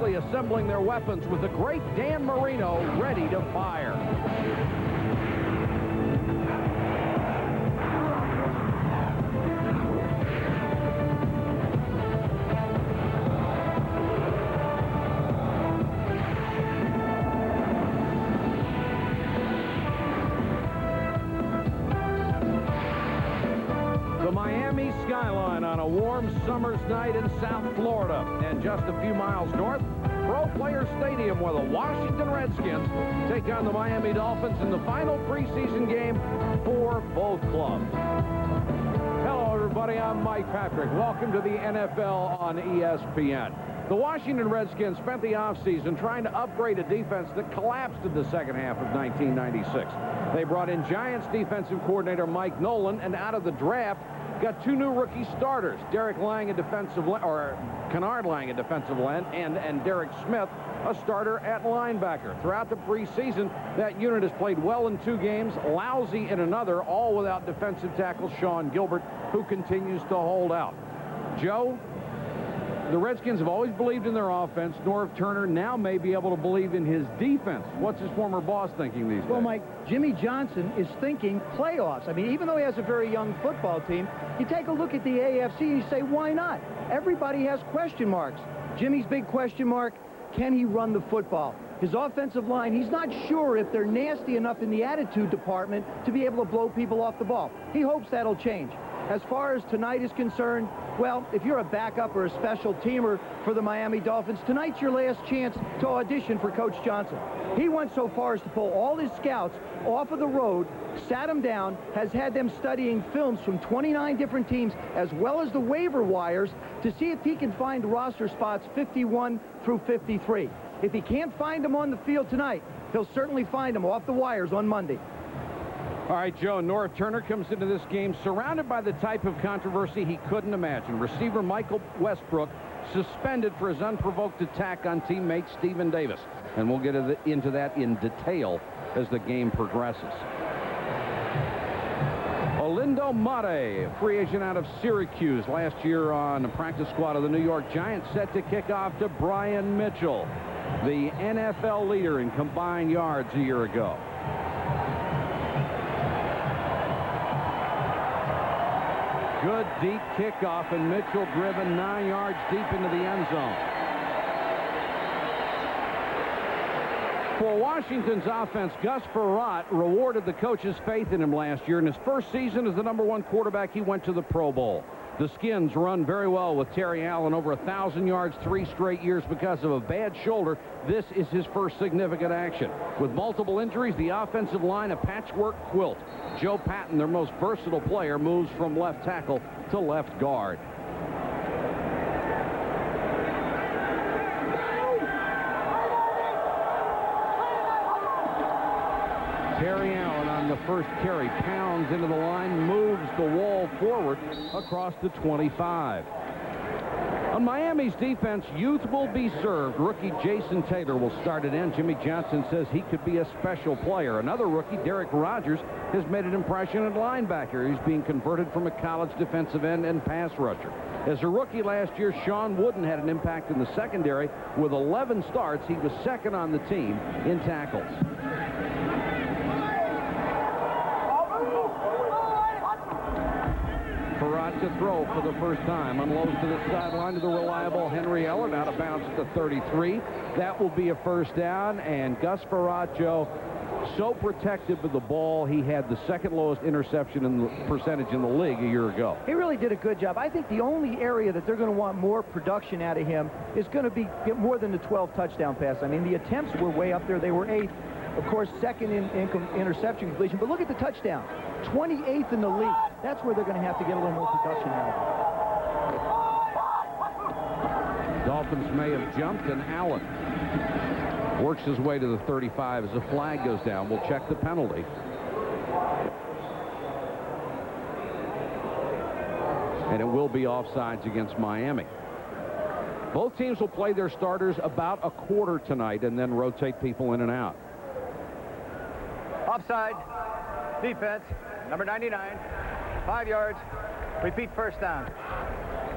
quickly assembling their weapons with the great Dan Marino ready to fire. Miami skyline on a warm summer's night in South Florida. And just a few miles north, Pro Player Stadium, where the Washington Redskins take on the Miami Dolphins in the final preseason game for both clubs. Hello, everybody. I'm Mike Patrick. Welcome to the NFL on ESPN. The Washington Redskins spent the offseason trying to upgrade a defense that collapsed in the second half of 1996. They brought in Giants defensive coordinator Mike Nolan, and out of the draft, got two new rookie starters, Kennard Lang, a defensive end, and Derek Smith, a starter at linebacker. Throughout the preseason, that unit has played well in 2 games, lousy in another, all without defensive tackle Sean Gilbert, who continues to hold out. Joe, the Redskins have always believed in their offense. Norv Turner now may be able to believe in his defense. What's his former boss thinking these days? Well, Mike, Jimmy Johnson is thinking playoffs. I mean, even though he has a very young football team, you take a look at the AFC and you say, why not? Everybody has question marks. Jimmy's big question mark, can he run the football? His offensive line, he's not sure if they're nasty enough in the attitude department to be able to blow people off the ball. He hopes that'll change. As far as tonight is concerned, well, if you're a backup or a special teamer for the Miami Dolphins, tonight's your last chance to audition for Coach Johnson. He went so far as to pull all his scouts off of the road, sat them down, has had them studying films from 29 different teams, as well as the waiver wires, to see if he can find roster spots 51 through 53. If he can't find them on the field tonight, he'll certainly find them off the wires on Monday. All right, Joe, Norv Turner comes into this game surrounded by the type of controversy he couldn't imagine. Receiver Michael Westbrook suspended for his unprovoked attack on teammate Stephen Davis. And we'll get into that in detail as the game progresses. Olindo Mate, free agent out of Syracuse last year on the practice squad of the New York Giants, set to kick off to Brian Mitchell, the NFL leader in combined yards a year ago. Good deep kickoff, and Mitchell driven 9 yards deep into the end zone. For Washington's offense, Gus Frerotte rewarded the coach's faith in him last year. In his first season as the #1 quarterback, he went to the Pro Bowl. The Skins run very well with Terry Allen, over 1,000 yards 3 straight years because of a bad shoulder. This is his first significant action. With multiple injuries, the offensive line a patchwork quilt. Joe Patton, their most versatile player, moves from left tackle to left guard. Terry Allen on the first carry pounds into the line, moves the wall forward across the 25. On Miami's defense, youth will be served. Rookie Jason Taylor will start it in. Jimmy Johnson says he could be a special player. Another rookie, Derek Rogers, has made an impression at linebacker. He's being converted from a college defensive end and pass rusher. As a rookie last year, Sean Wooden had an impact in the secondary. With 11 starts, he was second on the team in tackles. Frerotte to throw for the first time. Unloads to the sideline to the reliable Henry Ellard, out of bounds at the 33. That will be a first down, and Gus Frerotte, Joe, so protective of the ball. He had the second lowest interception percentage in the league a year ago. He really did a good job. I think the only area that they're going to want more production out of him is going to get more than the 12 touchdown pass. I mean, the attempts were way up there. They were 8th. Of course, second in interception completion. But look at the touchdown. 28th in the league. That's where they're going to have to get a little more production out of it. Dolphins may have jumped, and Allen works his way to the 35 as a flag goes down. We'll check the penalty. And it will be offsides against Miami. Both teams will play their starters about a quarter tonight and then rotate people in and out. Offside, defense, number 99, 5 yards, repeat first down.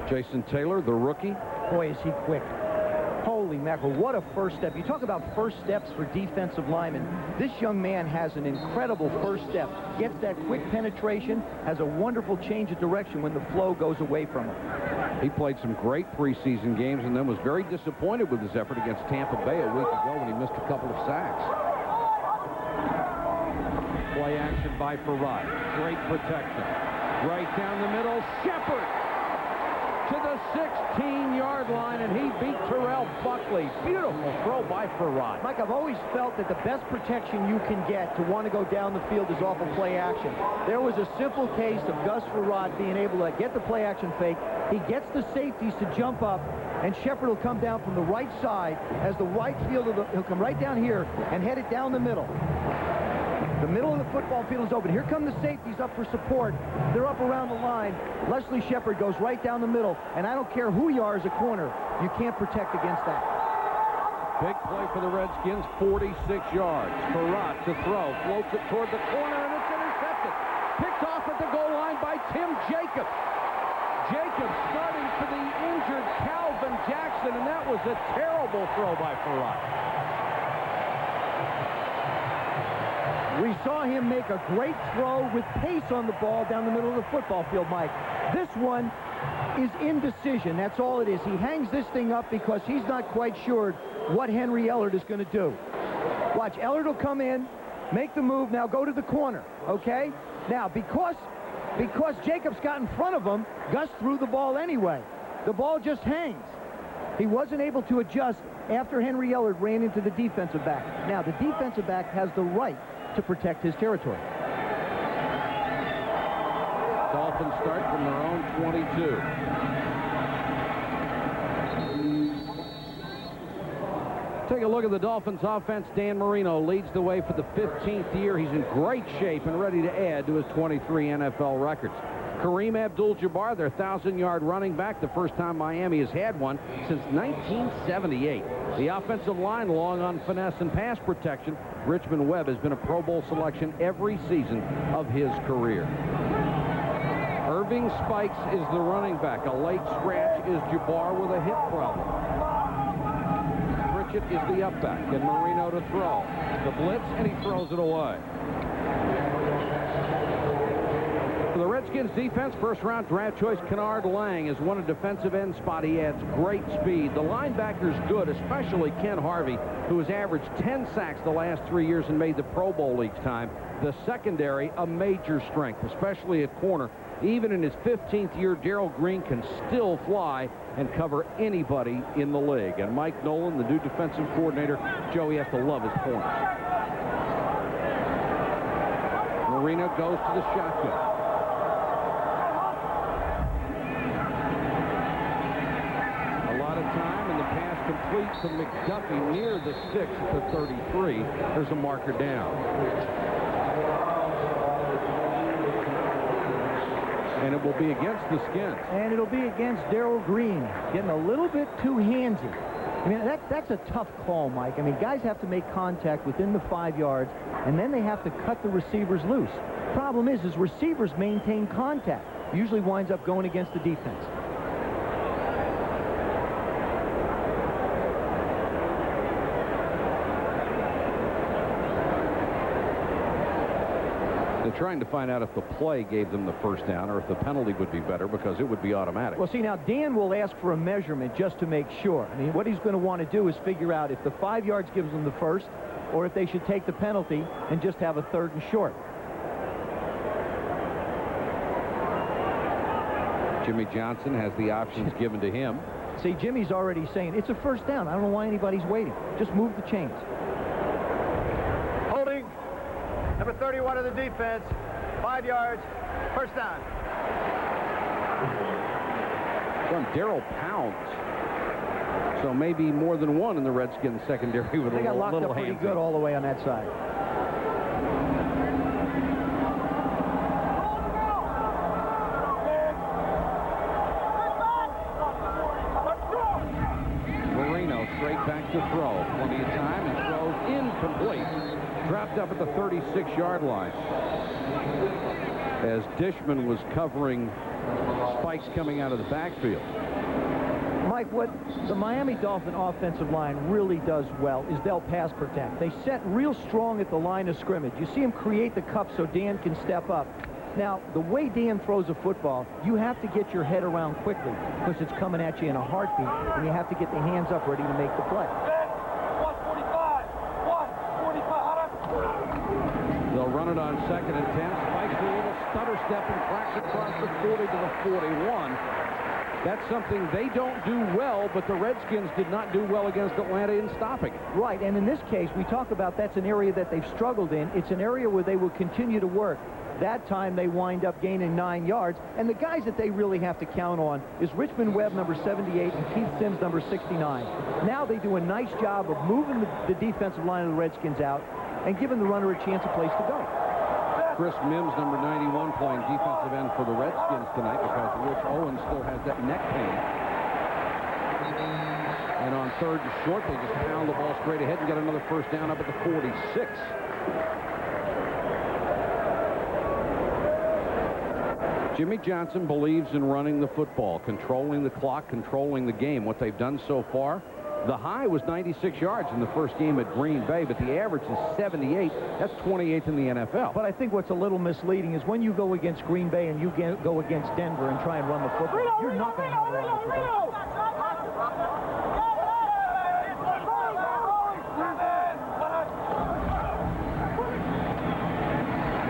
Jason Taylor, the rookie. Boy, is he quick. Holy mackerel, what a first step. You talk about first steps for defensive linemen. This young man has an incredible first step. Gets that quick penetration, has a wonderful change of direction when the flow goes away from him. He played some great preseason games and then was very disappointed with his effort against Tampa Bay a week ago when he missed a couple of sacks. Play action by Farad. Great protection. Right down the middle, Shepard to the 16-yard line, and he beat Terrell Buckley. Beautiful throw by Farad. Mike, I've always felt that the best protection you can get to want to go down the field is off of play action. There was a simple case of Gus Farad being able to get the play action fake. He gets the safeties to jump up, and Shepard will come down from the right side as the right field he'll come right down here and head it down the middle. The middle of the football field is open. Here come the safeties up for support. They're up around the line. Leslie Shepard goes right down the middle, and I don't care who you are as a corner, you can't protect against that. Big play for the Redskins, 46 yards. Farad to throw, floats it toward the corner, and it's intercepted. Picked off at the goal line by Tim Jacobs. Jacobs starting for the injured Calvin Jackson, and that was a terrible throw by Farad. We saw him make a great throw with pace on the ball down the middle of the football field, Mike. This one is indecision. That's all it is. He hangs this thing up because he's not quite sure what Henry Ellard is going to do. Watch, Ellard will come in, make the move, now go to the corner, okay? Now, because Jacobs got in front of him, Gus threw the ball anyway. The ball just hangs. He wasn't able to adjust after Henry Ellard ran into the defensive back. Now, the defensive back has the right to protect his territory. Dolphins start from their own 22. Take a look at the Dolphins offense. Dan Marino leads the way for the 15th year. He's in great shape and ready to add to his 23 NFL records. Kareem Abdul-Jabbar, their 1,000-yard running back, the first time Miami has had one since 1978. The offensive line long on finesse and pass protection. Richmond Webb has been a Pro Bowl selection every season of his career. Irving Spikes is the running back. A late scratch is Jabbar with a hip problem. Pritchett is the up back, and Marino to throw. The blitz, and he throws it away. For the Redskins defense, first-round draft choice Kennard Lang has won a defensive end spot. He adds great speed. The linebacker's good, especially Ken Harvey, who has averaged 10 sacks the last 3 years and made the Pro Bowl each time. The secondary, a major strength, especially at corner. Even in his 15th year, Darrell Green can still fly and cover anybody in the league. And Mike Nolan, the new defensive coordinator, Joey has to love his corners. Marino goes to the shotgun. Complete to McDuffie near the 6 to 33. There's a marker down. And it will be against the Skins. And it'll be against Darrell Green, getting a little bit too handsy. I mean, that's a tough call, Mike. I mean, guys have to make contact within the 5 yards, and then they have to cut the receivers loose. Problem is receivers maintain contact. Usually winds up going against the defense. They're trying to find out if the play gave them the first down or if the penalty would be better, because it would be automatic. Well, see, now Dan will ask for a measurement just to make sure. I mean, what he's going to want to do is figure out if the 5 yards gives them the first or if they should take the penalty and just have a 3rd and short. Jimmy Johnson has the options given to him. See, Jimmy's already saying it's a first down. I don't know why anybody's waiting. Just move the chains. Holding. Number 31 of the defense. 5 yards. First down. From Darrell Pounds. So maybe more than one in the Redskins secondary with they a got little locked up pretty good all the way on that side. Straight back to throw. Plenty of time, and throws incomplete. Dropped up at the 36-yard line. As Dishman was covering Spikes coming out of the backfield. Mike, what the Miami Dolphin offensive line really does well is they'll pass protect. They set real strong at the line of scrimmage. You see them create the cup so Dan can step up. Now, the way Dan throws a football, you have to get your head around quickly because it's coming at you in a heartbeat, and you have to get the hands up ready to make the play. 145. They'll run it on 2nd and 10. Spikes a little stutter step and cracks across the 40 to the 41. That's something they don't do well, but the Redskins did not do well against Atlanta in stopping it. Right, and in this case, we talk about that's an area that they've struggled in. It's an area where they will continue to work. That time they wind up gaining 9 yards, and the guys that they really have to count on is Richmond Webb, number 78, and Keith Sims, number 69. Now they do a nice job of moving the defensive line of the Redskins out and giving the runner a chance, a place to go. Chris Mims, number 91, playing defensive end for the Redskins tonight because Rich Owens still has that neck pain. And on 3rd and short, they just pound the ball straight ahead and get another first down up at the 46. Jimmy Johnson believes in running the football, controlling the clock, controlling the game. What they've done so far, the high was 96 yards in the first game at Green Bay, but the average is 78. That's 28th in the NFL. But I think what's a little misleading is when you go against Green Bay and you go against Denver and try and run the football, you're not going to have a lot of football.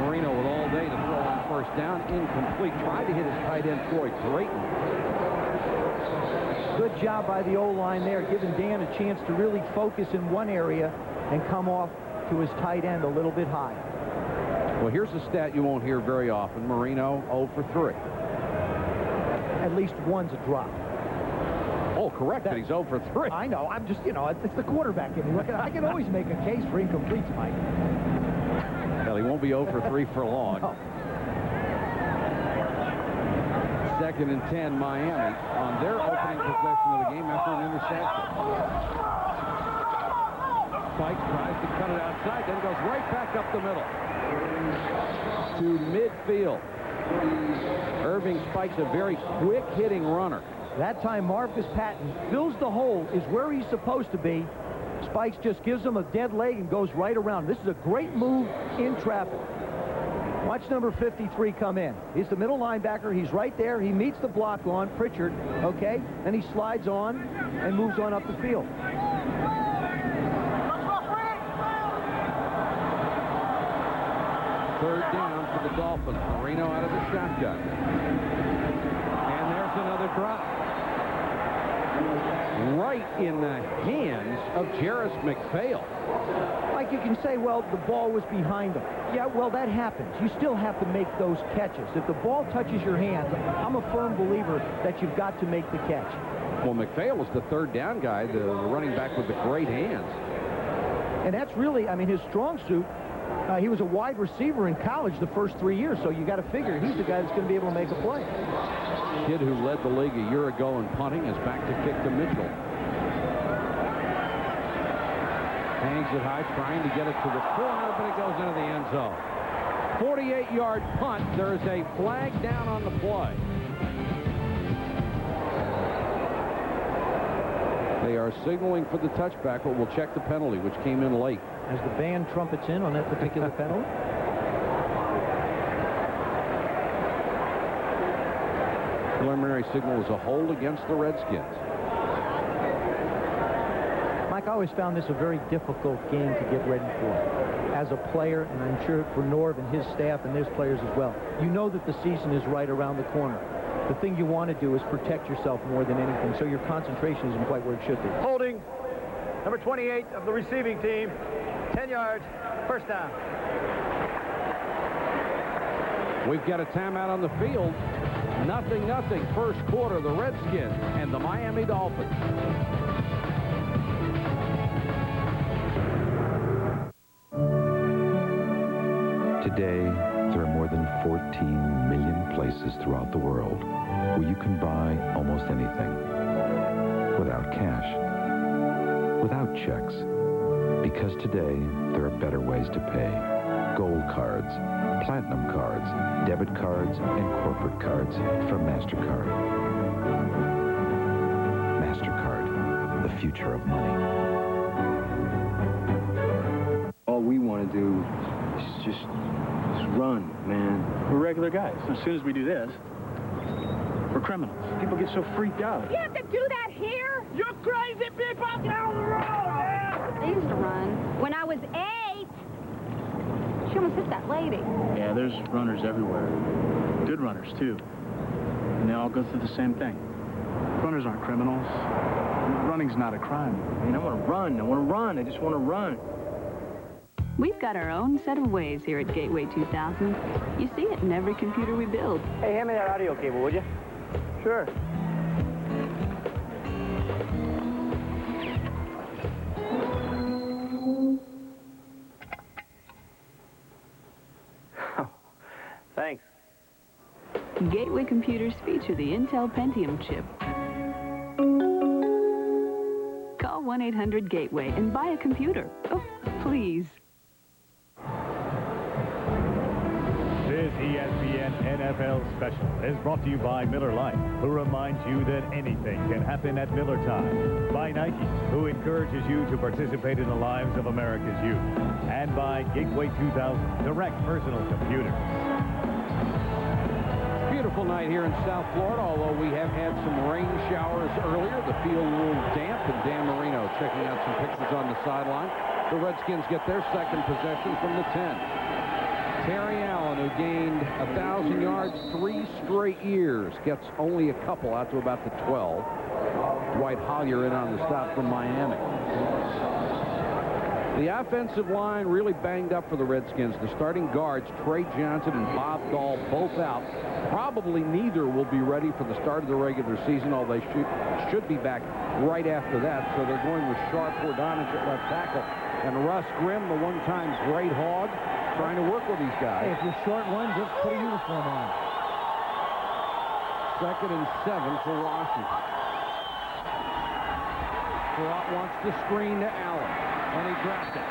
Marino with all day to throw on first down, incomplete. Tried to hit his tight end, Troy Drayton. Good job by the O-line there, giving Dan a chance to really focus in one area and come off to his tight end a little bit high. Well, here's a stat you won't hear very often. Marino 0 for 3. At least one's a drop. Oh, correct, but he's 0 for 3. I know. I'm just, it's the quarterback in me. Look, I can always make a case for incompletes, Mike. Well, he won't be 0 for 3 for long. No. 2nd and 10, Miami on their opening possession of the game after an interception. Spikes tries to cut it outside, then goes right back up the middle to midfield. Irving Spikes, a very quick-hitting runner. That time, Marcus Patton fills the hole, is where he's supposed to be. Spikes just gives him a dead leg and goes right around. This is a great move in traffic. Watch number 53 come in. He's the middle linebacker. He's right there. He meets the block on Pritchard, okay? Then he slides on and moves on up the field. Third down for the Dolphins. Marino out of the shotgun. And there's another drop. Right in the hands of Jarris McPhail. Like you can say, well, the ball was behind him. Yeah, well, that happens. You still have to make those catches. If the ball touches your hands, I'm a firm believer that you've got to make the catch. Well, McPhail was the third down guy, the running back with the great hands. And that's really, I mean, his strong suit. He was a wide receiver in college the first 3 years, so you got to figure he's the guy that's going to be able to make a play. Kid who led the league a year ago in punting is back to kick to Mitchell. Hangs it high, trying to get it to the corner, but it goes into the end zone. 48-yard punt. There is a flag down on the play. They are signaling for the touchback, but we'll check the penalty, which came in late. As the band trumpets in on that particular penalty. Preliminary signal is a hold against the Redskins. Mike, I always found this a very difficult game to get ready for. As a player, and I'm sure for Norv and his staff and his players as well. You know that the season is right around the corner. The thing you want to do is protect yourself more than anything, so your concentration isn't quite where it should be. Holding, number 28 of the receiving team, 10 yards, first down. We've got a timeout on the field. 0-0, first quarter, the Redskins and the Miami Dolphins. Today, there are more than 14 million places throughout the world where you can buy almost anything without cash, without checks, because today there are better ways to pay. Gold cards, platinum cards, debit cards, and corporate cards from MasterCard. nature of money. All we want to do is just run, man. We're regular guys. As soon as we do this, we're criminals. People get so freaked out. You have to do that here? You crazy people! Down the road, man! I used to run when I was 8. She almost hit that lady. Yeah, there's runners everywhere. Good runners, too. And they all go through the same thing. Runners aren't criminals. Running's not a crime. I mean, I want to run. I want to run. I just want to run. We've got our own set of ways here at Gateway 2000. You see it in every computer we build. Hey, hand me that audio cable, would you? Sure. Thanks. Gateway computers feature the Intel Pentium chip. Call 1-800-GATEWAY and buy a computer. Oh, please. This ESPN NFL special is brought to you by Miller Lite, who reminds you that anything can happen at Miller time. By Nike, who encourages you to participate in the lives of America's youth. And by Gateway 2000, direct personal computers. Beautiful night here in South Florida, although we have had some rain showers earlier. The field a little damp, and Dan Marino checking out some pictures on the sideline. The Redskins get their second possession from the 10. Terry Allen, who gained 1,000 yards 3 straight years, gets only a couple out to about the 12. Dwight Hollier in on the stop from Miami. The offensive line really banged up for the Redskins. The starting guards, Trey Johnson and Bob Dahl, both out. Probably neither will be ready for the start of the regular season, although they should be back right after that. So they're going with Sharp Ordonich at left tackle. And Russ Grimm, the one-time great hog, trying to work with these guys. Hey, if you're short one, just put a uniform on. 2nd and 7 for Washington. Perot wants to screen to Allen, and he dropped it.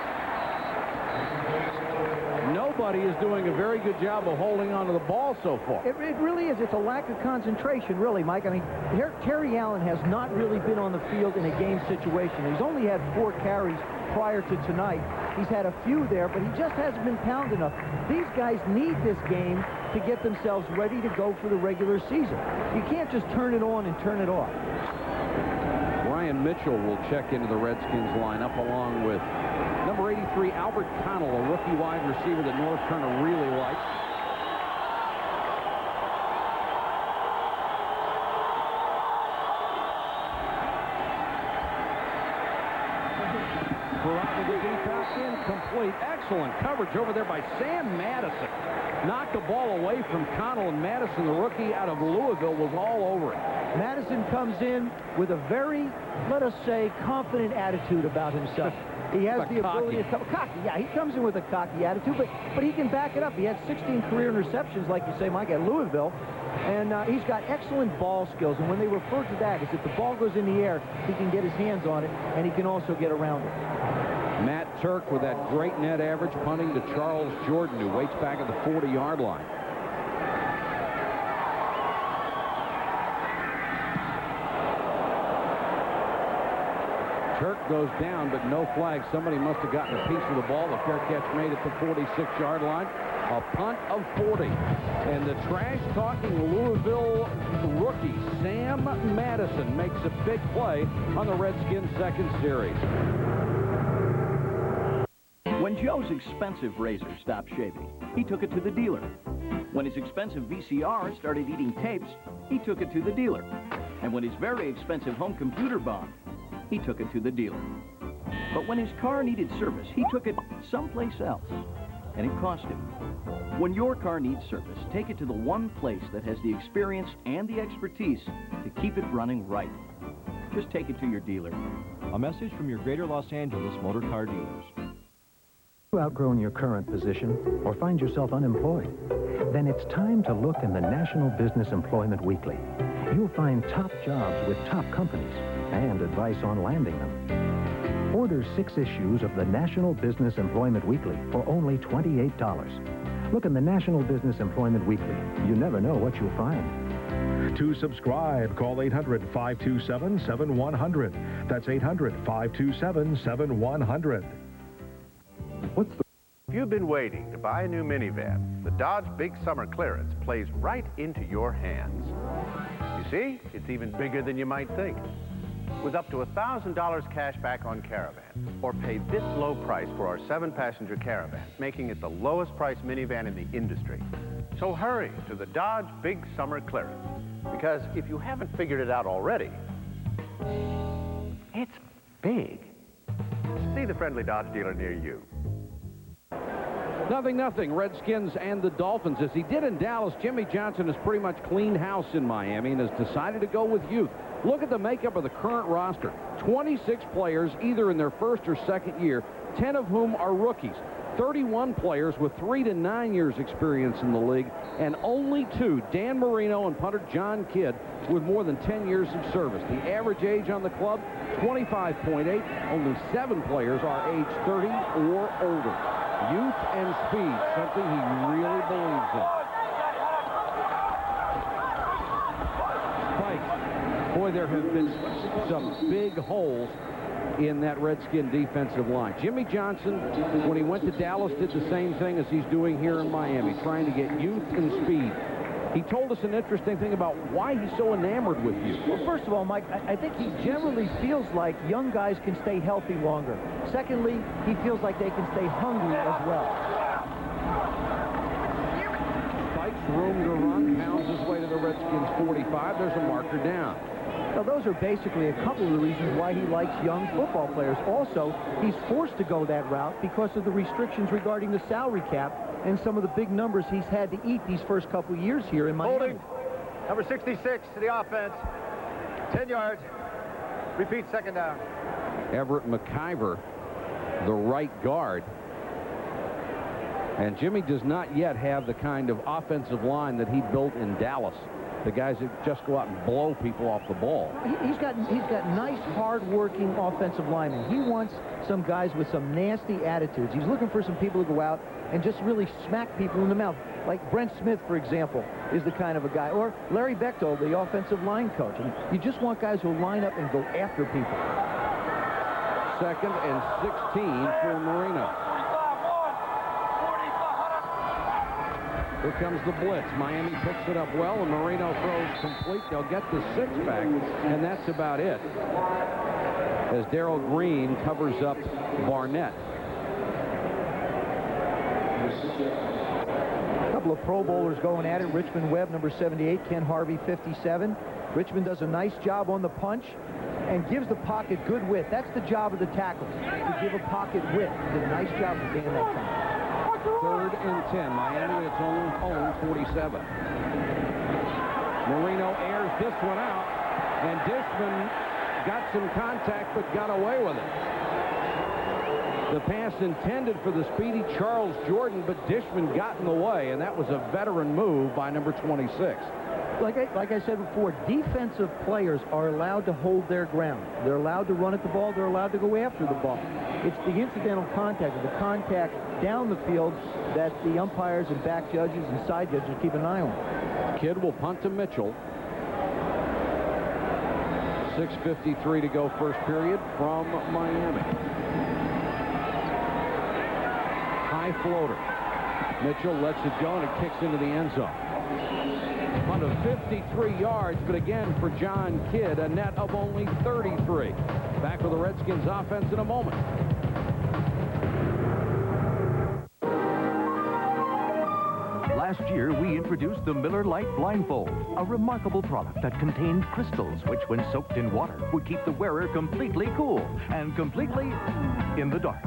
Nobody is doing a very good job of holding onto the ball so far. It really is. It's a lack of concentration, really, Mike. I mean, Terry Allen has not really been on the field in a game situation. He's only had 4 carries prior to tonight. He's had a few there, but he just hasn't been pound enough. These guys need this game to get themselves ready to go for the regular season. You can't just turn it on and turn it off. Ryan Mitchell will check into the Redskins lineup along with number 83, Albert Connell, a rookie wide receiver that North Turner really likes. Incomplete. Excellent coverage over there by Sam Madison. Knocked the ball away from Connell, and Madison, the rookie out of Louisville, was all over it. Madison comes in with a very, let us say, confident attitude about himself. He has the ability to cocky. Yeah, he comes in with a cocky attitude, but he can back it up. He had 16 career interceptions, like you say, Mike, at Louisville. And he's got excellent ball skills. And when they refer to that, is if the ball goes in the air, he can get his hands on it, and he can also get around it. Matt Turk with that great net average, punting to Charles Jordan, who waits back at the 40-yard line. Turk goes down, but no flag. Somebody must have gotten a piece of the ball. The fair catch made at the 46-yard line. A punt of 40. And the trash-talking Louisville rookie, Sam Madison, makes a big play on the Redskins' second series. When Joe's expensive razor stopped shaving, he took it to the dealer. When his expensive VCR started eating tapes, he took it to the dealer. And when his very expensive home computer bombed, he took it to the dealer. But when his car needed service, he took it someplace else, and it cost him. When your car needs service, take it to the one place that has the experience and the expertise to keep it running right. Just take it to your dealer. A message from your Greater Los Angeles motor car dealers. Outgrown your current position or find yourself unemployed? Then it's time to look in the National Business Employment Weekly. You'll find top jobs with top companies and advice on landing them. Order 6 issues of the National Business Employment Weekly for only $28. Look in the National Business Employment Weekly. You never know what you'll find. To subscribe, call 800-527-7100. That's 800-527-7100. If you've been waiting to buy a new minivan, the Dodge Big Summer Clearance plays right into your hands. You see, it's even bigger than you might think. With up to $1,000 cash back on Caravan, or pay this low price for our 7-passenger Caravan, making it the lowest priced minivan in the industry. So hurry to the Dodge Big Summer Clearance, because if you haven't figured it out already, it's big. See the friendly Dodge dealer near you. 0-0, Redskins and the Dolphins. As he did in Dallas, Jimmy Johnson has pretty much cleaned house in Miami and has decided to go with youth. Look at the makeup of the current roster. 26 players, either in their first or second year, 10 of whom are rookies. 31 players with 3 to 9 years experience in the league, and only 2, Dan Marino and punter John Kidd, with more than 10 years of service. The average age on the club, 25.8. Only 7 players are age 30 or older. Youth and speed, something he really believes in. Spikes. Boy, there have been some big holes in that Redskin defensive line. Jimmy Johnson, when he went to Dallas, did the same thing as he's doing here in Miami, trying to get youth and speed. He told us an interesting thing about why he's so enamored with you. Well, first of all, Mike, I think he generally feels like young guys can stay healthy longer. Secondly, he feels like they can stay hungry as well. Spikes room to run, pounds his way to the Redskins 45. There's a marker down. Now, those are basically a couple of the reasons why he likes young football players. Also, he's forced to go that route because of the restrictions regarding the salary cap and some of the big numbers he's had to eat these first couple of years here in Miami. Holding. Number 66 to the offense. 10 yards. Repeat, second down. Everett McIver, the right guard. And Jimmy does not yet have the kind of offensive line that he built in Dallas. The guys that just go out and blow people off the ball. He's got nice, hard-working offensive linemen. He wants some guys with some nasty attitudes. He's looking for some people to go out and just really smack people in the mouth. Like Brent Smith, for example, is the kind of a guy. Or Larry Bechtold, the offensive line coach. And you just want guys who line up and go after people. 2nd and 16 for Marino. Here comes the blitz. Miami picks it up well, and Marino throws complete. They'll get the 6 back, and that's about it. As Darrell Green covers up Barnett. A couple of Pro Bowlers going at it. Richmond Webb, number 78. Ken Harvey, 57. Richmond does a nice job on the punch and gives the pocket good width. That's the job of the tackles, to give a pocket width. Did a nice job of getting that time. 3rd and 10. Miami at its own 47. Marino airs this one out, and Dishman got some contact but got away with it. The pass intended for the speedy Charles Jordan, but Dishman got in the way, and that was a veteran move by number 26. Like I said before, defensive players are allowed to hold their ground. They're allowed to run at the ball. They're allowed to go after the ball. It's the incidental contact, the contact down the field, that the umpires and back judges and side judges keep an eye on. Kidd will punt to Mitchell. 6:53 to go first period from Miami. High floater. Mitchell lets it go, and it kicks into the end zone. Punt of 53 yards, but again for John Kidd, a net of only 33. Back with the Redskins offense in a moment. Last year, we introduced the Miller Lite Blindfold, a remarkable product that contained crystals which, when soaked in water, would keep the wearer completely cool and completely in the dark.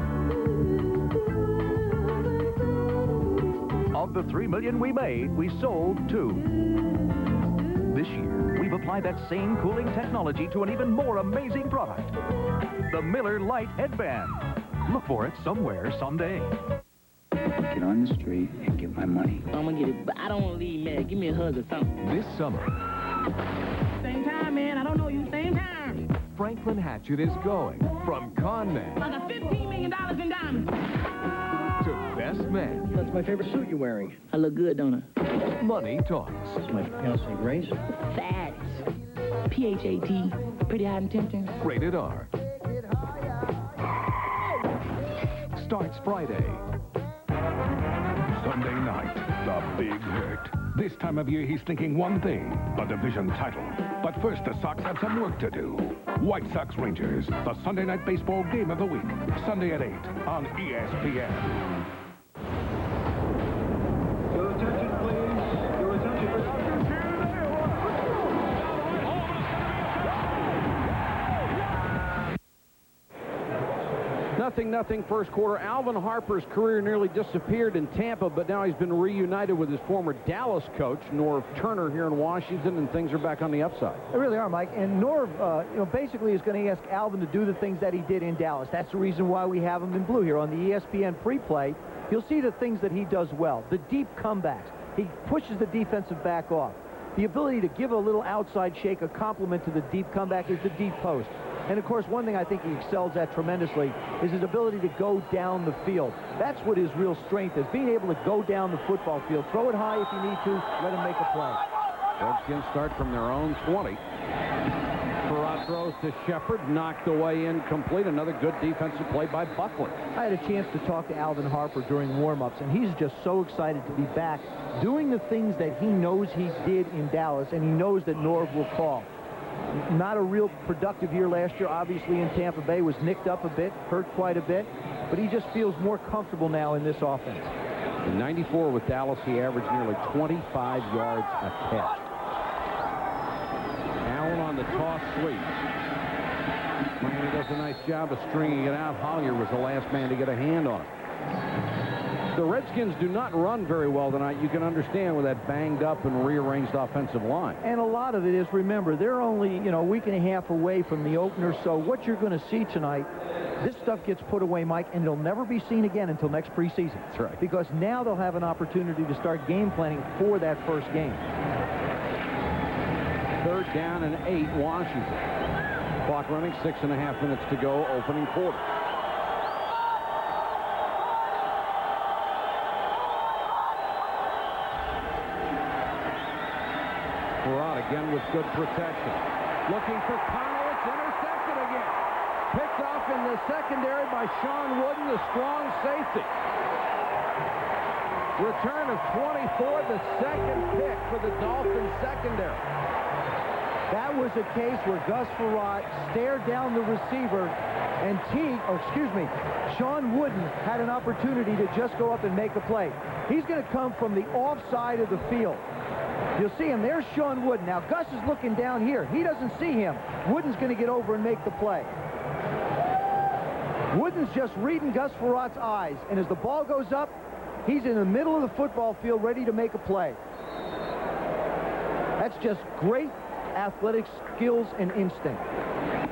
Of the 3 million we made, we sold 2. This year, we've applied that same cooling technology to an even more amazing product, the Miller Lite Headband. Look for it somewhere, someday. Get on the street and get my money. I'm gonna get it, but I don't want to leave mad. Give me a hug or something. This summer, Same time, man. I don't know you. Same time. Franklin Hatchet is going from con man I got $15 million in diamonds. to Yes, ma'am. That's my favorite suit you're wearing. I look good, don't I? Money talks. It's my fiancée Grace. Fat. P-H-A-T. Pretty hot and tempting. Rated R. Starts Friday. Sunday night, the big hurt. This time of year, he's thinking one thing, a division title. But first, the Sox have some work to do. White Sox Rangers, the Sunday night baseball game of the week. Sunday at 8 on ESPN. Your attention, please. Your attention, Nothing first quarter. Alvin Harper's career nearly disappeared in Tampa, but now he's been reunited with his former Dallas coach, Norv Turner, here in Washington, and things are back on the upside. They really are, Mike. And Norv, basically is going to ask Alvin to do the things that he did in Dallas. That's the reason why we have him in blue here on the ESPN pre-play. You'll see the things that he does well. The deep comebacks. He pushes the defensive back off. The ability to give a little outside shake, a compliment to the deep comeback, is the deep post. And, of course, one thing I think he excels at tremendously is his ability to go down the field. That's what his real strength is, being able to go down the football field. Throw it high if you need to. Let him make a play. Redskins start from their own 20. Perot throws to Shepard, knocked away incomplete. Another good defensive play by Buckley. I had a chance to talk to Alvin Harper during warm-ups, and he's just so excited to be back doing the things that he knows he did in Dallas, and he knows that Norv will call. Not a real productive year last year, obviously, in Tampa Bay. Was nicked up a bit, hurt quite a bit, but he just feels more comfortable now in this offense. In 94 with Dallas, he averaged nearly 25 yards a catch. Allen on the toss sweep. Miami does a nice job of stringing it out. Hollier was the last man to get a hand on it. The Redskins do not run very well tonight. You can understand with that banged up and rearranged offensive line. And a lot of it is, remember, they're only, a week and a half away from the opener, so what you're going to see tonight, this stuff gets put away, Mike, and it'll never be seen again until next preseason. That's right. Because now they'll have an opportunity to start game planning for that first game. 3rd down and 8, Washington. Clock running, 6.5 minutes to go, opening quarter. Perot again with good protection. Looking for Connell. It's intercepted again. Picked off in the secondary by Sean Wooden, the strong safety. Return of 24, the second pick for the Dolphins secondary. That was a case where Gus Frerotte stared down the receiver, and Sean Wooden had an opportunity to just go up and make a play. He's going to come from the offside of the field. You'll see him. There's Sean Wooden. Now, Gus is looking down here. He doesn't see him. Wooden's going to get over and make the play. Wooden's just reading Gus Ferrotte's eyes, and as the ball goes up, he's in the middle of the football field ready to make a play. That's just great athletic skills and instinct.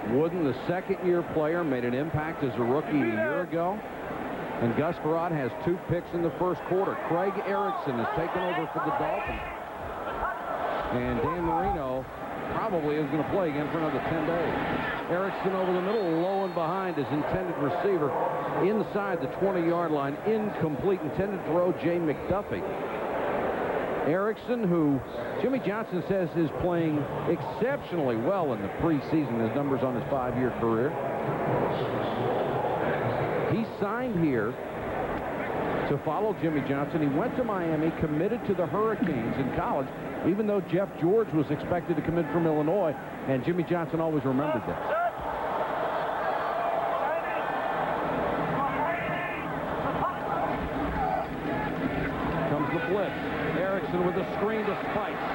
Wooden, the second-year player, made an impact as a rookie a year ago. And Gus Frerotte has 2 picks in the first quarter. Craig Erickson has taken over for the Dolphins. And Dan Marino probably is going to play again for another 10 days. Erickson over the middle, low and behind his intended receiver inside the 20-yard line. Incomplete, intended throw, Jay McDuffie. Erickson, who Jimmy Johnson says is playing exceptionally well in the preseason, his numbers on his 5-year career. He signed here to follow Jimmy Johnson. He went to Miami, committed to the Hurricanes in college, even though Jeff George was expected to commit from Illinois, and Jimmy Johnson always remembered that. Comes the blitz. Erickson with a screen to Spikes.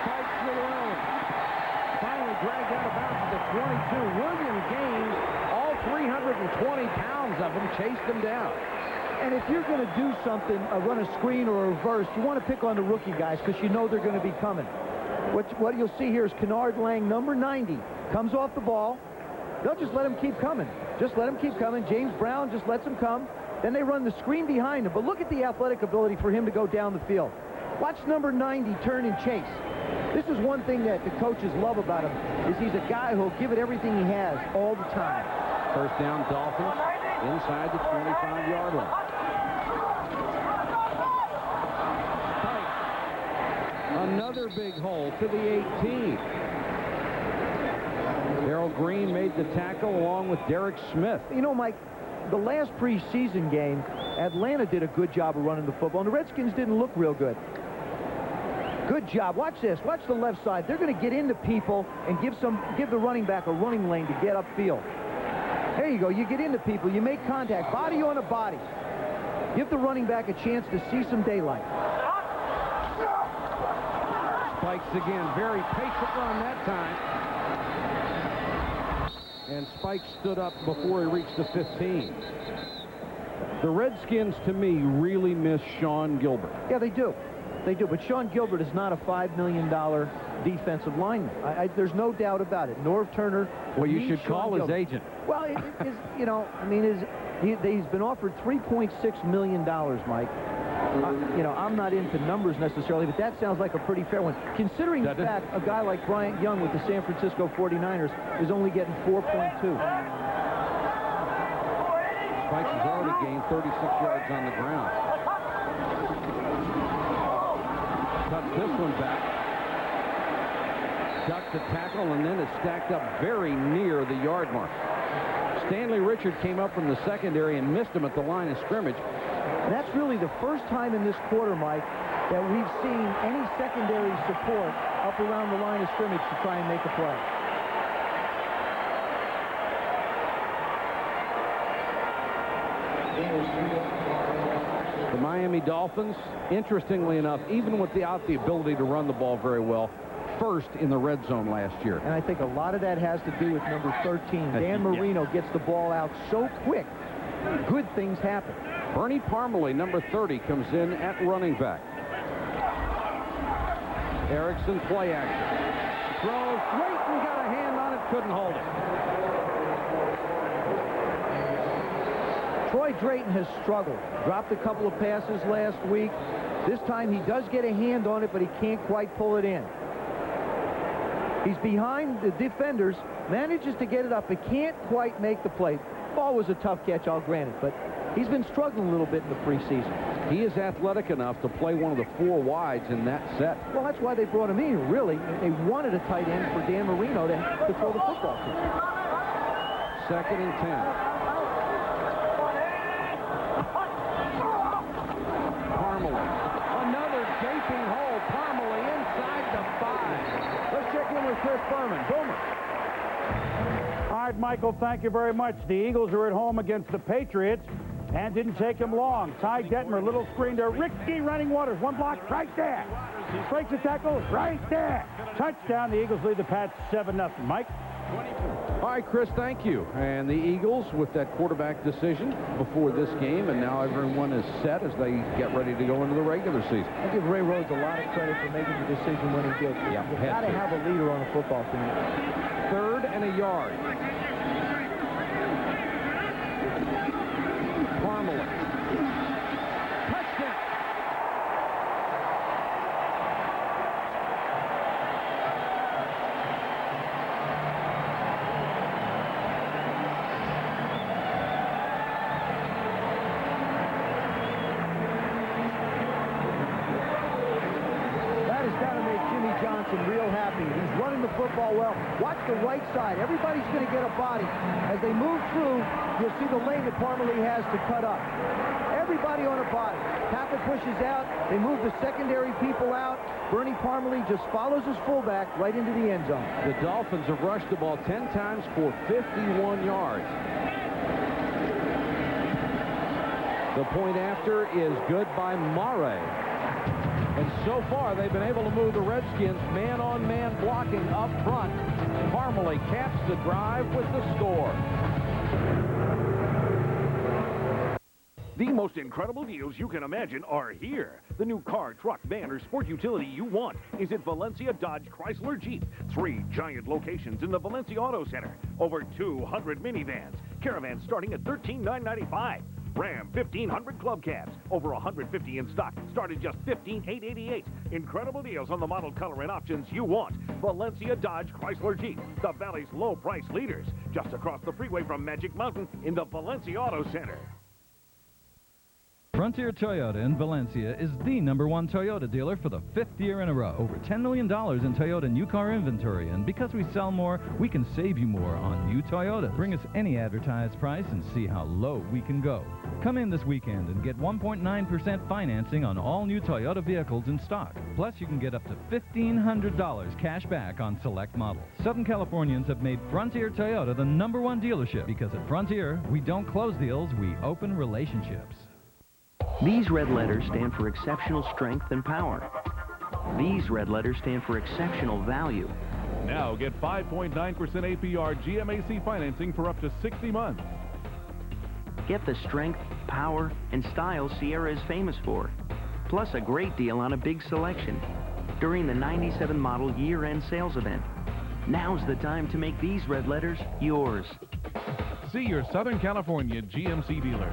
Spikes to the lane. Finally dragged out of bounds at the 22. William Gaines, all 320 pounds of him, chased him down. And if you're going to do something, run a screen or a reverse, you want to pick on the rookie guys because you know they're going to be coming. What you'll see here is Kennard Lang, number 90, comes off the ball. They'll just let him keep coming. Just let him keep coming. James Brown just lets him come. Then they run the screen behind him. But look at the athletic ability for him to go down the field. Watch number 90 turn and chase. This is one thing that the coaches love about him, is he's a guy who'll give it everything he has all the time. First down, Dolphins. inside the 25-yard line. Another big hole to the 18. Darrell Green made the tackle along with Derek Smith. You know, Mike, the last preseason game, Atlanta did a good job of running the football, and the Redskins didn't look real good. Good job. Watch this. Watch the left side. They're going to get into people and give the running back a running lane to get upfield. There you go. You get into people. You make contact. Body on a body. Give the running back a chance to see some daylight. Spikes again. Very patient run that time. And Spike stood up before he reached the 15. The Redskins, to me, really miss Sean Gilbert. Yeah, they do. They do. But Sean Gilbert is not a $5 million defensive lineman. There's no doubt about it. Norv Turner. Well, you should call his agent. Well, you know, I mean, he's been offered $3.6 million, Mike. You know, I'm not into numbers necessarily, but that sounds like a pretty fair one. Considering the fact a guy like Bryant Young with the San Francisco 49ers is only getting 4.2. Spikes has already gained 36 yards on the ground. Cuts this one back. Ducked the tackle and then is stacked up very near the yard mark. Stanley Richard came up from the secondary and missed him at the line of scrimmage. And that's really the first time in this quarter, Mike, that we've seen any secondary support up around the line of scrimmage to try and make a play. The Miami Dolphins, interestingly enough, even without the ability to run the ball very well, first in the red zone last year. And I think a lot of that has to do with number 13. Dan Marino gets the ball out so quick, good things happen. Bernie Parmalee, number 30, comes in at running back. Erickson, play action. Throws, Drayton got a hand on it, couldn't hold it. Troy Drayton has struggled. Dropped a couple of passes last week. This time he does get a hand on it, but he can't quite pull it in. He's behind the defenders, manages to get it up, but can't quite make the play. Ball was a tough catch, I'll grant it, but he's been struggling a little bit in the preseason. He is athletic enough to play one of the 4 wides in that set. Well, that's why they brought him in, really. They wanted a tight end for Dan Marino to throw the football to. 2nd and 10. Parmalee. Another gaping hole. Parmalee inside the 5. Let's check in with Chris Berman. Boomer. All right, Michael, thank you very much. The Eagles are at home against the Patriots, and didn't take him long. Ty Detmer, little screen there. Ricky running Waters, one block right there. Breaks the tackle right there. Touchdown. The Eagles lead the Pats 7-0. Mike? All right, Chris, thank you. And the Eagles with that quarterback decision before this game, and now everyone is set as they get ready to go into the regular season. I give Ray Rhodes a lot of credit for making the decision when he did. Yeah, you got to have a leader on a football team. 3rd and a yard. Parmalee. Touchdown. That has got to make Jimmy Johnson real happy. He's running the football well. Watch the right side. Everybody's going to get a body. As they move through, you'll see the lane that Parmalee has to cut up. Everybody on a body. Tackle pushes out. They move the secondary people out. Bernie Parmalee just follows his fullback right into the end zone. The Dolphins have rushed the ball 10 times for 51 yards. The point after is good by Mare. And so far, they've been able to move the Redskins man-on-man blocking up front. Parmalee caps the drive with the score. The most incredible deals you can imagine are here. The new car, truck, van, or sport utility you want is at Valencia Dodge Chrysler Jeep. 3 giant locations in the Valencia Auto Center. Over 200 minivans. Caravans starting at $13,995. Ram 1500 club cabs, over 150 in stock, start at just $15,888. Incredible deals on the model, color, and options you want. Valencia Dodge Chrysler Jeep, the Valley's low price leaders, just across the freeway from Magic Mountain in the Valencia Auto Center. Frontier Toyota in Valencia is the #1 Toyota dealer for the 5th year in a row. Over $10 million in Toyota new car inventory, and because we sell more, we can save you more on new Toyotas. Bring us any advertised price and see how low we can go. Come in this weekend and get 1.9% financing on all new Toyota vehicles in stock. Plus, you can get up to $1,500 cash back on select models. Southern Californians have made Frontier Toyota the #1 dealership because at Frontier, we don't close deals, we open relationships. These red letters stand for exceptional strength and power. These red letters stand for exceptional value. Now get 5.9% APR GMAC financing for up to 60 months. Get the strength, power, and style Sierra is famous for. Plus a great deal on a big selection during the 97 model year-end sales event. Now's the time to make these red letters yours. See your Southern California GMC dealer.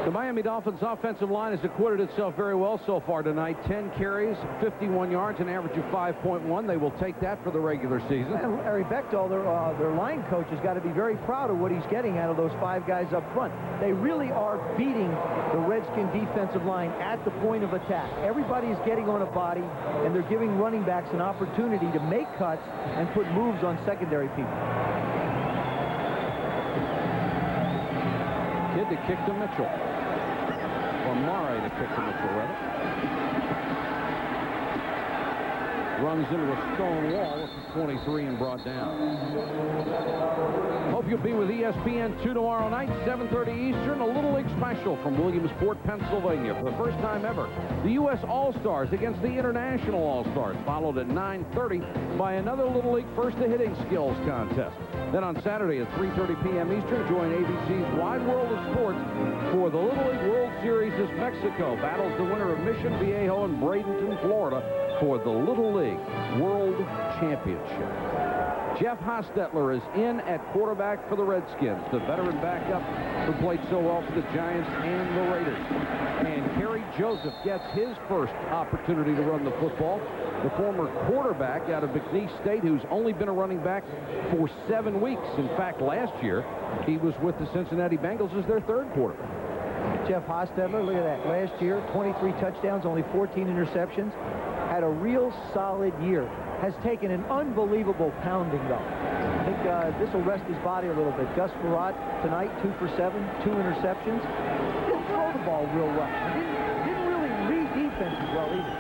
The Miami Dolphins offensive line has acquitted itself very well so far tonight. 10 carries, 51 yards, an average of 5.1. They will take that for the regular season. And Larry Bechtel, their line coach, has got to be very proud of what he's getting out of those 5 guys up front. They really are beating the Redskin defensive line at the point of attack. Everybody is getting on a body, and they're giving running backs an opportunity to make cuts and put moves on secondary people. Kid to kick to Mitchell. Or Murray to kick to Mitchell, rather. Runs into a stone wall. This is 23 and brought down. Hope you'll be with ESPN2 tomorrow night, 7:30 Eastern. A Little League special from Williamsport, Pennsylvania. For the first time ever, the U.S. All-Stars against the International All-Stars, followed at 9:30 by another Little League first-to-hitting skills contest. Then on Saturday at 3:30 p.m. Eastern, join ABC's Wide World of Sports for the Little League World Series as Mexico battles the winner of Mission Viejo and Bradenton, Florida, for the Little League World Championship. Jeff Hostetler is in at quarterback for the Redskins, the veteran backup who played so well for the Giants and the Raiders. And Kerry Joseph gets his first opportunity to run the football. The former quarterback out of McNeese State, who's only been a running back for 7 weeks. In fact, last year, he was with the Cincinnati Bengals as their third quarterback. Jeff Hostetler, look at that. Last year, 23 touchdowns, only 14 interceptions. Had a real solid year. Has taken an unbelievable pounding, though. I think this will rest his body a little bit. Gus Frerotte tonight, 2 for 7, 2 interceptions. Didn't throw the ball real well. Didn't really read defenses well either.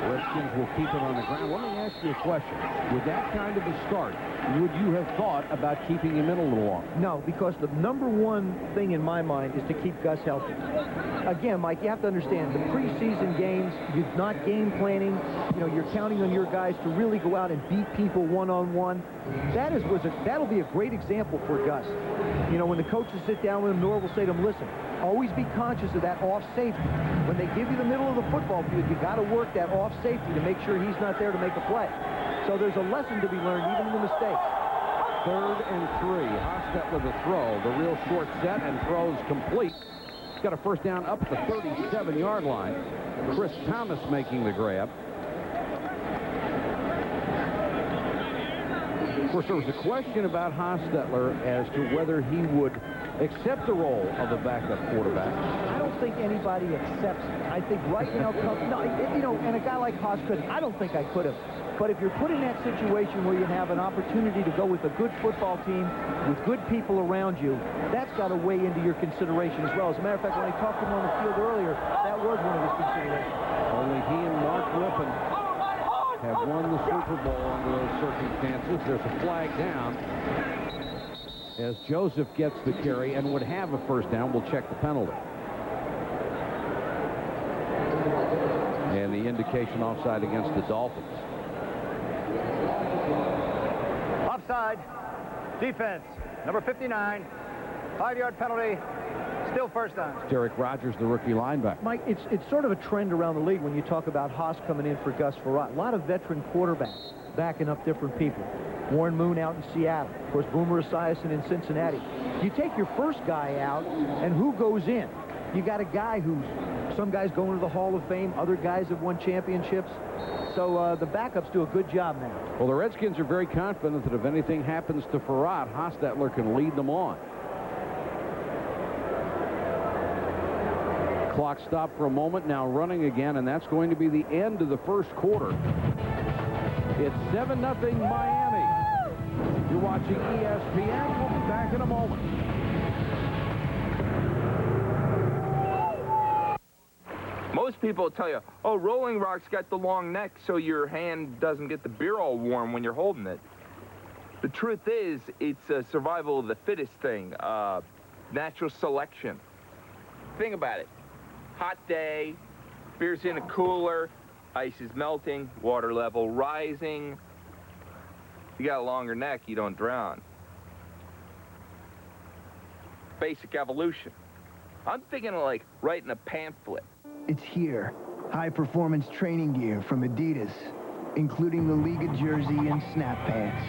Redskins will keep it on the ground. Let me ask you a question. With that kind of a start, would you have thought about keeping him in a little longer? No, because the #1 thing in my mind is to keep Gus healthy. Again, Mike, you have to understand, the preseason games, you're not game planning. You know, you're counting on your guys to really go out and beat people one-on-one. That'll be a great example for Gus. You know, when the coaches sit down with him, Nor will say to him, listen, always be conscious of that off safety. When they give you the middle of the football field, you got to work that off safety to make sure he's not there to make a play. So there's a lesson to be learned, even in the mistakes. 3rd and 3. Hostetler the throw. The real short set and throws complete. He's got a first down up at the 37-yard line. Chris Thomas making the grab. Of course, there was a question about Hostetler as to whether he would accept the role of a backup quarterback. I don't think anybody accepts it. I think right now, and a guy like Haas couldn't. I don't think I could have. But if you're put in that situation where you have an opportunity to go with a good football team, with good people around you, that's got to weigh into your consideration as well. As a matter of fact, when I talked to him on the field earlier, that was one of his considerations. Only he and Mark Rippon have won the Super Bowl under those circumstances. There's a flag down as Joseph gets the carry and would have a first down. We'll check the penalty. And the indication offside against the Dolphins. Offside. Defense. Number 59. 5-yard penalty. Still first down. Derek Rogers, the rookie linebacker. Mike, it's sort of a trend around the league when you talk about Haas coming in for Gus Frerotte. A lot of veteran quarterbacks backing up different people. Warren Moon out in Seattle. Of course, Boomer Esiason in Cincinnati. You take your first guy out, and who goes in? You got a guy who's, some guys going to the Hall of Fame, other guys have won championships. So the backups do a good job now. Well, the Redskins are very confident that if anything happens to Farad, Hostetler can lead them on. Clock stopped for a moment, now running again, and that's going to be the end of the first quarter. It's 7-0 Miami. You're watching ESPN. We'll be back in a moment. Most people tell you, oh, Rolling Rock's got the long neck so your hand doesn't get the beer all warm when you're holding it. The truth is, it's a survival of the fittest thing, natural selection. Think about it. Hot day, beer's in a cooler, ice is melting, water level rising. You got a longer neck, you don't drown. Basic evolution. I'm thinking of like writing a pamphlet. It's here. High-performance training gear from Adidas, including the Liga jersey and snap pants.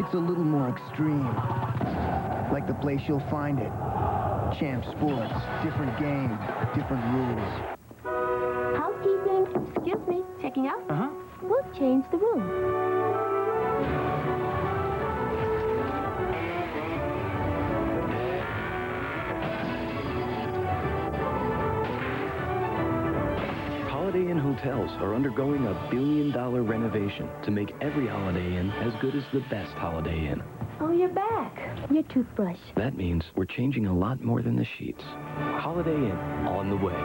It's a little more extreme, like the place you'll find it. Champ Sports, different game, different rules. Housekeeping. Excuse me. Checking out? Uh-huh. We'll change the room. Holiday Inn hotels are undergoing a $1 billion renovation to make every Holiday Inn as good as the best Holiday Inn. Oh, you're back. Your toothbrush. That means we're changing a lot more than the sheets. Holiday Inn, on the way.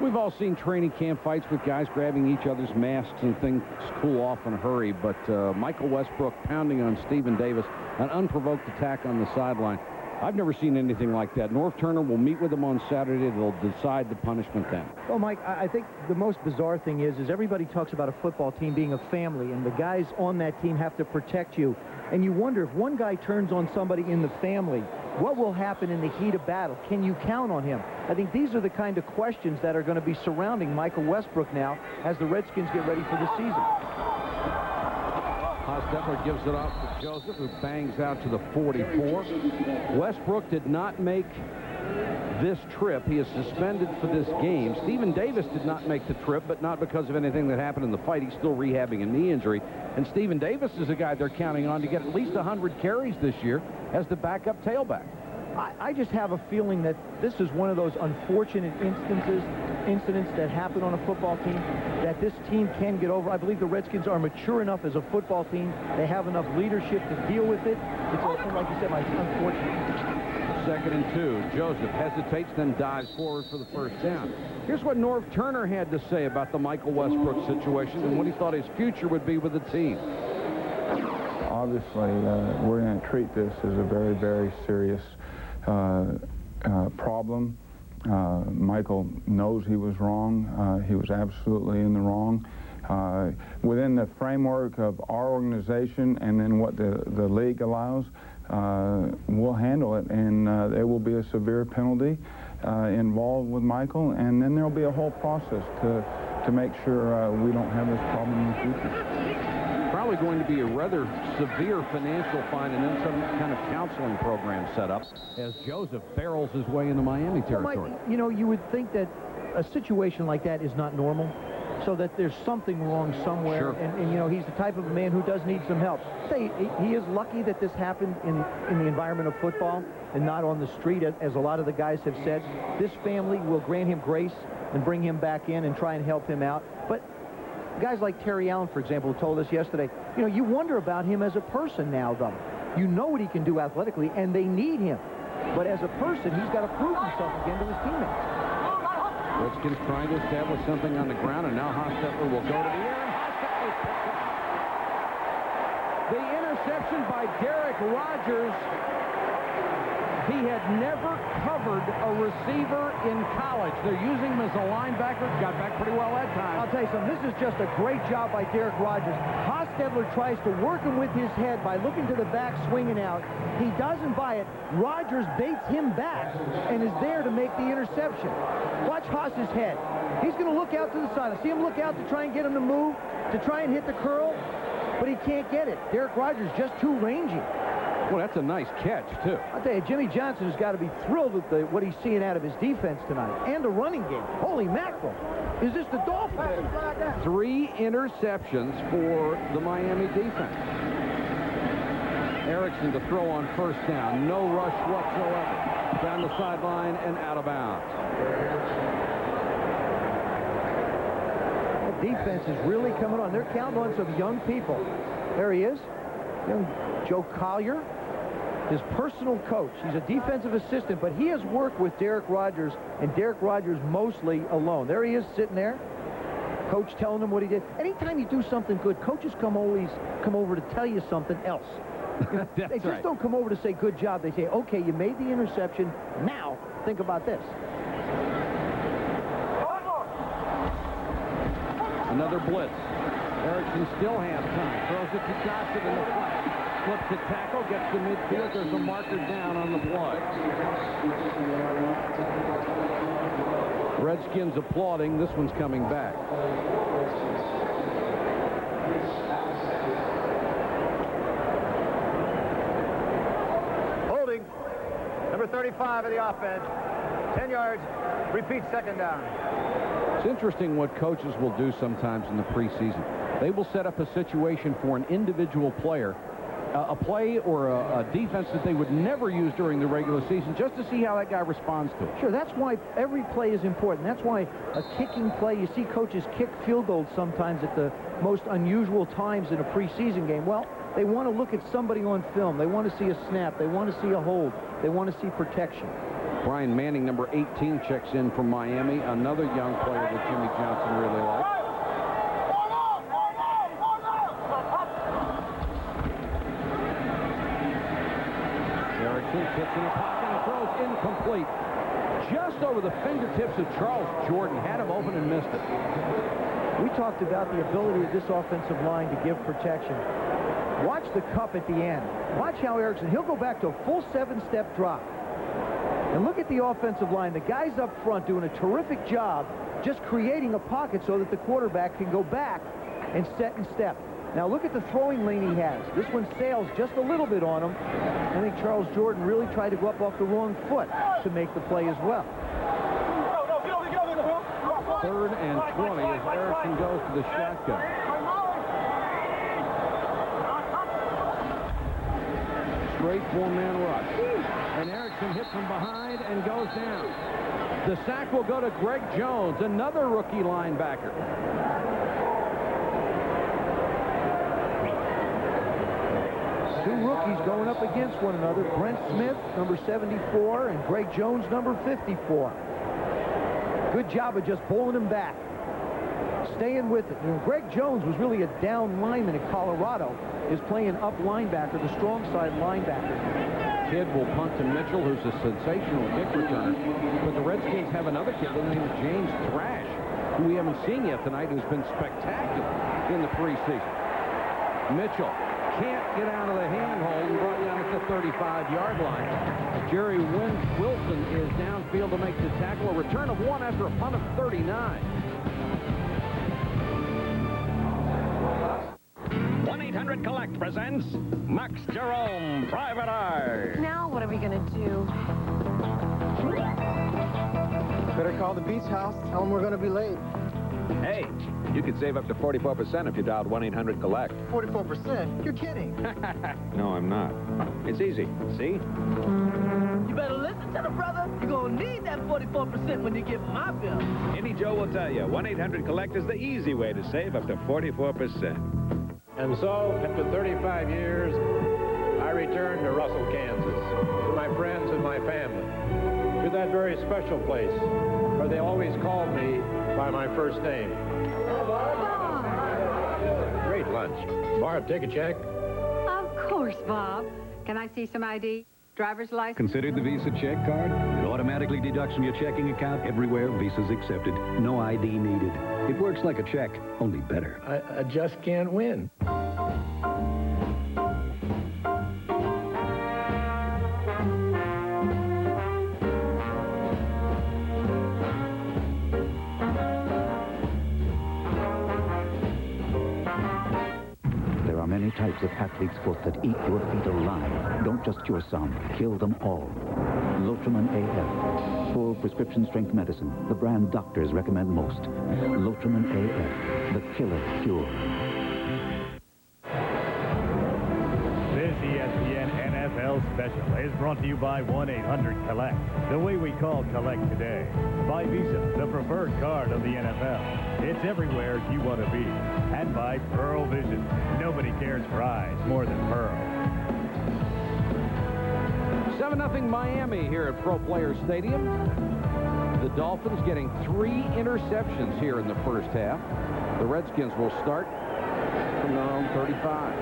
We've all seen training camp fights with guys grabbing each other's masks and things cool off in a hurry, but Michael Westbrook pounding on Stephen Davis, an unprovoked attack on the sideline. I've never seen anything like that. North Turner will meet with them on Saturday. They'll decide the punishment then. Well, Mike, I think the most bizarre thing is everybody talks about a football team being a family, and the guys on that team have to protect you. And you wonder if one guy turns on somebody in the family, what will happen in the heat of battle? Can you count on him? I think these are the kind of questions that are going to be surrounding Michael Westbrook now as the Redskins get ready for the season. Hostetler gives it off to Joseph, who bangs out to the 44. Westbrook did not make this trip. He is suspended for this game. Stephen Davis did not make the trip, but not because of anything that happened in the fight. He's still rehabbing a knee injury. And Stephen Davis is a guy they're counting on to get at least 100 carries this year as the backup tailback. I just have a feeling that this is one of those unfortunate incidents that happen on a football team that this team can get over. I believe the Redskins are mature enough as a football team. They have enough leadership to deal with it. It's like you said, Mike, it's unfortunate. 2nd and 2. Joseph hesitates, then dives forward for the first down. Here's what North Turner had to say about the Michael Westbrook situation and what he thought his future would be with the team. Obviously, we're going to treat this as a very, very serious problem. Michael knows he was wrong. He was absolutely in the wrong. Within the framework of our organization and then what the league allows, we'll handle it, and there will be a severe penalty involved with Michael, and then there'll be a whole process to make sure we don't have this problem in the future. Probably going to be a rather severe financial fine and then some kind of counseling program set up as Joseph barrels his way into Miami territory. Well, Mike, you know, you would think that a situation like that is not normal, so that there's something wrong somewhere. Sure. And you know, he's the type of man who does need some help. Say, he is lucky that this happened in the environment of football and not on the street, as a lot of the guys have said. This family will grant him grace and bring him back in and try and help him out. But guys like Terry Allen, for example, who told us yesterday, you know, you wonder about him as a person now, though. You know what he can do athletically, and they need him. But as a person, he's got to prove himself again to his teammates. Redskins trying to establish something on the ground, and now Hostetler will go to the air. The interception by Derek Rogers He had never covered a receiver in college. They're using him as a linebacker. Got back pretty well that time. I'll tell you something. This is just a great job by Derek Rogers. Hostetler tries to work him with his head by looking to the back, swinging out. He doesn't buy it. Rogers baits him back and is there to make the interception. Watch Haas's head. He's going to look out to the side. I see him look out to try and get him to move, to try and hit the curl, but he can't get it. Derek Rogers just too rangy. Well, that's a nice catch, too. I'll tell you, Jimmy Johnson has got to be thrilled with what he's seeing out of his defense tonight. And the running game. Holy mackerel. Is this the Dolphins? 3 interceptions for the Miami defense. Erickson to throw on first down. No rush whatsoever. Down the sideline and out of bounds. The defense is really coming on. They're counting on some young people. There he is. Young Joe Collier, his personal coach. He's a defensive assistant, but he has worked with Derek Rogers, and Derek Rogers mostly alone. There he is sitting there. Coach telling him what he did. Anytime you do something good, coaches come over to tell you something else. They just don't come over to say good job. They say, okay, you made the interception. Now think about this. Another blitz. Erickson still has time. Throws it to Johnson in the flat. Flips the tackle, gets to midfield. There's a marker down on the play. Redskins applauding. This one's coming back. Holding. Number 35 of the offense. 10 yards. Repeat second down. It's interesting what coaches will do sometimes in the preseason. They will set up a situation for an individual player, a play or a defense that they would never use during the regular season, just to see how that guy responds to it. Sure, that's why every play is important. That's why a kicking play, you see coaches kick field goals sometimes at the most unusual times in a preseason game. Well, they want to look at somebody on film. They want to see a snap. They want to see a hold. They want to see protection. Brian Manning, number 18, checks in from Miami, another young player that Jimmy Johnson really likes. Sits in the pocket and throws incomplete. Just over the fingertips of Charles Jordan. Had him open and missed it. We talked about the ability of this offensive line to give protection. Watch the cup at the end. Watch how Erickson, he'll go back to a full 7-step drop. And look at the offensive line. The guys up front doing a terrific job just creating a pocket so that the quarterback can go back and set and step. Now look at the throwing lane he has. This one sails just a little bit on him. I think Charles Jordan really tried to go up off the wrong foot to make the play as well. 3rd and 20 as Erickson goes to the shotgun. Straight 4-man rush. And Erickson hits from behind and goes down. The sack will go to Greg Jones, another rookie linebacker. Two rookies going up against one another. Brent Smith, number 74, and Greg Jones, number 54. Good job of just pulling him back. Staying with it. You know, Greg Jones was really a down lineman at Colorado. Is playing up linebacker, the strong side linebacker. Kid will punt to Mitchell, who's a sensational kick returner. But the Redskins have another kid named James Thrash, who we haven't seen yet tonight, who's been spectacular in the preseason. Mitchell can't get out of the handhold and brought down at the 35-yard line. Jerry Wilson is downfield to make the tackle. A return of 1 after a punt of 39. 1-800-COLLECT presents Max Jerome, Private Eye. Now what are we going to do? Better call the beach house. Tell them we're going to be late. Hey, you could save up to 44% if you dialed 1-800-COLLECT. 44%? You're kidding. No, I'm not. It's easy. See? You better listen to the brother. You're going to need that 44% when you get my bill. Any Joe will tell you, 1-800-COLLECT is the easy way to save up to 44%. And so, after 35 years, I return to Russell, Kansas, to my friends and my family, to that very special place where they always called me by my first name. Great lunch. Barb, take a check. Of course, Bob. Can I see some ID? driver's license. Considered the Visa check card? It automatically deducts from your checking account everywhere Visa's accepted. No ID needed. It works like a check, only better. I just can't win. There are many types of athlete's foot that eat your feet alive. Don't just cure some, kill them all. Lotramin AF. Full prescription strength medicine. The brand doctors recommend most. Lotramin AF. The killer cure. This ESPN NFL special is brought to you by 1-800-COLLECT. The way we call collect today. By Visa, the preferred card of the NFL. It's everywhere you want to be. And by Pearl Vision. Nobody cares for eyes more than Pearl. 7-0 Miami here at Pro Players Stadium. The Dolphins getting 3 interceptions here in the first half. The Redskins will start from their own 35.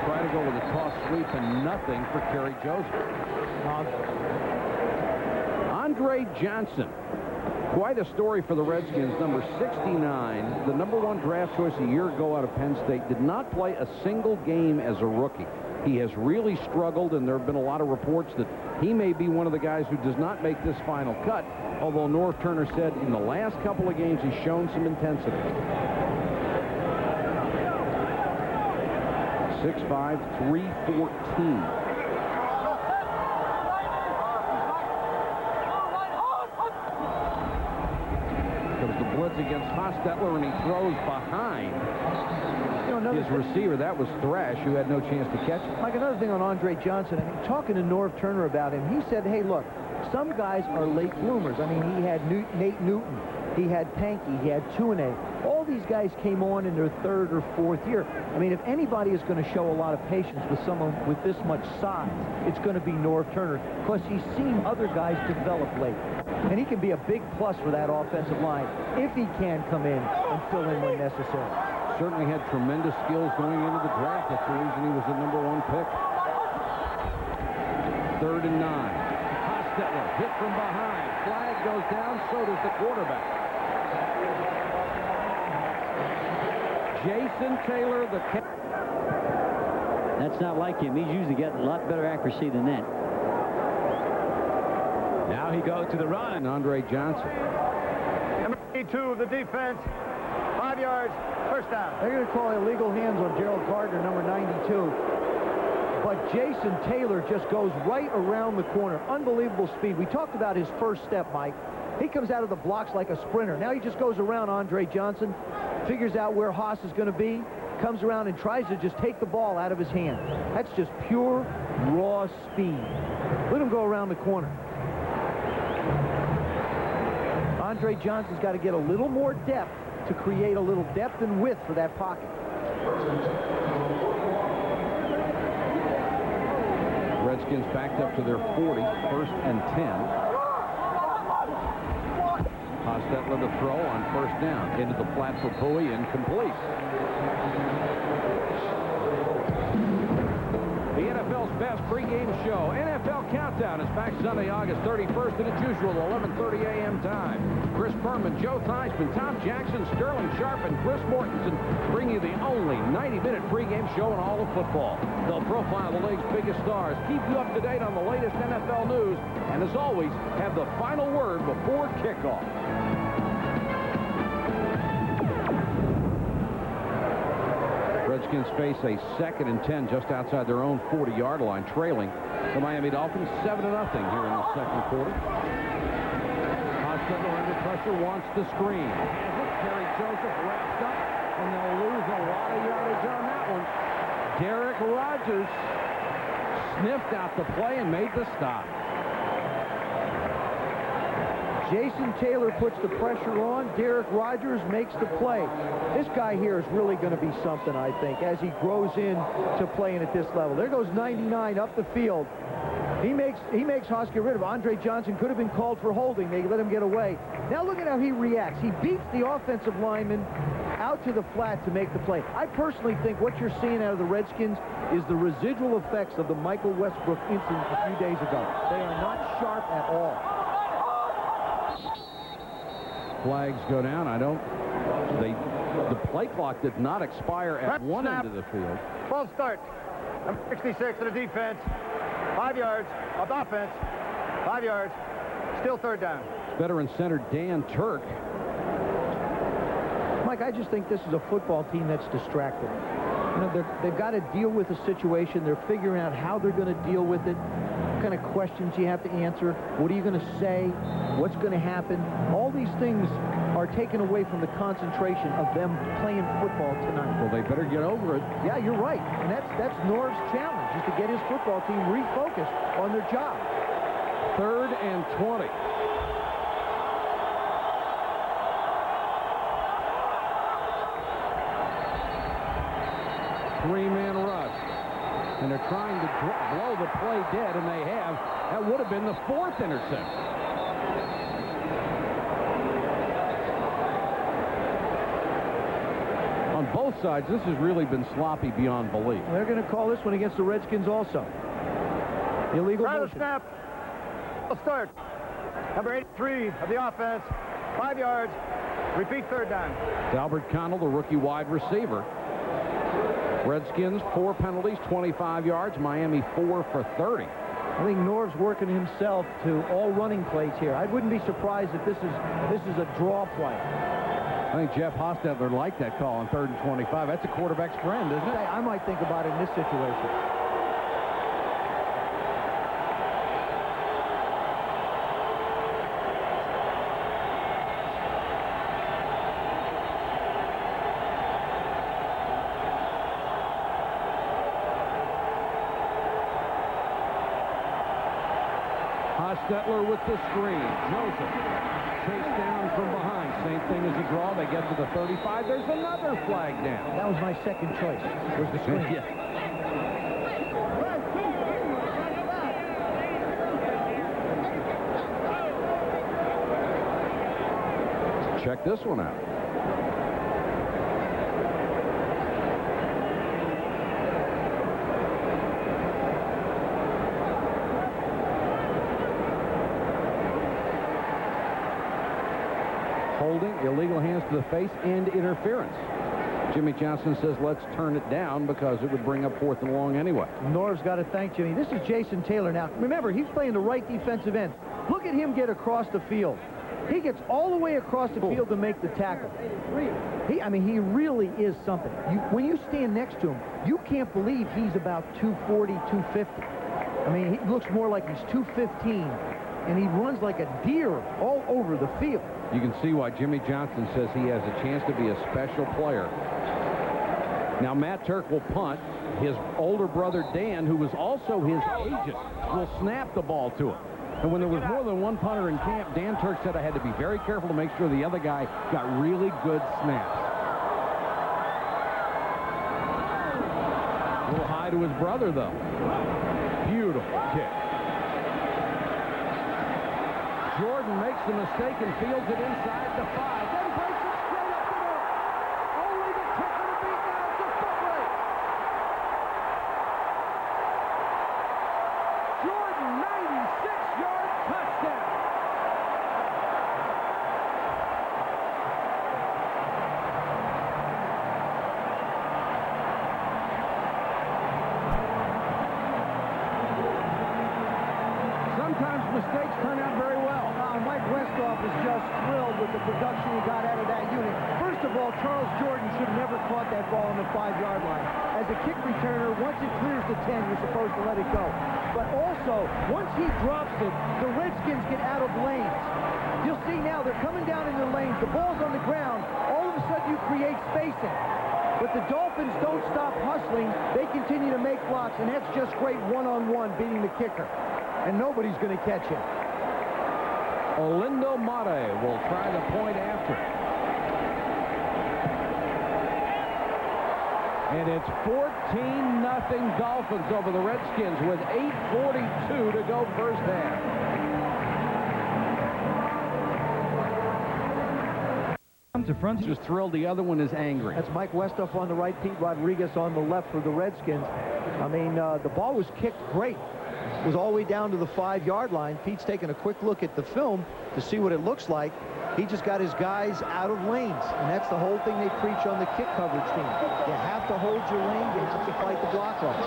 Try to go with a toss sweep and nothing for Kerry Joseph. Andre Johnson. Quite a story for the Redskins. Number 69, the number 1 draft choice a year ago out of Penn State, did not play a single game as a rookie. He has really struggled, and there have been a lot of reports that he may be one of the guys who does not make this final cut, although North Turner said in the last couple of games he's shown some intensity. 6'5", 314. Blitz against Hostetler, and he throws behind his receiver. That was Thrash, who had no chance to catch it. Like another thing on Andre Johnson, I mean, talking to North Turner about him, he said, hey, look, some guys are late bloomers. I mean, he had Nate Newton, he had Pankey, he had Tuane. All these guys came on in their 3rd or 4th year. I mean, if anybody is going to show a lot of patience with someone with this much size, it's going to be North Turner, because he's seen other guys develop late. And he can be a big plus for that offensive line if he can come in and fill in when necessary. Certainly had tremendous skills going into the draft. That's the reason he was the number 1 pick. 3rd and 9. Hostetler hit from behind. Flag goes down, so does the quarterback. Jason Taylor, the That's not like him. He's usually got a lot better accuracy than that. Now he goes to the run. Andre Johnson. Number 82, the defense. 5 yards, first down. They're going to call illegal hands on Gerald Gardner, number 92. But Jason Taylor just goes right around the corner. Unbelievable speed. We talked about his first step, Mike. He comes out of the blocks like a sprinter. Now he just goes around Andre Johnson, figures out where Haas is going to be, comes around and tries to just take the ball out of his hand. That's just pure, raw speed. Let him go around the corner. Andre Johnson's got to get a little more depth to create a little depth and width for that pocket. Redskins backed up to their 40, 1st and 10. Hostetler the throw on 1st down. Into the flat for Bowie, incomplete. The NFL's best pregame show, NFL Countdown, is back Sunday, August 31st at its usual 11:30 a.m. time. Chris Berman, Joe Theismann, Tom Jackson, Sterling Sharp, and Chris Mortensen bring you the only 90-minute pregame show in all of football. They'll profile the league's biggest stars, keep you up to date on the latest NFL news, and as always, have the final word before kickoff. Redskins face a 2nd and 10 just outside their own 40-yard line, trailing the Miami Dolphins 7-0 here in the 2nd quarter. Hostetler under pressure, wants the screen. Has it. Kerry Joseph wrapped up, and they'll lose a lot of yardage on that one. Derek Rogers sniffed out the play and made the stop. Jason Taylor puts the pressure on. Derek Rogers makes the play. This guy here is really going to be something, I think, as he grows in to playing at this level. There goes 99 up the field. He makes Haas get rid of him. Andre Johnson could have been called for holding. They let him get away. Now look at how he reacts. He beats the offensive lineman out to the flat to make the play. I personally think what you're seeing out of the Redskins is the residual effects of the Michael Westbrook incident a few days ago. They are not sharp at all. Flags go down. The play clock did not expire at one end of the field. False start. Number 66 of the defense. 5 yards of offense. 5 yards. Still third down. Veteran center Dan Turk. Mike, I just think this is a football team that's distracted. You know, they've got to deal with the situation. They're figuring out how they're going to deal with it. What kind of questions you have to answer. What are you going to say? What's going to happen? All these things are taken away from the concentration of them playing football tonight. Well, they better get over it. Yeah, you're right. And that's Norv's challenge, is to get his football team refocused on their job. 3rd and 20. Three-man rush. And they're trying to blow the play dead, and they have. That would have been the 4th interception. On both sides, this has really been sloppy beyond belief. They're going to call this one against the Redskins also. Illegal motion. Snap. We'll start. Number 83 of the offense. 5 yards. Repeat third down. Albert Connell, the rookie wide receiver. Redskins, 4 penalties, 25 yards. Miami, 4 for 30. I think Norv's working himself to all running plays here. I wouldn't be surprised if this is a draw play. I think Jeff Hostetler liked that call on 3rd and 25. That's a quarterback's friend, isn't it? I might think about it in this situation. Hostetler with the screen. Joseph chased down from behind. Same thing as a draw. They get to the 35. There's another flag down. That was my second choice. Was the screen. Yeah. Check this one out. Holding, illegal hands to the face, and interference. Jimmy Johnson says let's turn it down because it would bring up 4th and long anyway. Norv's got to thank Jimmy. This is Jason Taylor now. Remember, he's playing the right defensive end. Look at him get across the field. He gets all the way across the field to make the tackle. He really is something. When you stand next to him, you can't believe he's about 240, 250. I mean, he looks more like he's 215, and he runs like a deer all over the field. You can see why Jimmy Johnson says he has a chance to be a special player. Now, Matt Turk will punt. His older brother, Dan, who was also his agent, will snap the ball to him. And when there was more than one punter in camp, Dan Turk said I had to be very careful to make sure the other guy got really good snaps. A little high to his brother, though. Beautiful kick. Jordan makes the mistake and fields it inside the 5. Then breaks it straight up the middle. Only the kicker to beat now. It's a foot race. Jordan, 96-yard touchdown. Sometimes mistakes turn out very well. Mike Westhoff is just thrilled with the production he got out of that unit. First of all, Charles Jordan should have never caught that ball on the 5-yard line. As a kick returner, once it clears the 10, you're supposed to let it go. But also, once he drops it, the Redskins get out of lanes. You'll see now, they're coming down in their lanes. The ball's on the ground. All of a sudden, you create spacing. But the Dolphins don't stop hustling. They continue to make blocks, and that's just great one-on-one beating the kicker. And nobody's going to catch him. Olindo Mare will try the point after. And it's 14-0 Dolphins over the Redskins with 8:42 to go first half. To front. Just thrilled. The other one is angry. That's Mike Westhoff on the right, Pete Rodriguez on the left for the Redskins. I mean, the ball was kicked great. It was all the way down to the 5-yard line. Pete's taking a quick look at the film to see what it looks like. He just got his guys out of lanes, and that's the whole thing they preach on the kick coverage team. You have to hold your lane. You have to fight the block off.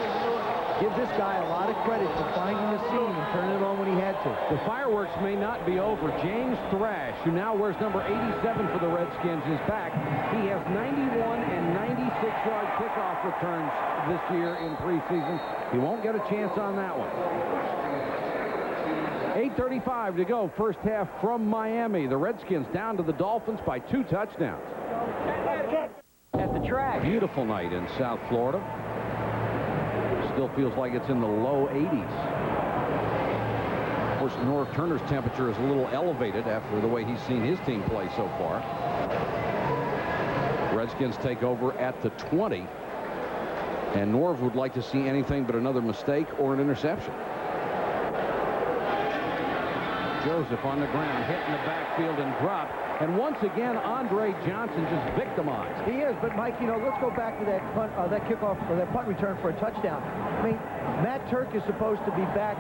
Give this guy a lot of credit for finding the seam and turning it on when he had to. The fireworks may not be over. James Thrash, who now wears number 87 for the Redskins, is back. He has 91 and 96-yard kickoff returns this year in preseason. He won't get a chance on that one. 8:35 to go, first half from Miami. The Redskins down to the Dolphins by 2 touchdowns. At the track. Beautiful night in South Florida. Still feels like it's in the low 80s. Of course, Norv Turner's temperature is a little elevated after the way he's seen his team play so far. Redskins take over at the 20. And Norv would like to see anything but another mistake or an interception. Joseph on the ground, hit in the backfield and dropped. And once again, Andre Johnson just victimized. He is, but Mike, you know, let's go back to that punt, that kickoff, or that punt return for a touchdown. I mean, Matt Turk is supposed to be back.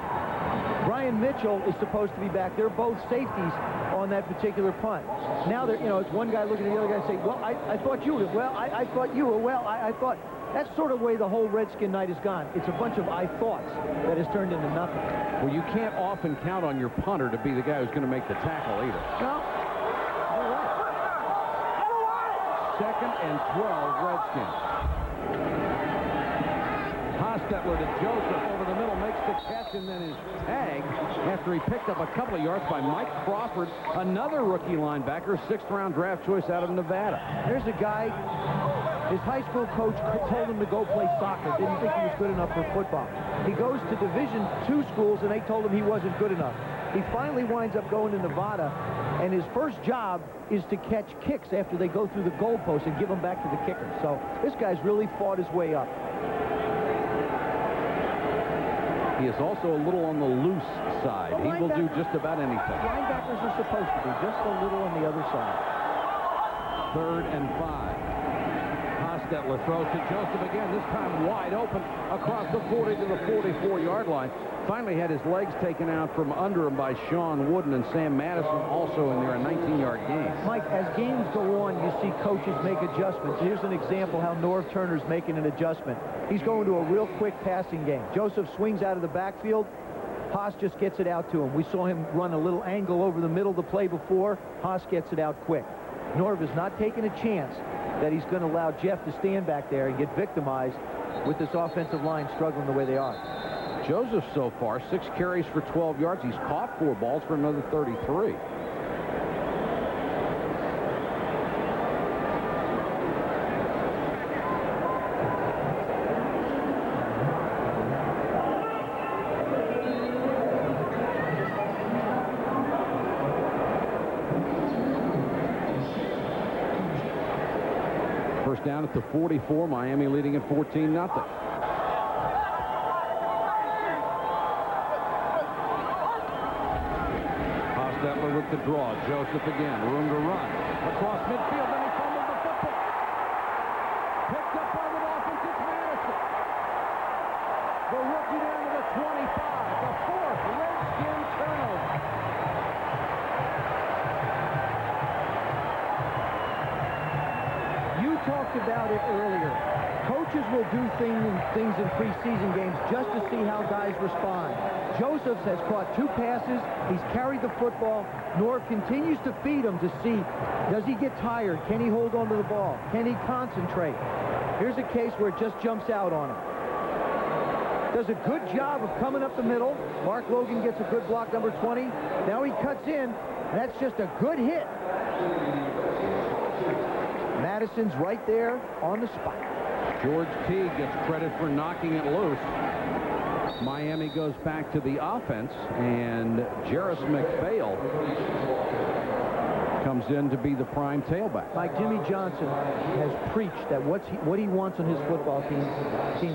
Brian Mitchell is supposed to be back. They're both safeties on that particular punt. Now, they're, you know, it's one guy looking at the other guy and saying, well, I thought you were, well, I thought you were, well, I thought. That's sort of the way the whole Redskin night has gone. It's a bunch of I thoughts that has turned into nothing. Well, you can't often count on your punter to be the guy who's going to make the tackle either. No. You're right. 2nd and 12, Redskins. Hostetler to Joseph over the middle, makes the catch, and then his tag after he picked up a couple of yards by Mike Crawford, another rookie linebacker, 6th-round draft choice out of Nevada. There's a guy. His high school coach told him to go play soccer. Didn't think he was good enough for football. He goes to Division II schools, and they told him he wasn't good enough. He finally winds up going to Nevada, and his first job is to catch kicks after they go through the goalpost and give them back to the kicker. So this guy's really fought his way up. He is also a little on the loose side. He will do just about anything. Linebackers are supposed to be just a little on the other side. 3rd and 5. Hostetler throws to Joseph again, this time wide open across the 40 to the 44-yard line. Finally had his legs taken out from under him by Sean Wooden, and Sam Madison also in there, a 19-yard gain. Mike, as games go on, you see coaches make adjustments. Here's an example how Norv Turner's making an adjustment. He's going to a real quick passing game. Joseph swings out of the backfield. Haas just gets it out to him. We saw him run a little angle over the middle of the play before. Haas gets it out quick. Norv is not taking a chance that he's going to allow Jeff to stand back there and get victimized with this offensive line struggling the way they are. Joseph so far, 6 carries for 12 yards. He's caught 4 balls for another 33. First down at the 44, Miami leading at 14-0. Hostetler with the draw. Joseph again, room to run. Across midfield, then he fumbled the football. Picked up by the Dolphins, it's Madison. The rookie down to the 25, the 4th Redskin turnover. Talked about it earlier. Coaches will do things in preseason games just to see how guys respond. Joseph has caught 2 passes. He's carried the football. Norv continues to feed him to see, does he get tired? Can he hold on to the ball? Can he concentrate? Here's a case where it just jumps out on him. Does a good job of coming up the middle. Mark Logan gets a good block, number 20. Now he cuts in. That's just a good hit. Madison's right there on the spot. George Teague gets credit for knocking it loose. Miami goes back to the offense, and Jarris McPhail comes in to be the prime tailback. Like Jimmy Johnson has preached that what he wants on his football team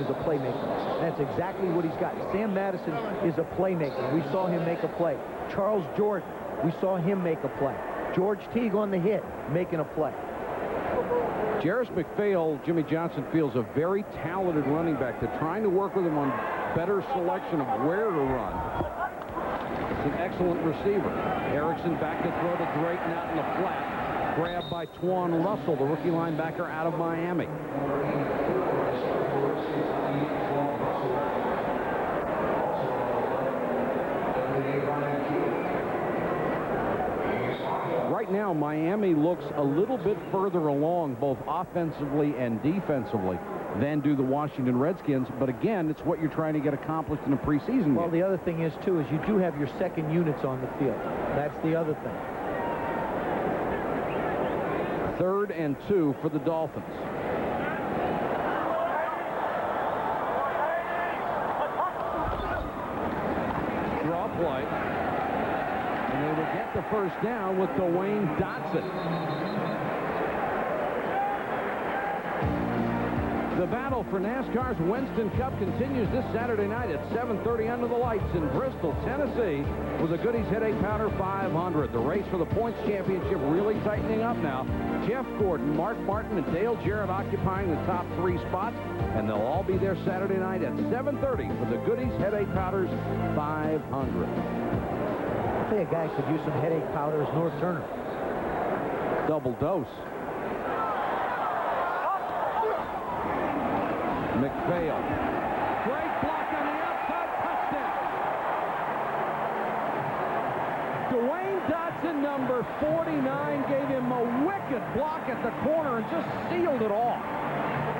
is a playmaker. That's exactly what he's got. Sam Madison is a playmaker. We saw him make a play. Charles Jordan, we saw him make a play. George Teague on the hit, making a play. Jarris McPhail, Jimmy Johnson feels a very talented running back. They're trying to work with him on better selection of where to run. It's an excellent receiver. Erickson back to throw to Drayton out in the flat. Grabbed by Twan Russell, the rookie linebacker out of Miami. Right now, Miami looks a little bit further along, both offensively and defensively, than do the Washington Redskins. But again, it's what you're trying to get accomplished in a preseason Well, game. the other thing is, too, is you do have your second units on the field. That's the other thing. 3rd and 2 for the Dolphins. Draw play. And they will get the first down with Dwayne Dotson. The battle for NASCAR's Winston Cup continues this Saturday night at 7:30 under the lights in Bristol, Tennessee, with the Goodies Headache Powder 500. The race for the points championship really tightening up now. Jeff Gordon, Mark Martin, and Dale Jarrett occupying the top 3 spots, and they'll all be there Saturday night at 7:30 for the Goodies Headache Powders 500. I think a guy could use some headache powder as North Turner. Double dose. McPhail. Great block on the outside, touchdown. Dwayne Dotson, number 49, gave him a wicked block at the corner and just sealed it off.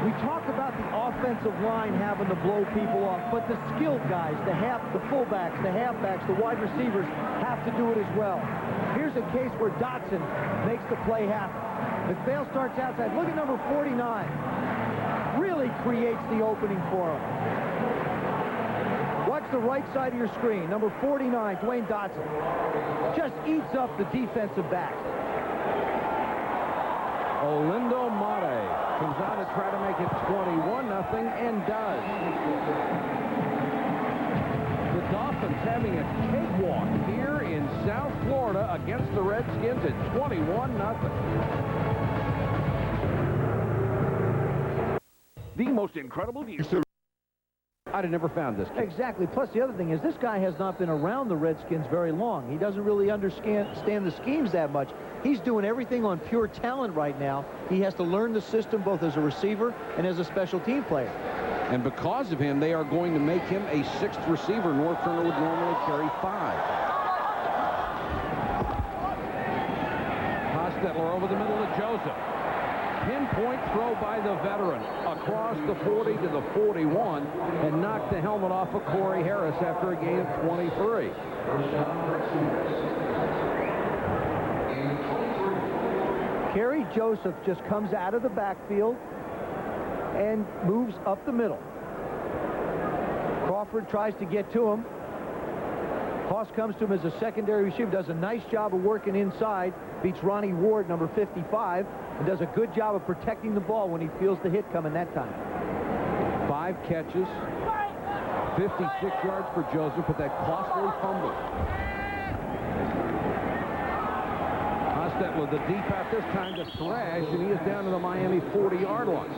We talk about the offensive line having to blow people off, but the skilled guys, the fullbacks, the halfbacks, the wide receivers have to do it as well. Here's a case where Dotson makes the play happen. McPhail starts outside. Look at number 49. Really creates the opening for him. Watch the right side of your screen. Number 49, Dwayne Dotson. Just eats up the defensive back. Olindo Mare comes out to try to make it 21-0 and does. The Dolphins having a cakewalk here in South Florida against the Redskins at 21-0. The most incredible view. I'd have never found this kid. Exactly. Plus, the other thing is this guy has not been around the Redskins very long. He doesn't really understand the schemes that much. He's doing everything on pure talent right now. He has to learn the system both as a receiver and as a special team player. And because of him, they are going to make him a 6th receiver. North Turner would normally carry 5. Hostetler over the middle to Joseph. Pinpoint throw by the veteran across the 40 to the 41 and knocked the helmet off of Corey Harris after a gain of 23. Kerry Joseph just comes out of the backfield and moves up the middle. Crawford tries to get to him. Haas comes to him as a secondary receiver, does a nice job of working inside, beats Ronnie Ward, number 55, and does a good job of protecting the ball when he feels the hit coming that time. 5 catches, 56 yards for Joseph with that costly fumble. Hostetler, the deep out this time to Thrash, and he is down to the Miami 40-yard line.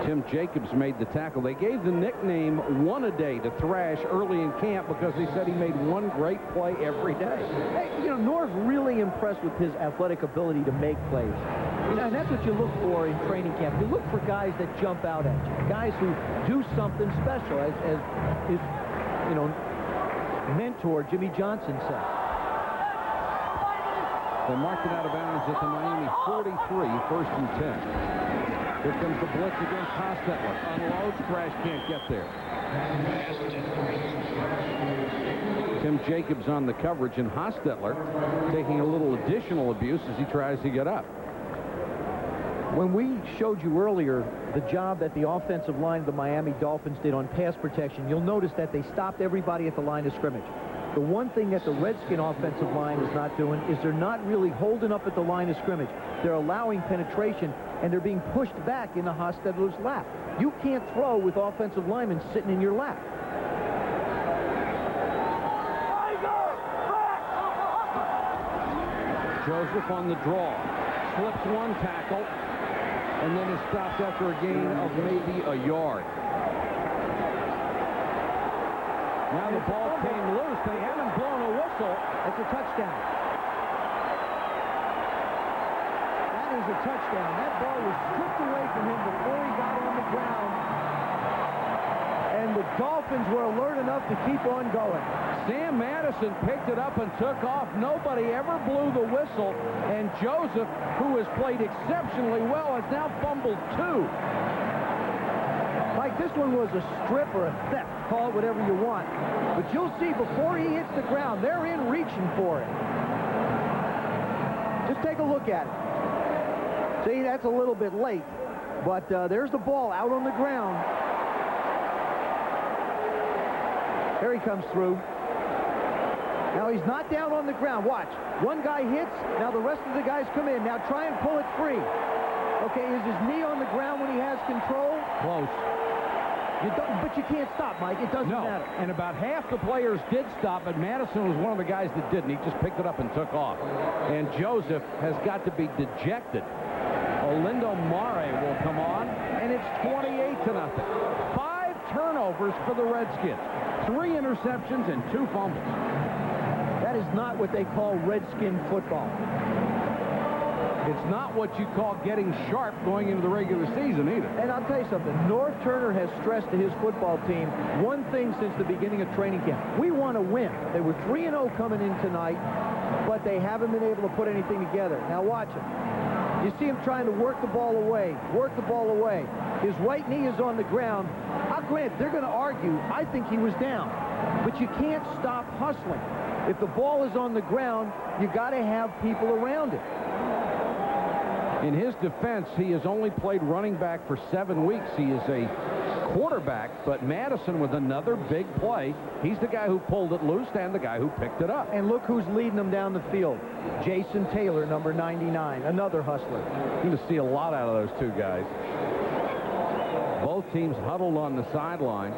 Tim Jacobs made the tackle. They gave the nickname One-A-Day to Thrash early in camp because they said he made one great play every day. Hey, you know, Norv's really impressed with his athletic ability to make plays. You know, and that's what you look for in training camp. You look for guys that jump out at you, guys who do something special, as his, you know, mentor Jimmy Johnson said. They marked it out of bounds at the Miami 43, 1st and 10. Here comes the blitz against Hostetler. Unloads. Thrash can't get there. Tim Jacobs on the coverage, and Hostetler taking a little additional abuse as he tries to get up. When we showed you earlier the job that the offensive line of the Miami Dolphins did on pass protection, you'll notice that they stopped everybody at the line of scrimmage. The one thing that the Redskin offensive line is not doing is they're not really holding up at the line of scrimmage. They're allowing penetration, and they're being pushed back into Hostetler's lap. You can't throw with offensive linemen sitting in your lap. Joseph on the draw. Slips one tackle, and then is stopped after a gain of maybe a yard. Now the ball came loose. They haven't blown a whistle. That's a touchdown. That is a touchdown. That ball was stripped away from him before he got on the ground. And the Dolphins were alert enough to keep on going. Sam Madison picked it up and took off. Nobody ever blew the whistle. And Joseph, who has played exceptionally well, has now fumbled two. Like, this one was a strip or a theft. Call it whatever you want. But you'll see before he hits the ground, they're in reaching for it. Just take a look at it. See, that's a little bit late. But there's the ball out on the ground. There he comes through. Now he's not down on the ground. Watch. One guy hits. Now the rest of the guys come in. Now try and pull it free. Okay, is his knee on the ground when he has control? Close. But you can't stop, Mike. It doesn't matter. And about half the players did stop, but Madison was one of the guys that didn't. He just picked it up and took off. And Joseph has got to be dejected. Olindo Mare will come on, and it's 28-0. 5 turnovers for the Redskins. 3 interceptions and 2 fumbles. That is not what they call Redskin football. It's not what you call getting sharp going into the regular season either. And I'll tell you something. North Turner has stressed to his football team one thing since the beginning of training camp. We want to win. They were 3-0 coming in tonight, but they haven't been able to put anything together. Now watch him. You see him trying to work the ball away. His right knee is on the ground. I'll grant they're going to argue. I think he was down. But you can't stop hustling. If the ball is on the ground, you got to have people around it. In his defense, he has only played running back for 7 weeks. He is a quarterback, but Madison with another big play. He's the guy who pulled it loose and the guy who picked it up. And look who's leading them down the field. Jason Taylor, number 99, another hustler. You're going to see a lot out of those two guys. Both teams huddled on the sideline.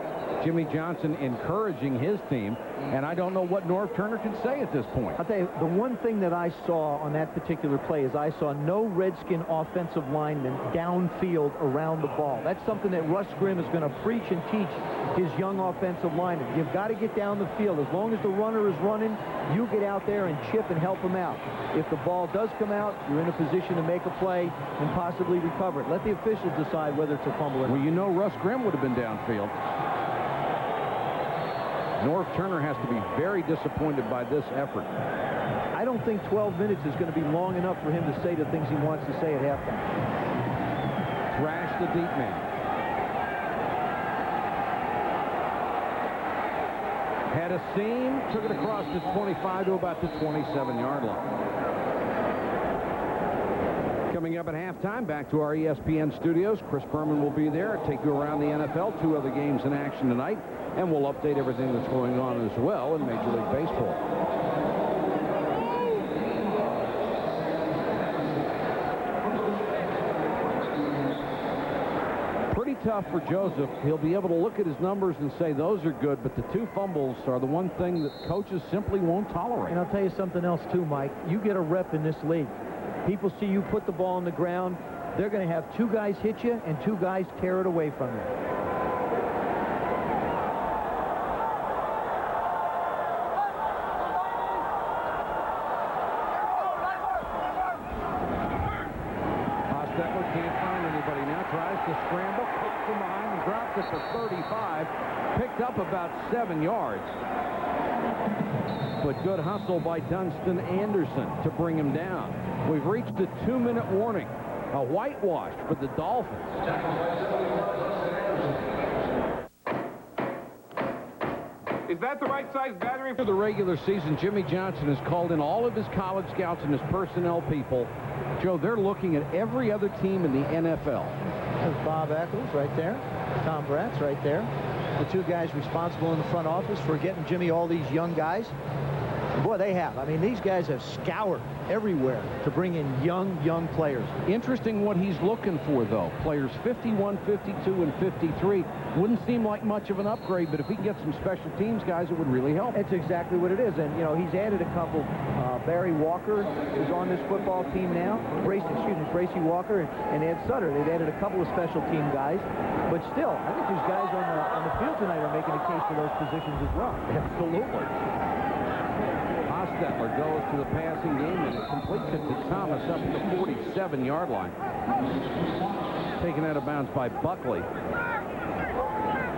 Jimmy Johnson encouraging his team, and I don't know what North Turner can say at this point. I'll tell you, the one thing that I saw on that particular play is I saw no Redskin offensive linemen downfield around the ball. That's something that Russ Grimm is going to preach and teach his young offensive linemen. You've got to get down the field. As long as the runner is running, you get out there and chip and help him out. If the ball does come out, you're in a position to make a play and possibly recover it. Let the officials decide whether it's a fumble or not. Well, you know Russ Grimm would have been downfield. North Turner has to be very disappointed by this effort. I don't think 12 minutes is going to be long enough for him to say the things he wants to say at halftime. Thrash the deep man. Had a seam, took it across the 25 to about the 27-yard line. Coming up at halftime, back to our ESPN studios. Chris Berman will be there, take you around the NFL. 2 other games in action tonight, and we'll update everything that's going on as well in Major League Baseball. Pretty tough for Joseph. He'll be able to look at his numbers and say those are good, but the 2 fumbles are the one thing that coaches simply won't tolerate. And I'll tell you something else too, Mike. You get a rep in this league. People see you put the ball on the ground, they're going to have 2 guys hit you and 2 guys tear it away from you. Hostetler can't find anybody now, tries to scramble, kicks from behind and drops it for 35, picked up about 7 yards. But good hustle by Dunston Anderson to bring him down. We've reached a 2-minute warning. A whitewash for the Dolphins. Is that the right size battery? For the regular season, Jimmy Johnson has called in all of his college scouts and his personnel people. Joe, they're looking at every other team in the NFL. There's Bob Eccles right there. Tom Bratz right there. the two guys responsible in the front office for getting Jimmy all these young guys. Boy, they have. I mean, these guys have scoured everywhere to bring in young players. Interesting what he's looking for, though. Players 51, 52, and 53. Wouldn't seem like much of an upgrade, but if he can get some special teams guys, it would really help. That's exactly what it is. And, you know, he's added a couple. Barry Walker is on this football team now. Tracy Walker and Ed Sutter. They've added a couple of special team guys. But still, I think these guys on the field tonight are making a case for those positions as well. Absolutely. Hostetler goes to the passing game and it completes it to Thomas up at the 47-yard line. Taken out of bounds by Buckley.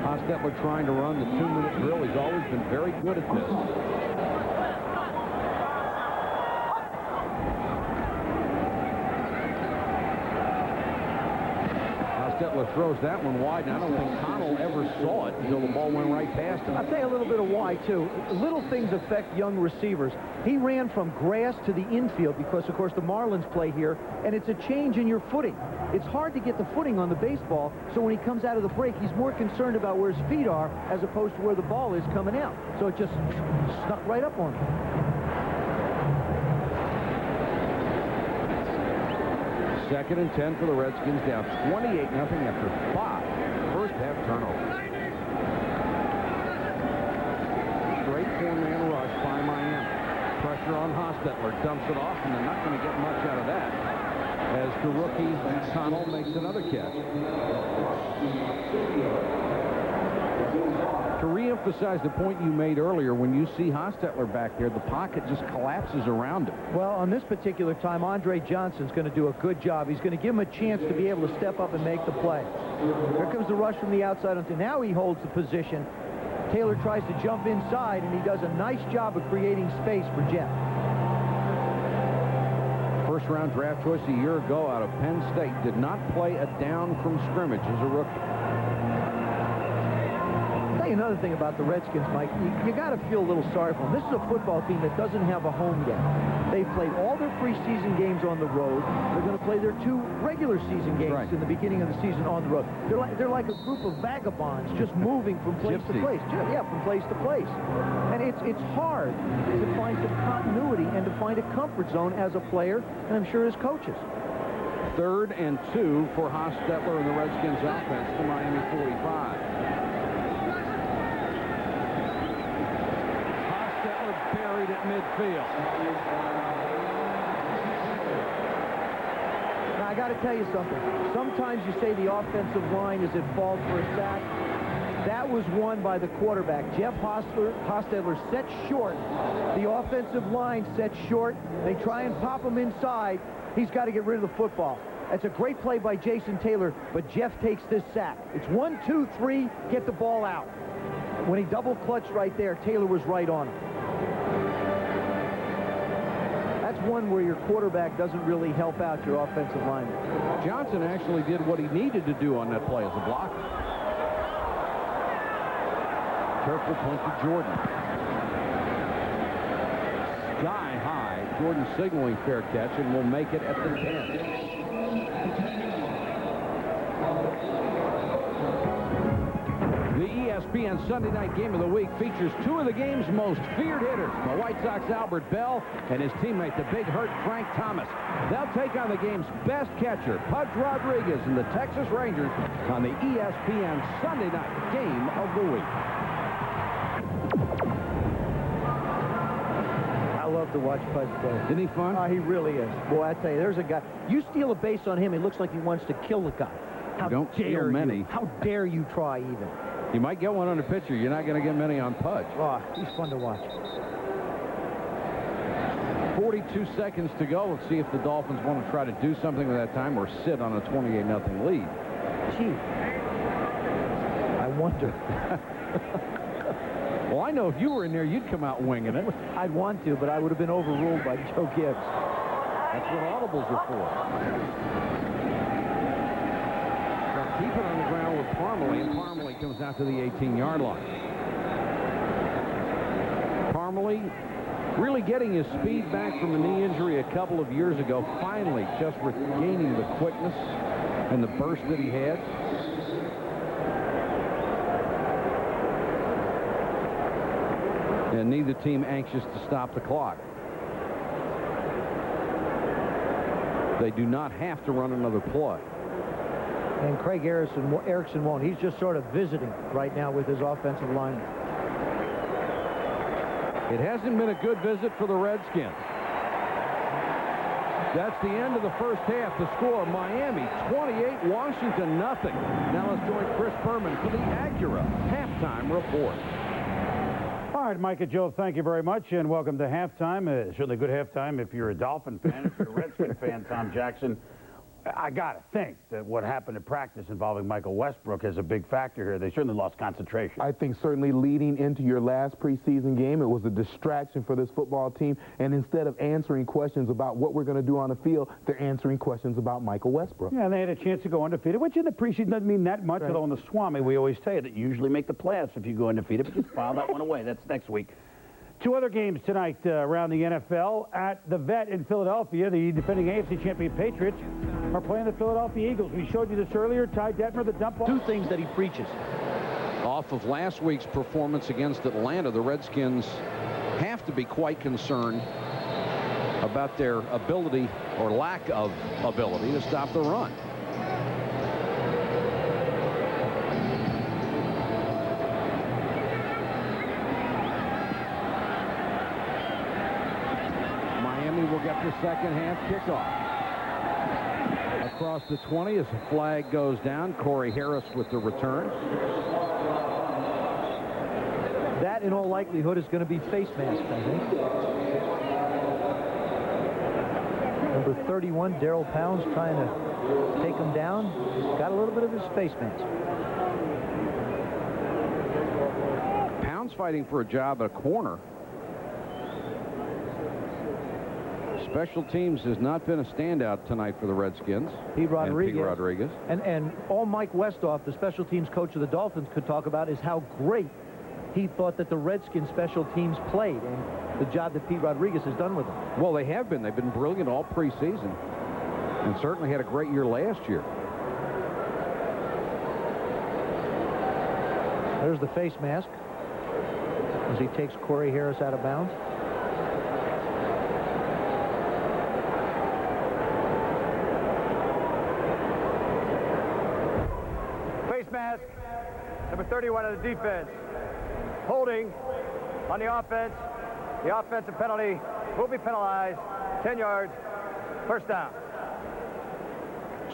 Hostetler trying to run the 2-minute drill. He's always been very good at this. Hostetler throws that one wide, and I don't think Connell ever saw it until the ball went right past him. I'll tell you a little bit of why, too. Little things affect young receivers. He ran from grass to the infield because, of course, the Marlins play here, and it's a change in your footing. It's hard to get the footing on the baseball, so when he comes out of the break, he's more concerned about where his feet are as opposed to where the ball is coming out. So it just snuck right up on him. Second and 10 for the Redskins, down 28-0 after 5 first-half turnovers. Straight four-man rush by Miami. Pressure on Hostetler, dumps it off, and they're not going to get much out of that as the rookie Connell makes another catch. To re-emphasize the point you made earlier, when you see Hostetler back there, the pocket just collapses around him. Well, on this particular time, Andre Johnson's going to do a good job. He's going to give him a chance to be able to step up and make the play. Here comes the rush from the outside. Now he holds the position. Taylor tries to jump inside, and he does a nice job of creating space for Jeff. First-round draft choice a year ago out of Penn State. Did not play a down from scrimmage as a rookie. Another thing about the Redskins, Mike, you got to feel a little sorry for them. This is a football team that doesn't have a home game. They've played all their preseason games on the road. They're going to play their 2 regular season games in the beginning of the season on the road. They're like a group of vagabonds just moving from place to place. Yeah, from place to place. And it's hard to find some continuity and to find a comfort zone as a player, and I'm sure as coaches. 3rd and 2 for Hostetler and the Redskins offense to Miami 45. Buried at midfield. Now, I got to tell you something. Sometimes you say the offensive line is at fault for a sack. That was won by the quarterback. Jeff Hostetler set short. The offensive line set short. They try and pop him inside. He's got to get rid of the football. That's a great play by Jason Taylor, but Jeff takes this sack. It's 1, 2, 3, get the ball out. When he double clutched right there, Taylor was right on him. That's one where your quarterback doesn't really help out your offensive lineman. Johnson actually did what he needed to do on that play as a blocker. Careful punt to Jordan. Sky high. Jordan signaling fair catch and will make it at the 10. The ESPN Sunday night game of the week features 2 of the game's most feared hitters, the White Sox Albert Bell and his teammate, the big hurt Frank Thomas. They'll take on the game's best catcher, Pudge Rodriguez, and the Texas Rangers on the ESPN Sunday night game of the week. I love to watch Pudge play. Isn't he fun? Oh, he really is. Boy, I tell you, there's a guy. You steal a base on him, he looks like he wants to kill the guy. How don't steal many. How dare you try even? You might get one on a pitcher. You're not going to get many on Pudge. Oh, he's fun to watch. 42 seconds to go. Let's see if the Dolphins want to try to do something with that time or sit on a 28-0 lead. Gee, I wonder. Well, I know if you were in there, you'd come out winging it. I'd want to, but I would have been overruled by Joe Gibbs. That's what audibles are for. Keep it on the ground with Parmalee, and Parmalee comes out to the 18-yard line. Parmalee really getting his speed back from a knee injury a couple of years ago, finally just regaining the quickness and the burst that he had. And neither team anxious to stop the clock. They do not have to run another play. And Craig Erickson won't. He's just sort of visiting right now with his offensive line. It hasn't been a good visit for the Redskins. That's the end of the first half. The score, Miami 28, Washington nothing. Now let's join Chris Berman for the Acura halftime report. All right, Mike and Joe, thank you very much, and welcome to halftime. Certainly a good halftime if you're a Dolphin fan. If you're a Redskin fan, Tom Jackson, I got to think that what happened in practice involving Michael Westbrook is a big factor here. They certainly lost concentration. I think certainly leading into your last preseason game, it was a distraction for this football team. And instead of answering questions about what we're going to do on the field, they're answering questions about Michael Westbrook. Yeah, they had a chance to go undefeated, which in the preseason doesn't mean that much. Right. Although in the Swami, we always tell you that you usually make the playoffs if you go undefeated, but just file that one away. That's next week. Two other games tonight around the NFL. At the Vet in Philadelphia, the defending AFC champion Patriots are playing the Philadelphia Eagles. We showed you this earlier. Ty Detmer, the dump off. Two things that he preaches. Off of last week's performance against Atlanta, the Redskins have to be quite concerned about their ability or lack of ability to stop the run. Will get the second half kickoff. Across the 20 as the flag goes down. Corey Harris with the return. That, in all likelihood, is going to be face mask, I think. Number 31, Darryl Pounds, trying to take him down. Got a little bit of his face mask. Pounds fighting for a job at corner. Special teams has not been a standout tonight for the Redskins. Pete Rodriguez. And all Mike Westhoff, the special teams coach of the Dolphins, could talk about is how great he thought that the Redskins special teams played and the job that Pete Rodriguez has done with them. Well, they have been. They've been brilliant all preseason and certainly had a great year last year. There's the face mask as he takes Corey Harris out of bounds. Mask, number 31 on the defense. Holding on the offense. The offensive penalty will be penalized. 10 yards, first down.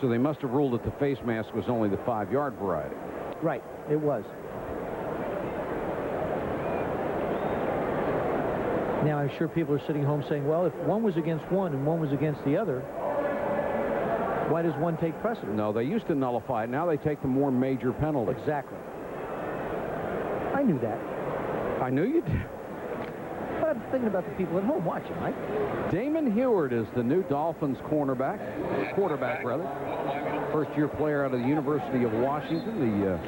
So they must have ruled that the face mask was only the 5-yard variety. Right, it was. Now, I'm sure people are sitting home saying, well, if one was against one and one was against the other, why does one take precedent? No, they used to nullify it. Now they take the more major penalties. Exactly. I knew that. I knew you did. But I'm thinking about the people at home watching, Mike. Damon Heward is the new Dolphins quarterback, rather. First-year player out of the University of Washington, the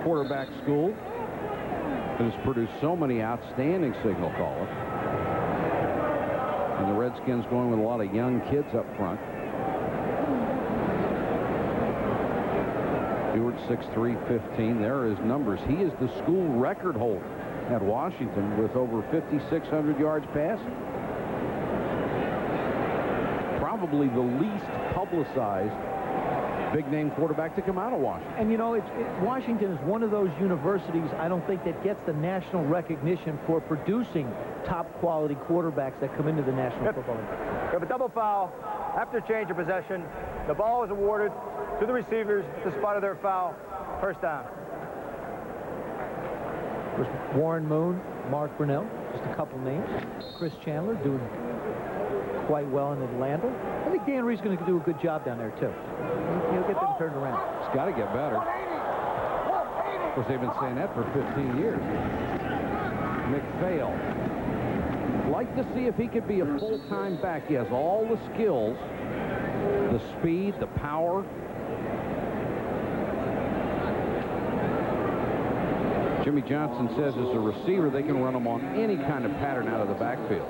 quarterback school, that has produced so many outstanding signal callers. And the Redskins going with a lot of young kids up front. Stewart 6'3", 15. There are his numbers. He is the school record holder at Washington with over 5,600 yards passing. Probably the least publicized big-name quarterback to come out of Washington. And, you know, Washington is one of those universities, I don't think, that gets the national recognition for producing top-quality quarterbacks that come into the National Football League. We have a double foul after change of possession. The ball is awarded to the receivers at the spot of their foul. First down. There's Warren Moon, Mark Brunell, just a couple names. Chris Chandler doing quite well in Atlanta. I think Dan Reed's going to do a good job down there, too. He'll get them turned around. It's got to get better. Of course, they've been saying that for 15 years. McPhail. Like to see if he could be a full-time back. He has all the skills, the speed, the power. Jimmy Johnson says as a receiver, they can run him on any kind of pattern out of the backfield.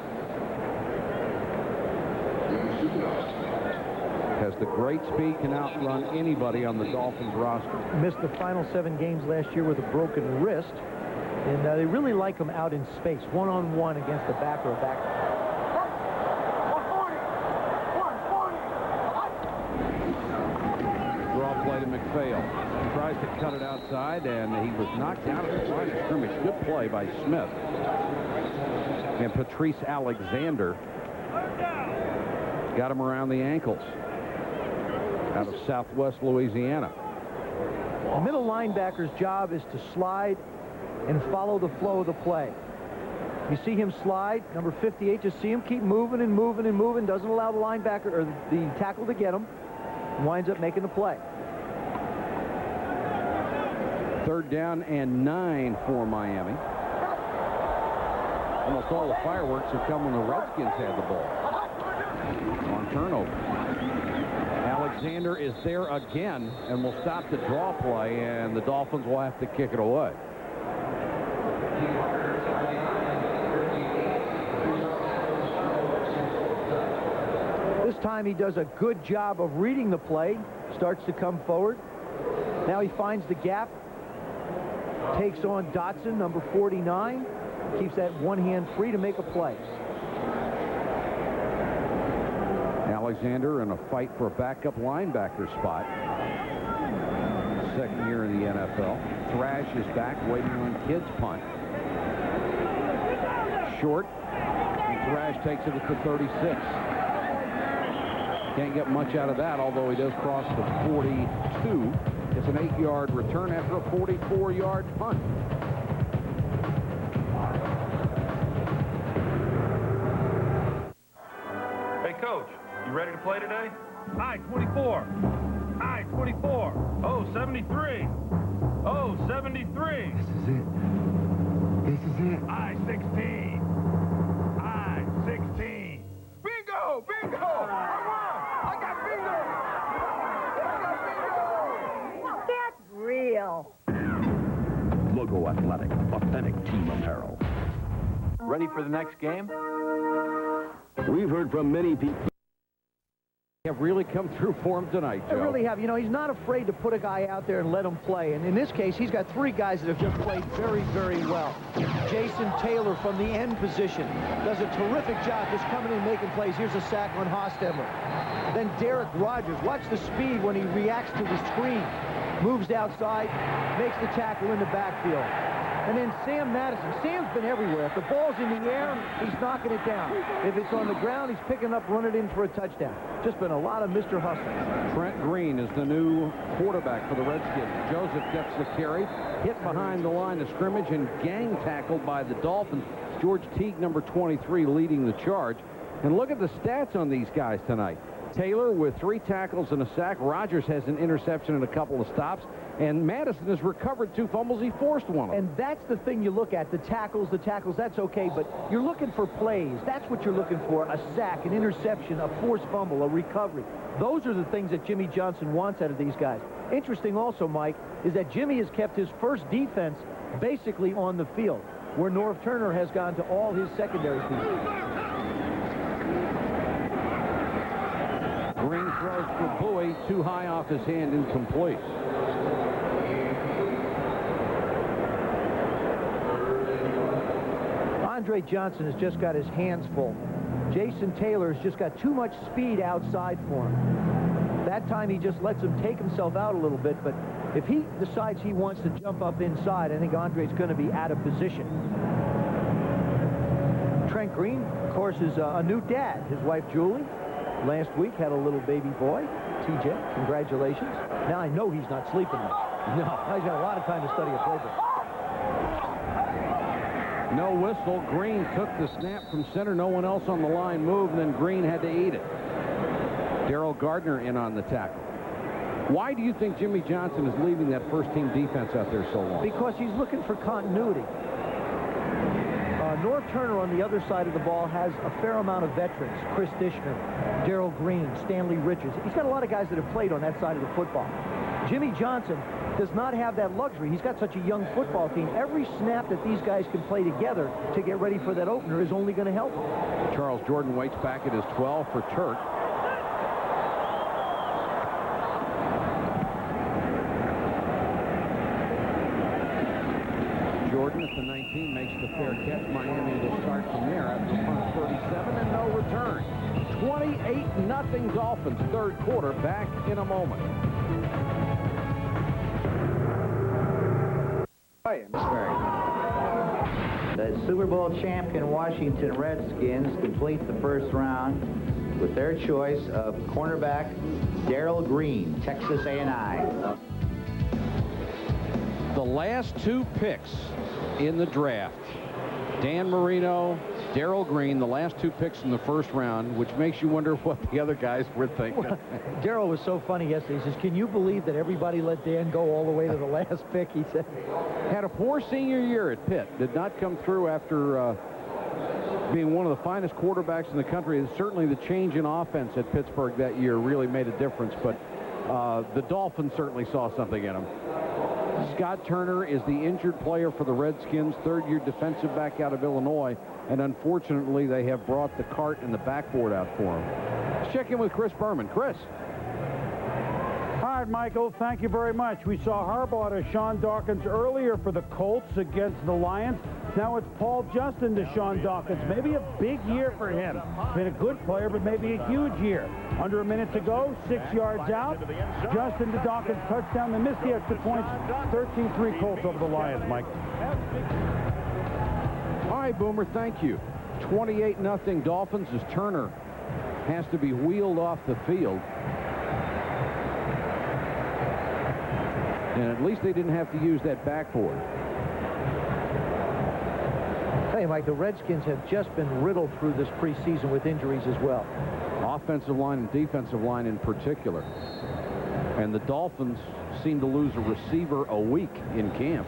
Has the great speed, can outrun anybody on the Dolphins roster. Missed the final 7 games last year with a broken wrist. And they really like him out in space, one-on-one against the back or a back. Draw play to McPhail. He tries to cut it outside, and he was knocked out of the line of scrimmage. Good play by Smith. And Patrice Alexander got him around the ankles out of Southwest Louisiana. The middle linebacker's job is to slide and follow the flow of the play. You see him slide, number 58, just see him keep moving and moving and moving, doesn't allow the linebacker or the tackle to get him, winds up making the play. 3rd down and 9 for Miami. Almost all the fireworks have come when the Redskins had the ball. On turnover. Alexander is there again and will stop the draw play, and the Dolphins will have to kick it away. This time he does a good job of reading the play, starts to come forward. Now he finds the gap, takes on Dotson, number 49, keeps that one hand free to make a play. Alexander in a fight for a backup linebacker spot. 2nd year in the NFL. Thrash is back, waiting on Kidd's punt. Short, and Thrash takes it at the 36. Can't get much out of that, although he does cross the 42. It's an 8-yard return after a 44-yard punt. Hey, Coach, you ready to play today? I-24. I-24. Oh, 73. Oh, 73. This is it. This is it. I-16. I-16. Bingo! Bingo! I got bingo! Get real. Logo Athletic, authentic team apparel. Ready for the next game? We've heard from many people. Have really come through for him tonight, Joe. They really have. You know, he's not afraid to put a guy out there and let him play. And in this case, he's got 3 guys that have just played very, very well. Jason Taylor from the end position does a terrific job just coming in and making plays. Here's a sack on Hostetler. Then Derek Rogers. Watch the speed when he reacts to the screen. Moves outside, makes the tackle in the backfield. And then Sam Madison. Sam's been everywhere. If the ball's in the air, he's knocking it down. If it's on the ground, he's picking up, running in for a touchdown. Just been a lot of Mr. Hustler. Trent Green is the new quarterback for the Redskins. Joseph gets the carry, hit behind the line of scrimmage, and gang tackled by the Dolphins. George Teague, number 23, leading the charge. And look at the stats on these guys tonight. Taylor with 3 tackles and a sack. Rogers has an interception and a couple of stops. And Madison has recovered 2 fumbles. He forced one of them. And that's the thing you look at. The tackles, that's okay. But you're looking for plays. That's what you're looking for. A sack, an interception, a forced fumble, a recovery. Those are the things that Jimmy Johnson wants out of these guys. Interesting also, Mike, is that Jimmy has kept his first defense basically on the field, where Norv Turner has gone to all his secondary pieces. Green throws for Bowie, too high off his hand, incomplete. Andre Johnson has just got his hands full. Jason Taylor has just got too much speed outside for him. That time he just lets him take himself out a little bit, but if he decides he wants to jump up inside, I think Andre's going to be out of position. Trent Green, of course, is a new dad. His wife, Julie, last week had a little baby boy, TJ. Congratulations. Now I know he's not sleeping much. No, he's got a lot of time to study a playbook. No whistle. Green took the snap from center. No one else on the line moved, and then Green had to eat it. Darrell Gardner in on the tackle. Why do you think Jimmy Johnson is leaving that first-team defense out there so long? Because he's looking for continuity. Norv Turner on the other side of the ball has a fair amount of veterans. Chris Dishner, Darrell Green, Stanley Richards. He's got a lot of guys that have played on that side of the football. Jimmy Johnson does not have that luxury. He's got such a young football team. Every snap that these guys can play together to get ready for that opener is only going to help them. Charles Jordan waits back at his 12 for Turk. Jordan at the 19. team makes the fair catch. Miami will start from there after a punt of 37 and no return. 28-0 Dolphins, third quarter. Back in a moment. The Super Bowl champion Washington Redskins complete the first round with their choice of cornerback Darrell Green, Texas A&I. The last two picks in the draft, Dan Marino, Darrell Green, the last two picks in the first round, which makes you wonder what the other guys were thinking. Well, Darrell was so funny yesterday. He says, can you believe that everybody let Dan go all the way to the last pick? He said. Had a poor senior year at Pitt. Did not come through after being one of the finest quarterbacks in the country. And certainly the change in offense at Pittsburgh that year really made a difference. But the Dolphins certainly saw something in him. Scott Turner is the injured player for the Redskins, third-year defensive back out of Illinois, and unfortunately they have brought the cart and the backboard out for him. Let's check in with Chris Berman. Chris. All right, Michael, thank you very much. We saw Harbaugh to Sean Dawkins earlier for the Colts against the Lions. Now it's Paul Justin to Sean Dawkins. Maybe a big year for him. Been a good player, but maybe a huge year. Under a minute to go, 6 yards out. Justin to Dawkins, touchdown. They missed the extra points. 13-3 Colts over the Lions, Mike. All right, Boomer, thank you. 28-0 Dolphins as Turner has to be wheeled off the field. And at least they didn't have to use that backboard. Hey, Mike, the Redskins have just been riddled through this preseason with injuries as well. Offensive line and defensive line in particular. And the Dolphins seem to lose a receiver a week in camp.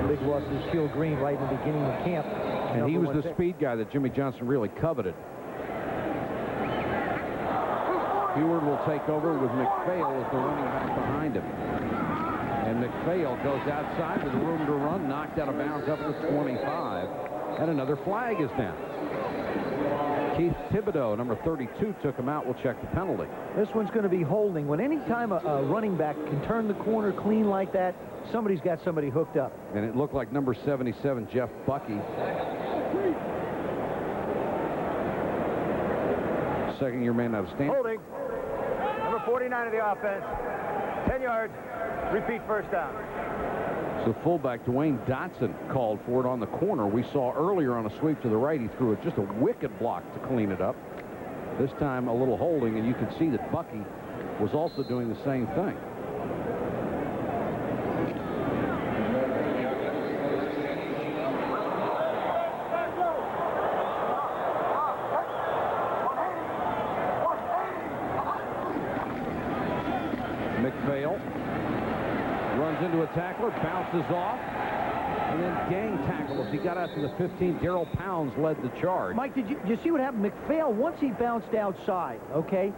Big loss is Phil Green right in the beginning of camp. And he was the speed guy that Jimmy Johnson really coveted. Heward will take over with McPhail as the running back behind him. And McPhail goes outside with room to run, knocked out of bounds up to 25. And another flag is down. Keith Thibodeau, number 32, took him out. We'll check the penalty. This one's going to be holding. When any time a running back can turn the corner clean like that, somebody's got somebody hooked up. And it looked like number 77, Jeff Bucky. Second-year man outstanding. Holding. Number 49 of the offense. 10 yards. Repeat first down. So fullback Dwayne Dotson called for it on the corner. We saw earlier on a sweep to the right, he threw it just a wicked block to clean it up. This time a little holding, and you can see that Bucky was also doing the same thing. McPhail runs into a tackler, bounces off, and then gang tackle as he got out to the 15. Darrell Pounds led the charge. Mike, did you see what happened? McPhail, once he bounced outside, okay,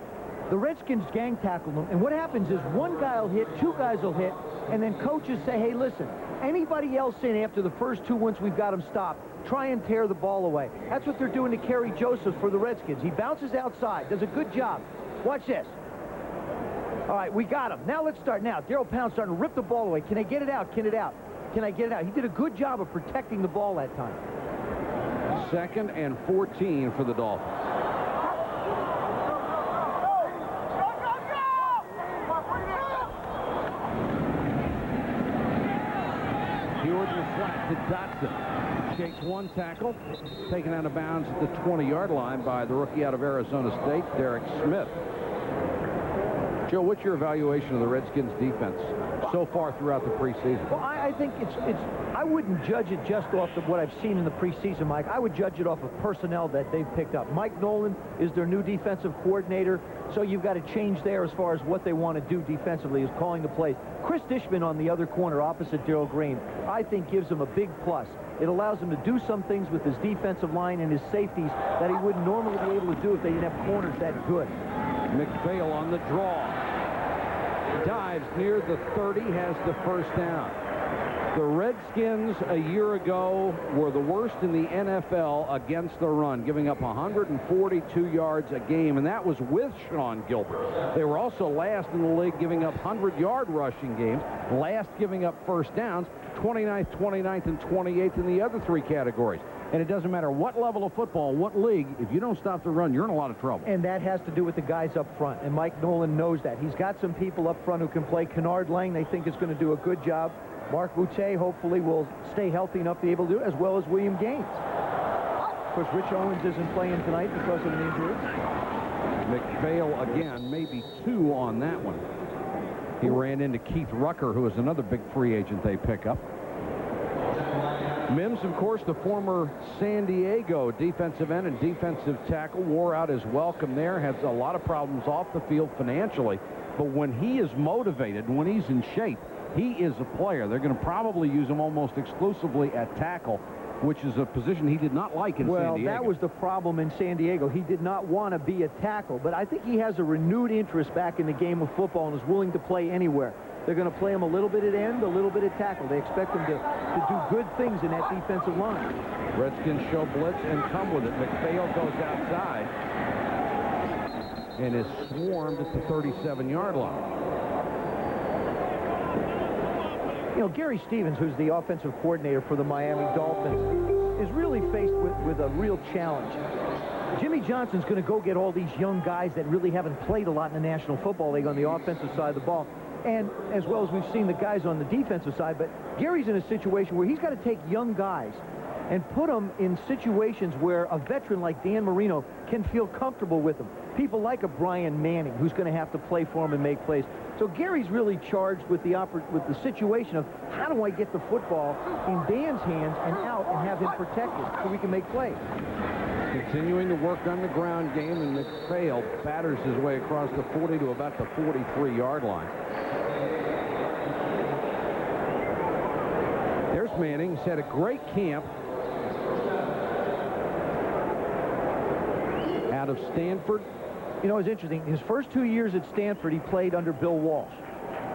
the Redskins gang tackled him, and what happens is one guy will hit, two guys will hit, and then coaches say, hey, listen, anybody else in after the first two, once we've got him stopped, try and tear the ball away. That's what they're doing to Kerry Joseph for the Redskins. He bounces outside, does a good job. Watch this. All right, we got him. Now let's start now. Darrell Pounds starting to rip the ball away. Can I get it out? Can it out? Can I get it out? He did a good job of protecting the ball that time. 2nd and 14 for the Dolphins. Heward in the flat to Dotson. Shakes one tackle. Taken out of bounds at the 20-yard line by the rookie out of Arizona State, Derek Smith. Joe, what's your evaluation of the Redskins defense so far throughout the preseason? Well, I think I wouldn't judge it just off of what I've seen in the preseason, Mike. I would judge it off of personnel that they've picked up. Mike Nolan is their new defensive coordinator, so you've got to change there as far as what they want to do defensively is calling the plays. Chris Dishman on the other corner opposite Darrell Green, I think gives him a big plus. It allows him to do some things with his defensive line and his safeties that he wouldn't normally be able to do if they didn't have corners that good. McPhail on the draw. Dives near the 30, has the first down. The Redskins a year ago were the worst in the NFL against the run, giving up 142 yards a game, and that was with Sean Gilbert. They were also last in the league giving up 100-yard rushing games, last giving up first downs, 29th, 29th, and 28th in the other three categories. And it doesn't matter what level of football, what league, if you don't stop the run, you're in a lot of trouble. And that has to do with the guys up front, and Mike Nolan knows that. He's got some people up front who can play. Kennard Lang, they think, is going to do a good job. Mark Boutte hopefully will stay healthy enough to be able to do it, as well as William Gaines. Of course, Rich Owens isn't playing tonight because of an injury. McPhail again, maybe 2 on that one. He ran into Keith Rucker, who is another big free agent they pick up. Mims, of course, the former San Diego defensive end and defensive tackle, wore out his welcome there, has a lot of problems off the field financially. But when he is motivated, when he's in shape, he is a player. They're going to probably use him almost exclusively at tackle, which is a position he did not like in San Diego. Well, that was the problem in San Diego. He did not want to be a tackle, but I think he has a renewed interest back in the game of football and is willing to play anywhere. They're going to play him a little bit at end, a little bit at tackle. They expect him to do good things in that defensive line. Redskins show blitz and come with it. McPhail goes outside and is swarmed at the 37-yard line. You know, Gary Stevens, who's the offensive coordinator for the Miami Dolphins, is really faced with a real challenge. Jimmy Johnson's going to go get all these young guys that really haven't played a lot in the National Football League on the offensive side of the ball, and as well as we've seen the guys on the defensive side. But Gary's in a situation where he's got to take young guys and put them in situations where a veteran like Dan Marino can feel comfortable with them. People like a Brian Manning, who's going to have to play for him and make plays. So Gary's really charged with the situation of how do I get the football in Dan's hands and out and have him protected so we can make plays. Continuing to work on the ground game, and McPhail batters his way across the 40 to about the 43-yard line. There's Manning. He's had a great camp out of Stanford. You know, it's interesting. His first 2 years at Stanford, he played under Bill Walsh.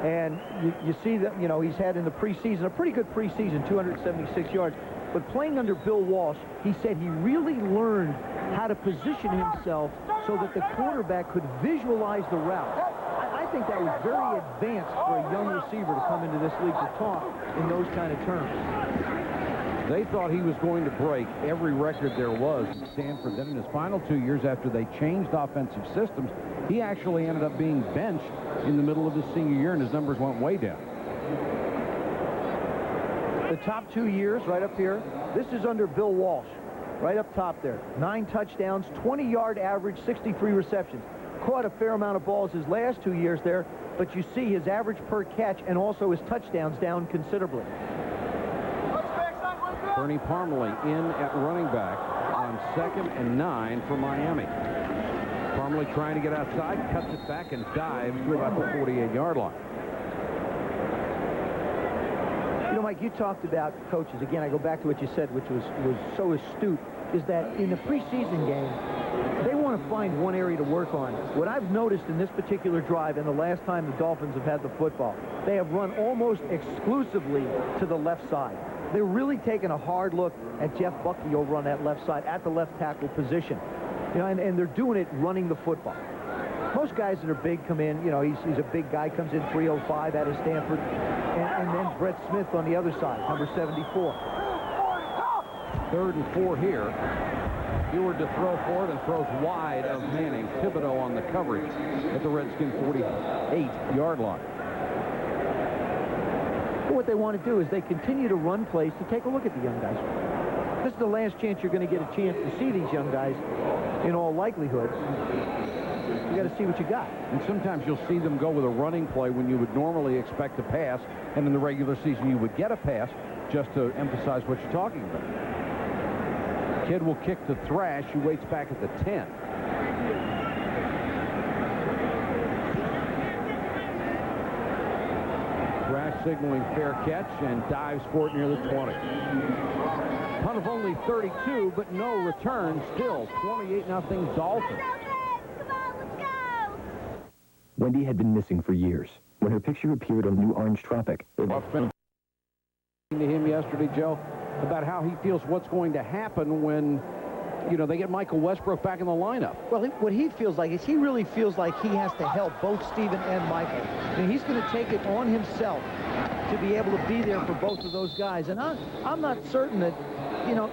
And you see that, you know, he's had in the preseason, a pretty good preseason, 276 yards. But playing under Bill Walsh, he said he really learned how to position himself so that the quarterback could visualize the route. I think that was very advanced for a young receiver to come into this league to talk in those kind of terms. They thought he was going to break every record there was at Stanford. Then in his final 2 years after they changed offensive systems, he actually ended up being benched in the middle of his senior year, and his numbers went way down. The top 2 years right up here, this is under Bill Walsh, right up top there. 9 touchdowns, 20-yard average, 63 receptions. Caught a fair amount of balls his last 2 years there, but you see his average per catch and also his touchdowns down considerably. Bernie Parmalee in at running back on 2nd and 9 for Miami. Parmalee trying to get outside, cuts it back and dives to about the 48-yard line. You know, Mike, you talked about coaches. Again, I go back to what you said, which was so astute, is that in the preseason game, they want to find one area to work on. What I've noticed in this particular drive and the last time the Dolphins have had the football, they have run almost exclusively to the left side. They're really taking a hard look at Jeff Buckey over on that left side at the left tackle position. You know, and they're doing it running the football. Most guys that are big come in, you know, he's a big guy, comes in 305 out of Stanford, and then Brett Smith on the other side, number 74. 3rd and 4 here. Eward to throw for it and throws wide of Manning. Thibodeau on the coverage at the Redskin 48-yard line. What they want to do is they continue to run plays to take a look at the young guys. This is the last chance you're going to get a chance to see these young guys in all likelihood. You got to see what you got. And sometimes you'll see them go with a running play when you would normally expect a pass, and in the regular season you would get a pass, just to emphasize what you're talking about. Kid will kick the thrash. He waits back at the 10. Thrash signaling fair catch and dives for it near the 20. Punt of only 32, but no return. Still 28-0 Dolphins. Wendy had been missing for years. When her picture appeared on New Orange Tropic, yesterday, Joe, about how he feels what's going to happen when, you know, they get Michael Westbrook back in the lineup. Well, what he feels like is he really feels like he has to help both Steven and Michael. And he's going to take it on himself to be able to be there for both of those guys. And I'm not certain that, you know,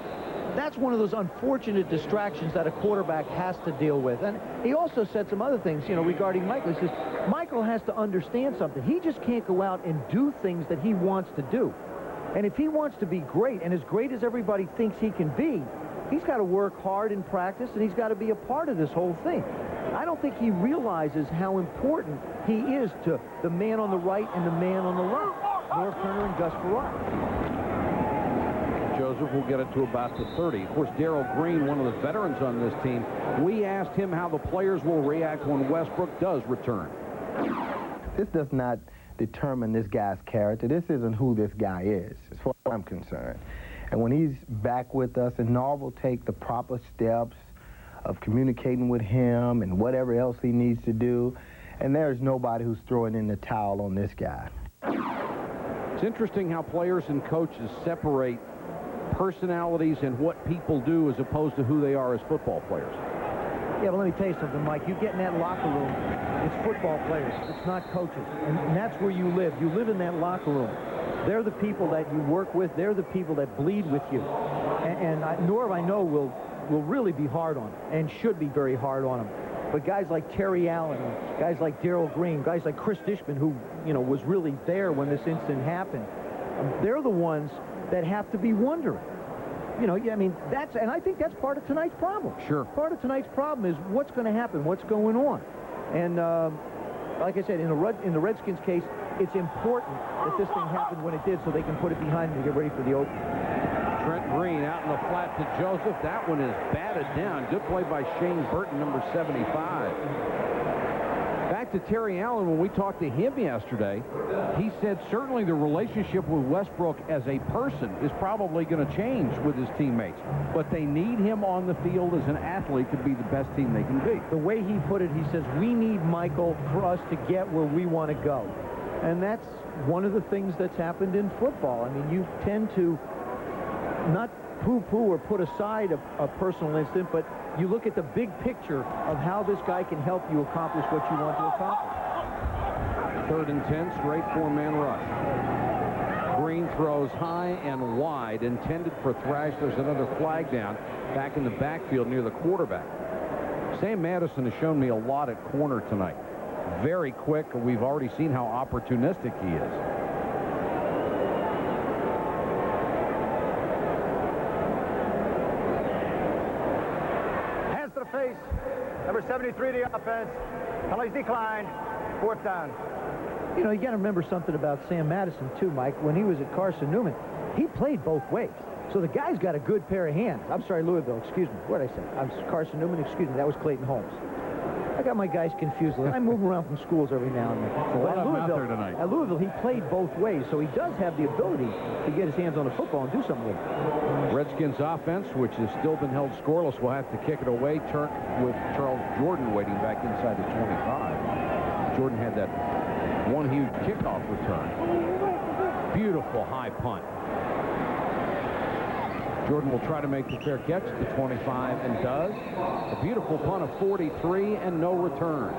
that's one of those unfortunate distractions that a quarterback has to deal with. And he also said some other things, you know, regarding Michael. He says, Michael has to understand something. He just can't go out and do things that he wants to do. And if he wants to be great, and as great as everybody thinks he can be, he's got to work hard in practice, and he's got to be a part of this whole thing. I don't think he realizes how important he is to the man on the right and the man on the left, Norv Turner and Gus Frerotte. Joseph will get it to about the 30. Of course, Darrell Green, one of the veterans on this team, we asked him how the players will react when Westbrook does return. This does not determine this guy's character. This isn't who this guy is, as far as I'm concerned. And when he's back with us, and Norv will take the proper steps of communicating with him and whatever else he needs to do, and there's nobody who's throwing in the towel on this guy. It's interesting how players and coaches separate personalities and what people do as opposed to who they are as football players. Yeah, but let me tell you something, Mike. You get in that locker room, it's football players. It's not coaches. And that's where you live. You live in that locker room. They're the people that you work with. They're the people that bleed with you. And Norv, I know, will really be hard on him and should be very hard on him. But guys like Terry Allen, guys like Darrell Green, guys like Chris Dishman, who, you know, was really there when this incident happened, they're the ones that have to be wondering. You know, I mean, and I think that's part of tonight's problem. Sure. Part of tonight's problem is what's going to happen, what's going on. And like I said, in the Redskins case, it's important that this thing happened when it did so they can put it behind them to get ready for the open. Trent Green out in the flat to Joseph. That one is batted down. Good play by Shane Burton, number 75. Back to Terry Allen, when we talked to him yesterday, he said certainly the relationship with Westbrook as a person is probably going to change with his teammates, but they need him on the field as an athlete to be the best team they can be. The way he put it, he says, we need Michael for us to get where we want to go. And that's one of the things that's happened in football. I mean, you tend to not poo-poo or put aside a personal incident, but you look at the big picture of how this guy can help you accomplish what you want to accomplish. 3rd and 10, straight 4-man rush. Green throws high and wide, intended for Thrash. There's another flag down back in the backfield near the quarterback. Sam Madison has shown me a lot at corner tonight. Very quick. We've already seen how opportunistic he is. Face. Number 73 the offense. Penalties declined. 4th down. You know, you got to remember something about Sam Madison, too, Mike. When he was at Carson Newman, he played both ways. So the guy's got a good pair of hands. I'm sorry, Louisville, excuse me. What did I say? I'm Carson Newman, excuse me. That was Clayton Holmes. I got my guys confused. I move around from schools every now and then. At Louisville, he played both ways, so he does have the ability to get his hands on the football and do something with it. Redskins offense, which has still been held scoreless, will have to kick it away. Turk with Charles Jordan waiting back inside the 25. Jordan had that one huge kickoff return. Beautiful high punt. Jordan will try to make the fair catch at the 25 and does. A beautiful punt of 43 and no return.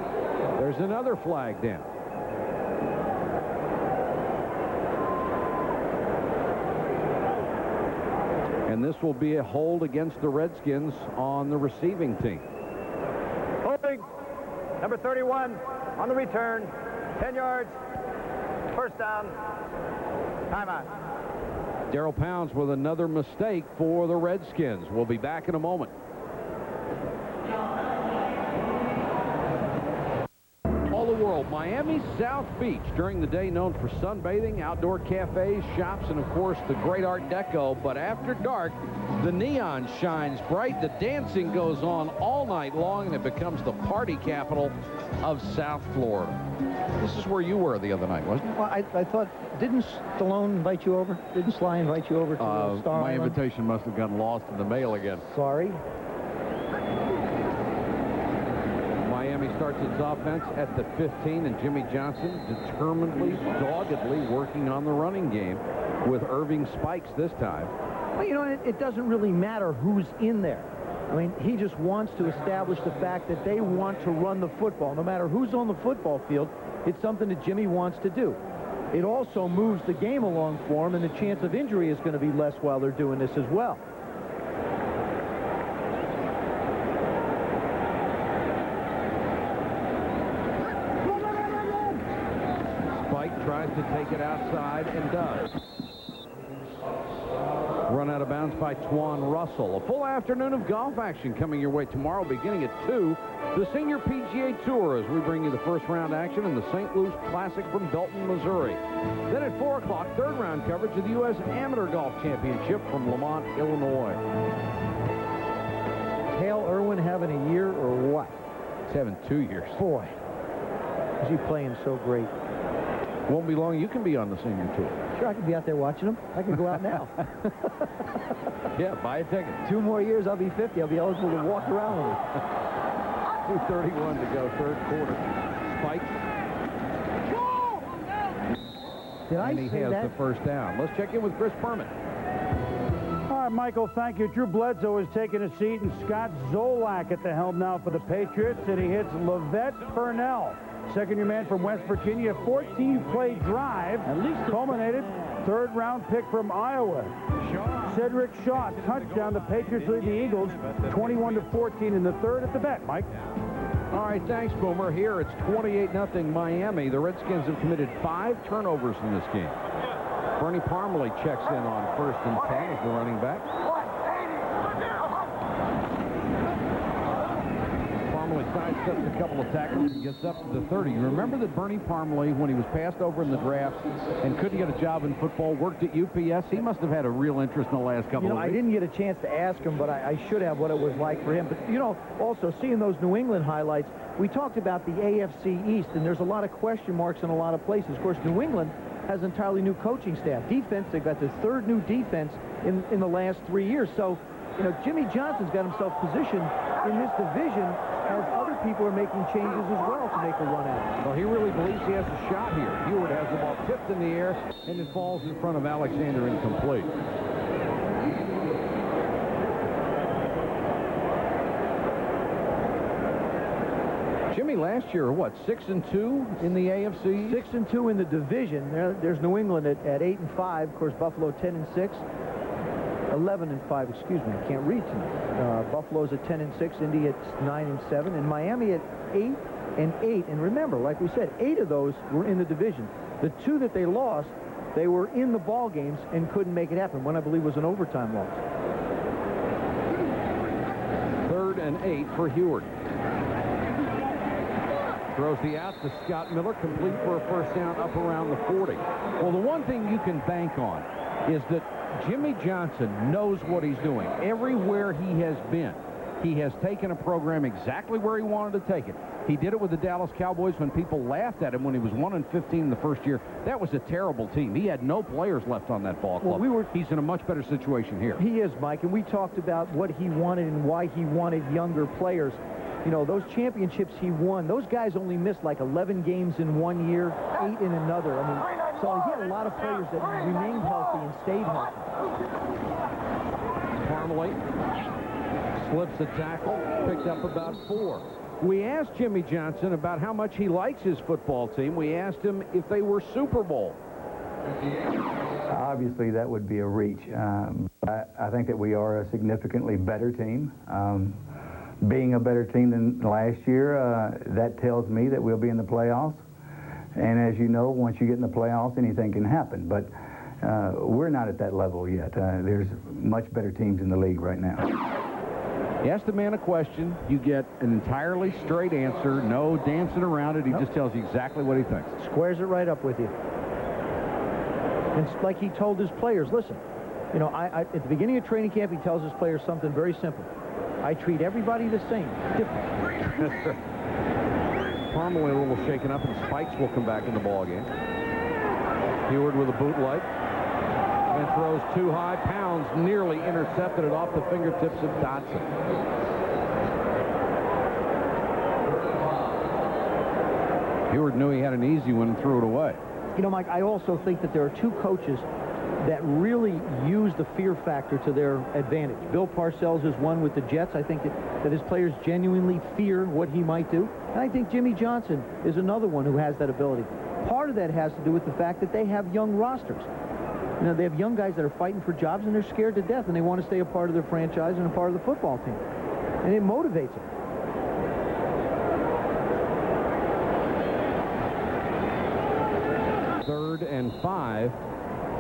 There's another flag down. And this will be a hold against the Redskins on the receiving team. Holding. Number 31 on the return. 10 yards. 1st down. Timeout. Darrell Pounds with another mistake for the Redskins. We'll be back in a moment. All the world, Miami's South Beach, during the day known for sunbathing, outdoor cafes, shops, and of course the great Art Deco. But after dark, the neon shines bright, the dancing goes on all night long, and it becomes the party capital of South Florida. This is where you were the other night, wasn't it? Well, I thought, didn't Stallone invite you over? Didn't Sly invite you over to Star My Island? invitation must have gotten lost in the mail again. Sorry. Miami starts Redskins offense at the 15, and Jimmy Johnson determinedly, doggedly working on the running game with Irving Spikes this time. Well, you know, it doesn't really matter who's in there. I mean, he just wants to establish the fact that they want to run the football. No matter who's on the football field, it's something that Jimmy wants to do. It also moves the game along for him, and the chance of injury is going to be less while they're doing this as well. Spike tries to take it outside and does. Run out of bounds by Twan Russell. A full afternoon of golf action coming your way tomorrow beginning at 2. The Senior PGA Tour as we bring you the first round action in the St. Louis Classic from Belton, Missouri. Then at 4 o'clock, third round coverage of the U.S. Amateur Golf Championship from Lamont, Illinois. Hale Irwin having a year or what? He's having 2 years. Boy, is he playing so great. Won't be long. You can be on the Senior Tour. Sure, I could be out there watching him. I could go out now. Yeah, buy a ticket. 2 more years, I'll be 50. I'll be eligible to walk around with him. 2:31 to go, third quarter. Spike. And he has the first down. Let's check in with Chris Berman. All right, Michael, thank you. Drew Bledsoe is taking a seat, and Scott Zolak at the helm now for the Patriots, and he hits Levette Purnell. Second-year man from West Virginia, 14-play drive, at least culminated third-round pick from Iowa. Cedric Shaw, touchdown. The Patriots lead the Eagles 21-14 in the third at the vet. Mike? All right, thanks, Boomer. Here it's 28-0 Miami. The Redskins have committed 5 turnovers in this game. Bernie Parmalee checks in on 1st and 10 as the running back. Sidesteps a couple of tackles and gets up to the 30. You remember that Bernie Parmalee, when he was passed over in the draft and couldn't get a job in football, worked at UPS? He must have had a real interest in the last couple of weeks. I didn't get a chance to ask him, but I should have what it was like for him. But, also seeing those New England highlights, we talked about the AFC East, and there's a lot of question marks in a lot of places. Of course, New England has an entirely new coaching staff. Defense, they've got the 3rd new defense in the last 3 years. So, Jimmy Johnson's got himself positioned in this division as other people are making changes as well to make a run at it. Well, he really believes he has a shot here. Hewitt has the ball tipped in the air, and it falls in front of Alexander incomplete. Jimmy last year, what, 6-2 in the AFC? 6-2 in the division. There's New England at 8-5. Of course, Buffalo 10-6. 11-5, excuse me, I can't read tonight. Buffalo's at 10-6, Indy at 9-7, and Miami at 8-8. And remember, like we said, 8 of those were in the division. The 2 that they lost, they were in the ball games and couldn't make it happen. One, I believe, was an overtime loss. 3rd and 8 for Hewitt. Throws the out to Scott Miller, complete for a first down up around the 40. Well, the one thing you can bank on is that Jimmy Johnson knows what he's doing. Everywhere he has been, he has taken a program exactly where he wanted to take it. He did it with the Dallas Cowboys when people laughed at him when he was 1-15 the first year. That was a terrible team. He had no players left on that ball club. Well, he's in a much better situation here. He is, Mike, and we talked about what he wanted and why he wanted younger players. Those championships he won, those guys only missed like 11 games in 1 year, 8 in another. I mean, so he had a lot of players that remained healthy and stayed healthy. Parmalee slips a tackle, picked up about 4. We asked Jimmy Johnson about how much he likes his football team. We asked him if they were Super Bowl. Obviously, that would be a reach. I think that we are a significantly better team. Being a better team than last year, that tells me that we'll be in the playoffs. And as you know, once you get in the playoffs, anything can happen. But we're not at that level yet. There's much better teams in the league right now. You ask the man a question, you get an entirely straight answer, no dancing around it. He just tells you exactly what he thinks. Squares it right up with you. And it's like he told his players, listen, at the beginning of training camp, he tells his players something very simple. I treat everybody the same. Parmalee a little shaken up, and Spikes will come back in the ball game. Hewitt with a bootleg. And throws too high. Pounds nearly intercepted it off the fingertips of Dotson. Hayward knew he had an easy one and threw it away. You know, Mike, I also think that there are two coaches that really use the fear factor to their advantage. Bill Parcells is one with the Jets. I think that his players genuinely fear what he might do. And I think Jimmy Johnson is another one who has that ability. Part of that has to do with the fact that they have young rosters. You know, they have young guys that are fighting for jobs, and they're scared to death, and they want to stay a part of their franchise and a part of the football team. And it motivates them. Third and 5.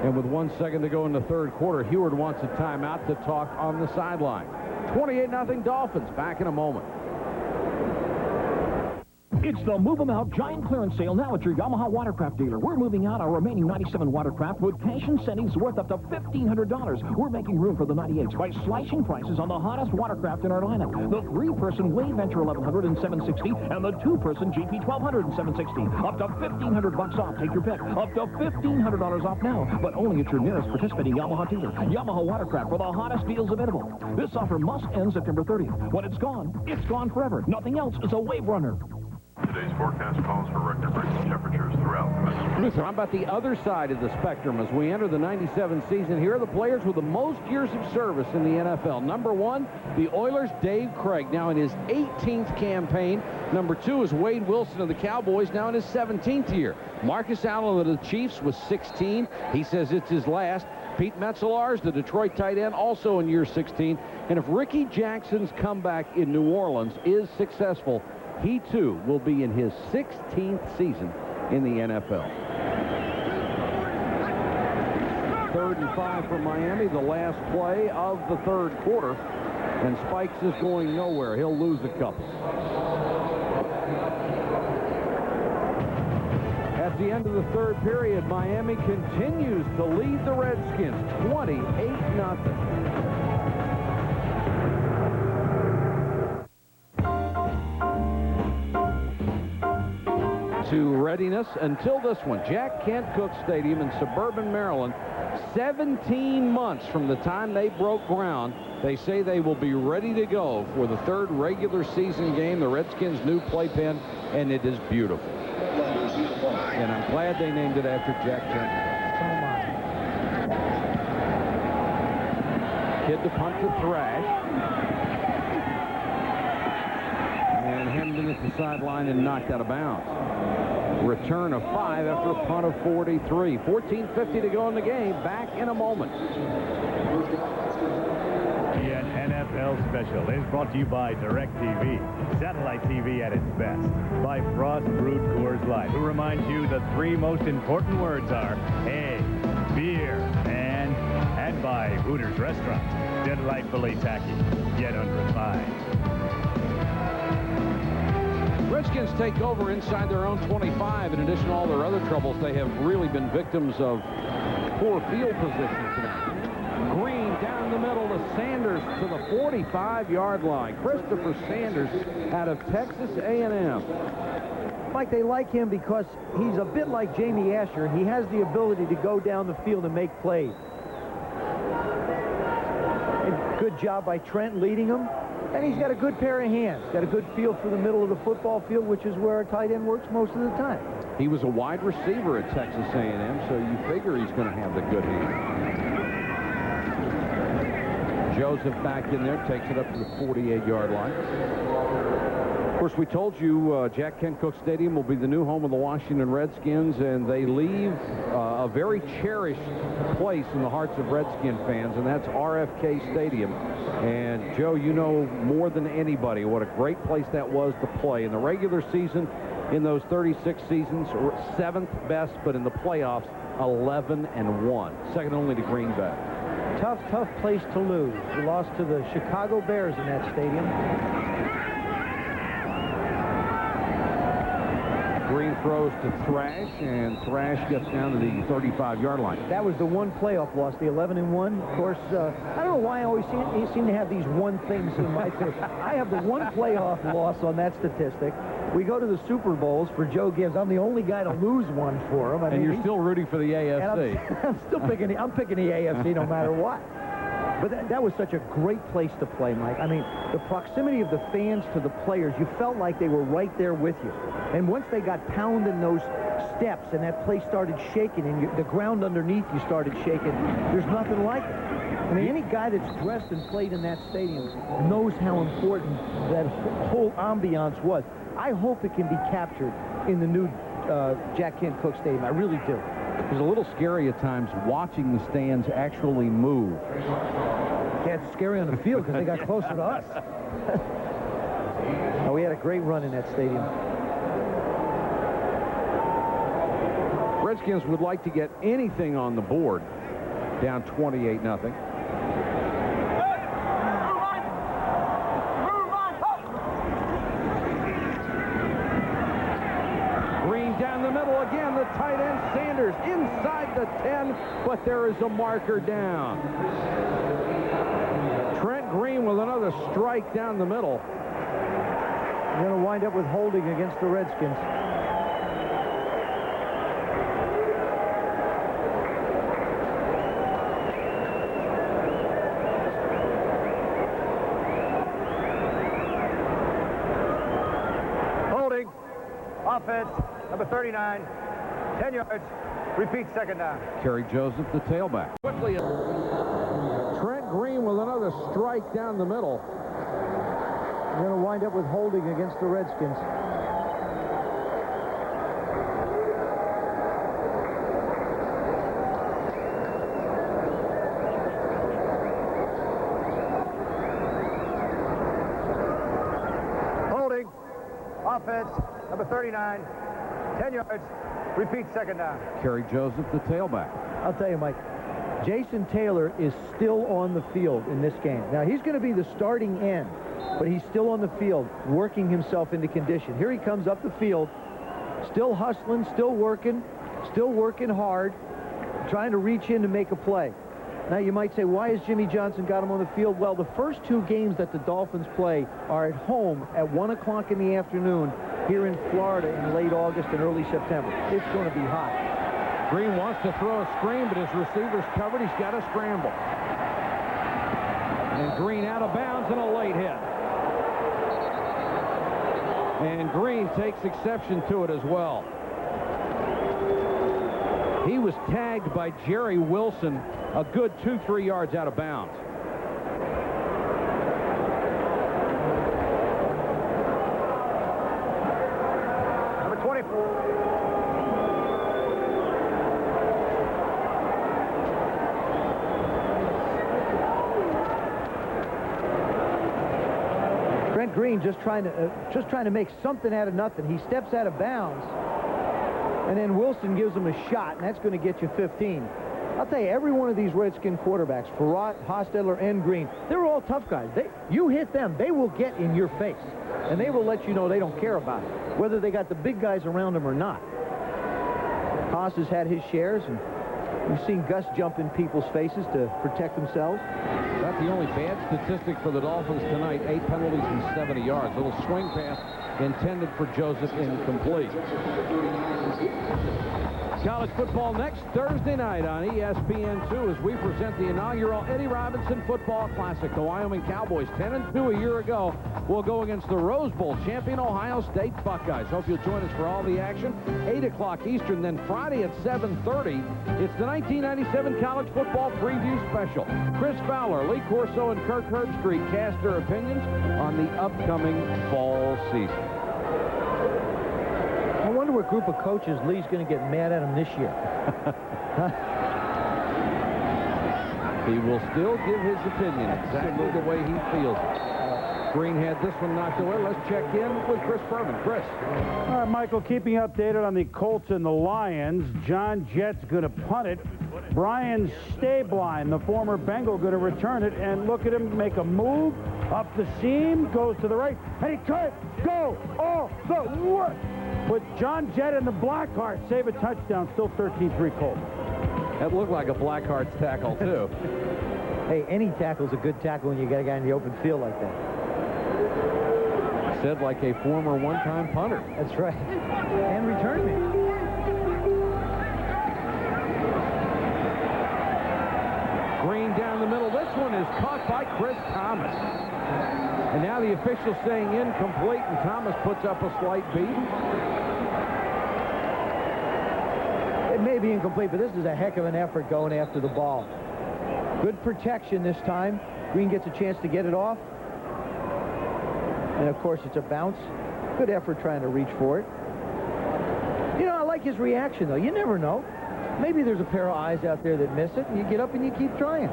And with 1 second to go in the third quarter, Hayward wants a timeout to talk on the sideline. 28-0 Dolphins. Back in a moment. It's the Move 'em Out giant clearance sale now at your Yamaha watercraft dealer. We're moving out our remaining 97 watercraft with cash incentives worth up to $1,500. We're making room for the 98s by slashing prices on the hottest watercraft in our lineup. The 3-person Wave Venture 1100 and 760 and the 2-person GP 1200 and 760. Up to $1,500 off. Take your pick. Up to $1,500 off now, but only at your nearest participating Yamaha dealer. Yamaha watercraft for the hottest deals available. This offer must end September 30th. When it's gone forever. Nothing else is a Wave Runner. Today's forecast calls for record-breaking temperatures throughout the Midwest. Listen, how about the other side of the spectrum as we enter the 97 season? Here are the players with the most years of service in the NFL. Number 1, the Oilers' Dave Craig, now in his 18th campaign. Number 2 is Wade Wilson of the Cowboys, now in his 17th year. Marcus Allen of the Chiefs was 16. He says it's his last. Pete Metzelaars, the Detroit tight end, also in year 16. And if Ricky Jackson's comeback in New Orleans is successful, he, too, will be in his 16th season in the NFL. 3rd and 5 for Miami, the last play of the third quarter. And Spikes is going nowhere. He'll lose a couple. At the end of the third period, Miami continues to lead the Redskins 28-0. To readiness until this one. Jack Kent Cooke Stadium in suburban Maryland. 17 months from the time they broke ground, they say they will be ready to go for the third regular season game, the Redskins' new playpen, and it is beautiful. And I'm glad they named it after Jack Kent. Kid to punt to Thrash. And hemmed in at the sideline and knocked out of bounds. Return of 5 after a punt of 43. 14:50 to go in the game. Back in a moment. The NFL Special is brought to you by DirecTV. Satellite TV at its best. By Frost Brewed Coors Light, who reminds you the 3 most important words are egg, beer, and by Hooters Restaurant. Delightfully tacky, yet unrefined. Redskins take over inside their own 25. In addition to all their other troubles, they have really been victims of poor field position tonight. Green down the middle to Sanders to the 45-yard line. Christopher Sanders out of Texas A&M. Mike, they like him because he's a bit like Jamie Asher. He has the ability to go down the field and make plays. And good job by Trent leading him. And he's got a good pair of hands. Got a good feel for the middle of the football field, which is where a tight end works most of the time. He was a wide receiver at Texas A&M, so you figure he's going to have the good hands. Joseph back in there, takes it up to the 48-yard line. Of course, we told you Jack Kent Cooke Stadium will be the new home of the Washington Redskins, and they leave a very cherished place in the hearts of Redskin fans, and that's RFK Stadium. And, Joe, you know more than anybody what a great place that was to play. In the regular season, in those 36 seasons, 7th best, but in the playoffs, 11-1. Second only to Green Bay. Tough place to lose. You lost to the Chicago Bears in that stadium. Green throws to Thrash, and Thrash gets down to the 35-yard line. That was the one playoff loss, the 11-1. Of course, I don't know why I always seem to have these one things in my face. I have the one playoff loss on that statistic. We go to the Super Bowls for Joe Gibbs. I'm the only guy to lose one for him. And you're still rooting for the AFC. I'm picking the AFC no matter what. But that was such a great place to play, Mike. I mean, the proximity of the fans to the players, you felt like they were right there with you. And once they got pounding those steps and that place started shaking and the ground underneath you started shaking, there's nothing like it. I mean, any guy that's dressed and played in that stadium knows how important that whole ambiance was. I hope it can be captured in the new Jack Kent Cooke Stadium. I really do. It was a little scary at times watching the stands actually move. Yeah, it's scary on the field because they got closer to us. Oh, we had a great run in that stadium. Redskins would like to get anything on the board, down 28-0. Green down the middle again, the tight end Sanders inside the 10, but there is a marker down. Trent Green with another strike down the middle. You're going to wind up with holding against the Redskins. Offense, number 39, 10 yards, repeat second down. Kerry Joseph, the tailback. Quickly, Trent Green with another strike down the middle. You're going to wind up with holding against the Redskins. Holding, offense, number 39, 10 yards, repeat second down. Kerry Joseph, the tailback. I'll tell you, Mike, Jason Taylor is still on the field in this game. Now, he's going to be the starting end, but he's still on the field, working himself into condition. Here he comes up the field, still hustling, still working hard, trying to reach in to make a play. Now, you might say, why has Jimmy Johnson got him on the field? Well, the first two games that the Dolphins play are at home at 1 o'clock in the afternoon here in Florida in late August and early September. It's going to be hot. Green wants to throw a screen, but his receiver's covered. He's got to scramble. And Green out of bounds and a late hit. And Green takes exception to it as well. He was tagged by Jerry Wilson a good 2-3 yards out of bounds. Number 24. Trent Green just trying to make something out of nothing. He steps out of bounds, and then Wilson gives him a shot, and that's going to get you 15. I'll tell you, every one of these Redskin quarterbacks, Farrat, Hostetler, and Green, they're all tough guys. You hit them, they will get in your face, and they will let you know they don't care about it, whether they got the big guys around them or not. Haas has had his shares, and we've seen Gus jump in people's faces to protect themselves. That's the only bad statistic for the Dolphins tonight. 8 penalties and 70 yards. A little swing pass intended for Joseph, incomplete. College football next Thursday night on ESPN2 as we present the inaugural Eddie Robinson Football Classic. The Wyoming Cowboys, 10-2 a year ago, will go against the Rose Bowl champion Ohio State Buckeyes. Hope you'll join us for all the action. 8 o'clock Eastern, then Friday at 7:30. It's the 1997 College Football Preview Special. Chris Fowler, Lee Corso, and Kirk Herbstreit cast their opinions on the upcoming fall season. I wonder what group of coaches Lee's going to get mad at him this year. He will still give his opinion exactly the way he feels it. Green had this one knocked away. Let's check in with Chris Berman. Chris. All right, Michael, keeping you updated on the Colts and the Lions. John Jett's going to punt it. Brian Stabline, the former Bengal, going to return it. And look at him make a move up the seam, goes to the right, and he could go all the way. With John Jett and the Blackheart save a touchdown, still 13-3 Colts. That looked like a Blackheart's tackle, too. Hey, any tackle's a good tackle when you got a guy in the open field like that. Said like a former one-time punter. That's right. And return me. Green down the middle. This one is caught by Chris Thomas. And now the official saying incomplete, and Thomas puts up a slight beat. It may be incomplete, but this is a heck of an effort going after the ball. Good protection this time. Green gets a chance to get it off. And, of course, it's a bounce. Good effort trying to reach for it. You know, I like his reaction, though. You never know. Maybe there's a pair of eyes out there that miss it, and you get up and you keep trying.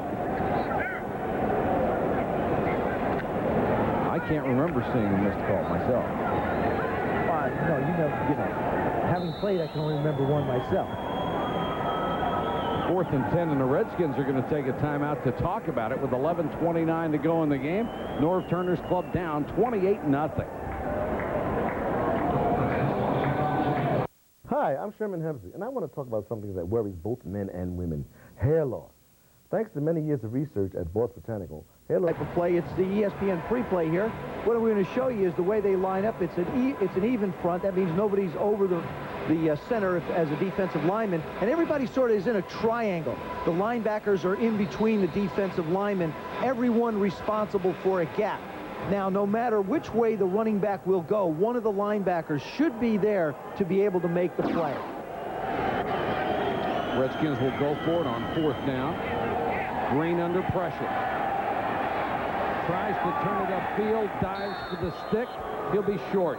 I can't remember seeing a missed call myself. No, you know, having played, I can only remember one myself. 4th and 10, and the Redskins are going to take a timeout to talk about it with 11:29 to go in the game. Norv Turner's club down 28-0. Hi, I'm Sherman Hemsley, and I want to talk about something that worries both men and women: hair loss. Thanks to many years of research at Boss Botanical, hair loss... Type of play. It's the ESPN pre-play here. What we're going to show you is the way they line up. It's an even front. That means nobody's over the center as a defensive lineman, and everybody sort of is in a triangle. The linebackers are in between the defensive linemen, everyone responsible for a gap. Now, no matter which way the running back will go, one of the linebackers should be there to be able to make the play. Redskins will go for it on 4th down. Green under pressure. Tries to turn it upfield, dives for the stick. He'll be short.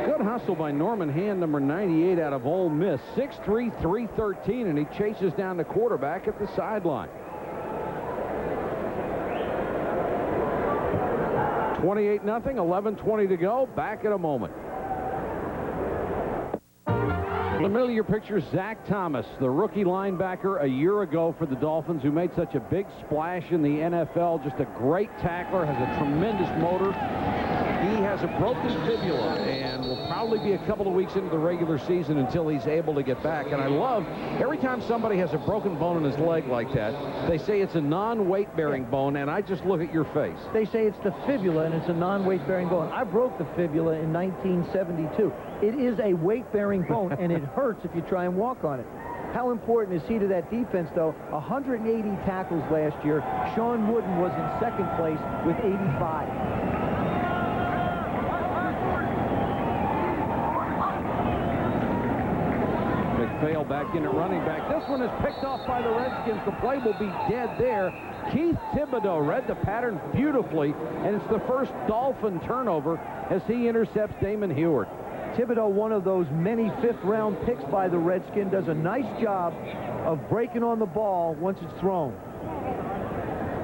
Good hustle by Norman Hand, number 98 out of Ole Miss. 6'3", 313, and he chases down the quarterback at the sideline. 28-0, 11:20 to go. Back in a moment. Familiar picture, Zach Thomas, the rookie linebacker a year ago for the Dolphins, who made such a big splash in the NFL. Just a great tackler, has a tremendous motor. He has a broken fibula and will probably be a couple of weeks into the regular season until he's able to get back. And I love, every time somebody has a broken bone in his leg like that, they say it's a non-weight-bearing bone, and I just look at your face. They say it's the fibula, and it's a non-weight-bearing bone. I broke the fibula in 1972. It is a weight-bearing bone, and it hurts if you try and walk on it. How important is he to that defense, though? 180 tackles last year. Sean Wooden was in second place with 85. McPhail back in at running back. This one is picked off by the Redskins. The play will be dead there. Keith Thibodeau read the pattern beautifully, and it's the first Dolphin turnover as he intercepts Damon Heward. Thibodeau, one of those many fifth-round picks by the Redskins, does a nice job of breaking on the ball once it's thrown.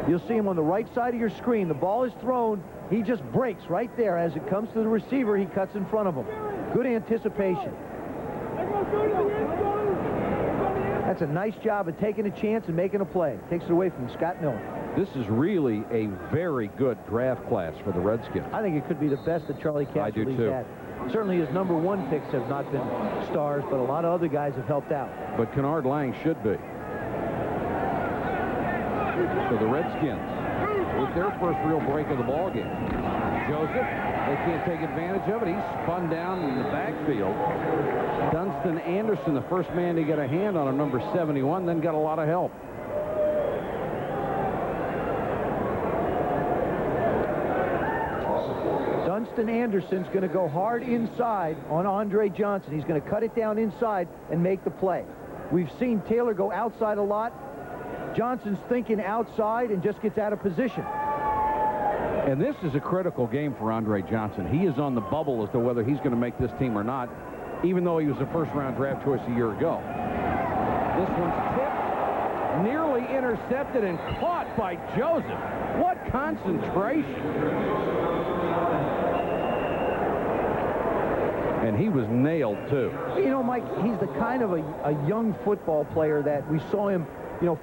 You'll see him on the right side of your screen. The ball is thrown. He just breaks right there. As it comes to the receiver, he cuts in front of him. Good anticipation. That's a nice job of taking a chance and making a play. Takes it away from Scott Miller. This is really a very good draft class for the Redskins. I think it could be the best that Charlie Casserly's had. Certainly his number 1 picks have not been stars, but a lot of other guys have helped out. But Kennard Lang should be. So the Redskins, with their first real break of the ball game. Joseph, they can't take advantage of it. He's spun down in the backfield. Dunstan Anderson, the first man to get a hand on him, number 71, then got a lot of help. Dunstan Anderson's going to go hard inside on Andre Johnson. He's going to cut it down inside and make the play. We've seen Taylor go outside a lot. Johnson's thinking outside and just gets out of position. And this is a critical game for Andre Johnson. He is on the bubble as to whether he's going to make this team or not, even though he was a first-round draft choice a year ago. This one's tipped, nearly intercepted, and caught by Joseph. What concentration. And he was nailed, too. You know, Mike, he's the kind of a young football player that we saw him,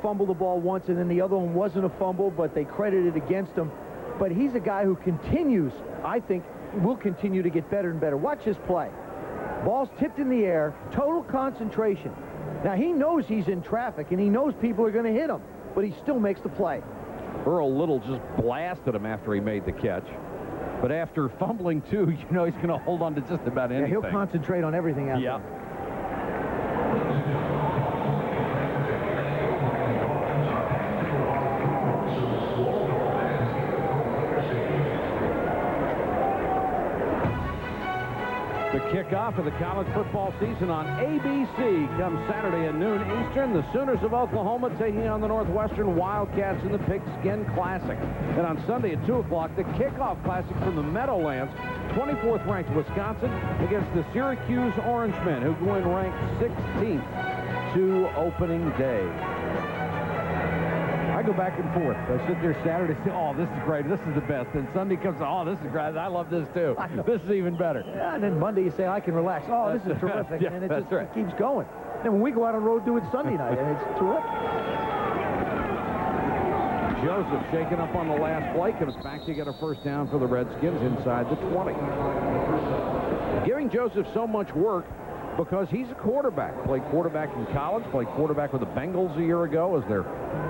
fumble the ball once, and then the other one wasn't a fumble, but they credited it against him. But he's a guy who continues, I think, will continue to get better and better. Watch his play. Ball's tipped in the air, total concentration. Now, he knows he's in traffic, and he knows people are going to hit him, but he still makes the play. Earl Little just blasted him after he made the catch. But after fumbling, too, he's going to hold on to just about anything. Yeah, he'll concentrate on everything out there. Kickoff of the college football season on ABC comes Saturday at noon Eastern. The Sooners of Oklahoma taking on the Northwestern Wildcats in the Pigskin Classic. Then on Sunday at 2 o'clock, the kickoff classic from the Meadowlands. 24th ranked Wisconsin against the Syracuse Orangemen, who go in ranked 16th to opening day. I go back and forth. I sit there Saturday, say, oh, this is great. This is the best. And Sunday comes, oh, this is great. I love this, too. This is even better. Yeah, and then Monday you say, I can relax. Oh, this is terrific. Yeah, and it that's just right. it keeps going. And when we go out on the road, do it Sunday night, and it's terrific. Joseph shaking up on the last play, comes back to get a first down for the Redskins inside the 20. Giving Joseph so much work because he's a quarterback. Played quarterback in college, played quarterback with the Bengals a year ago as their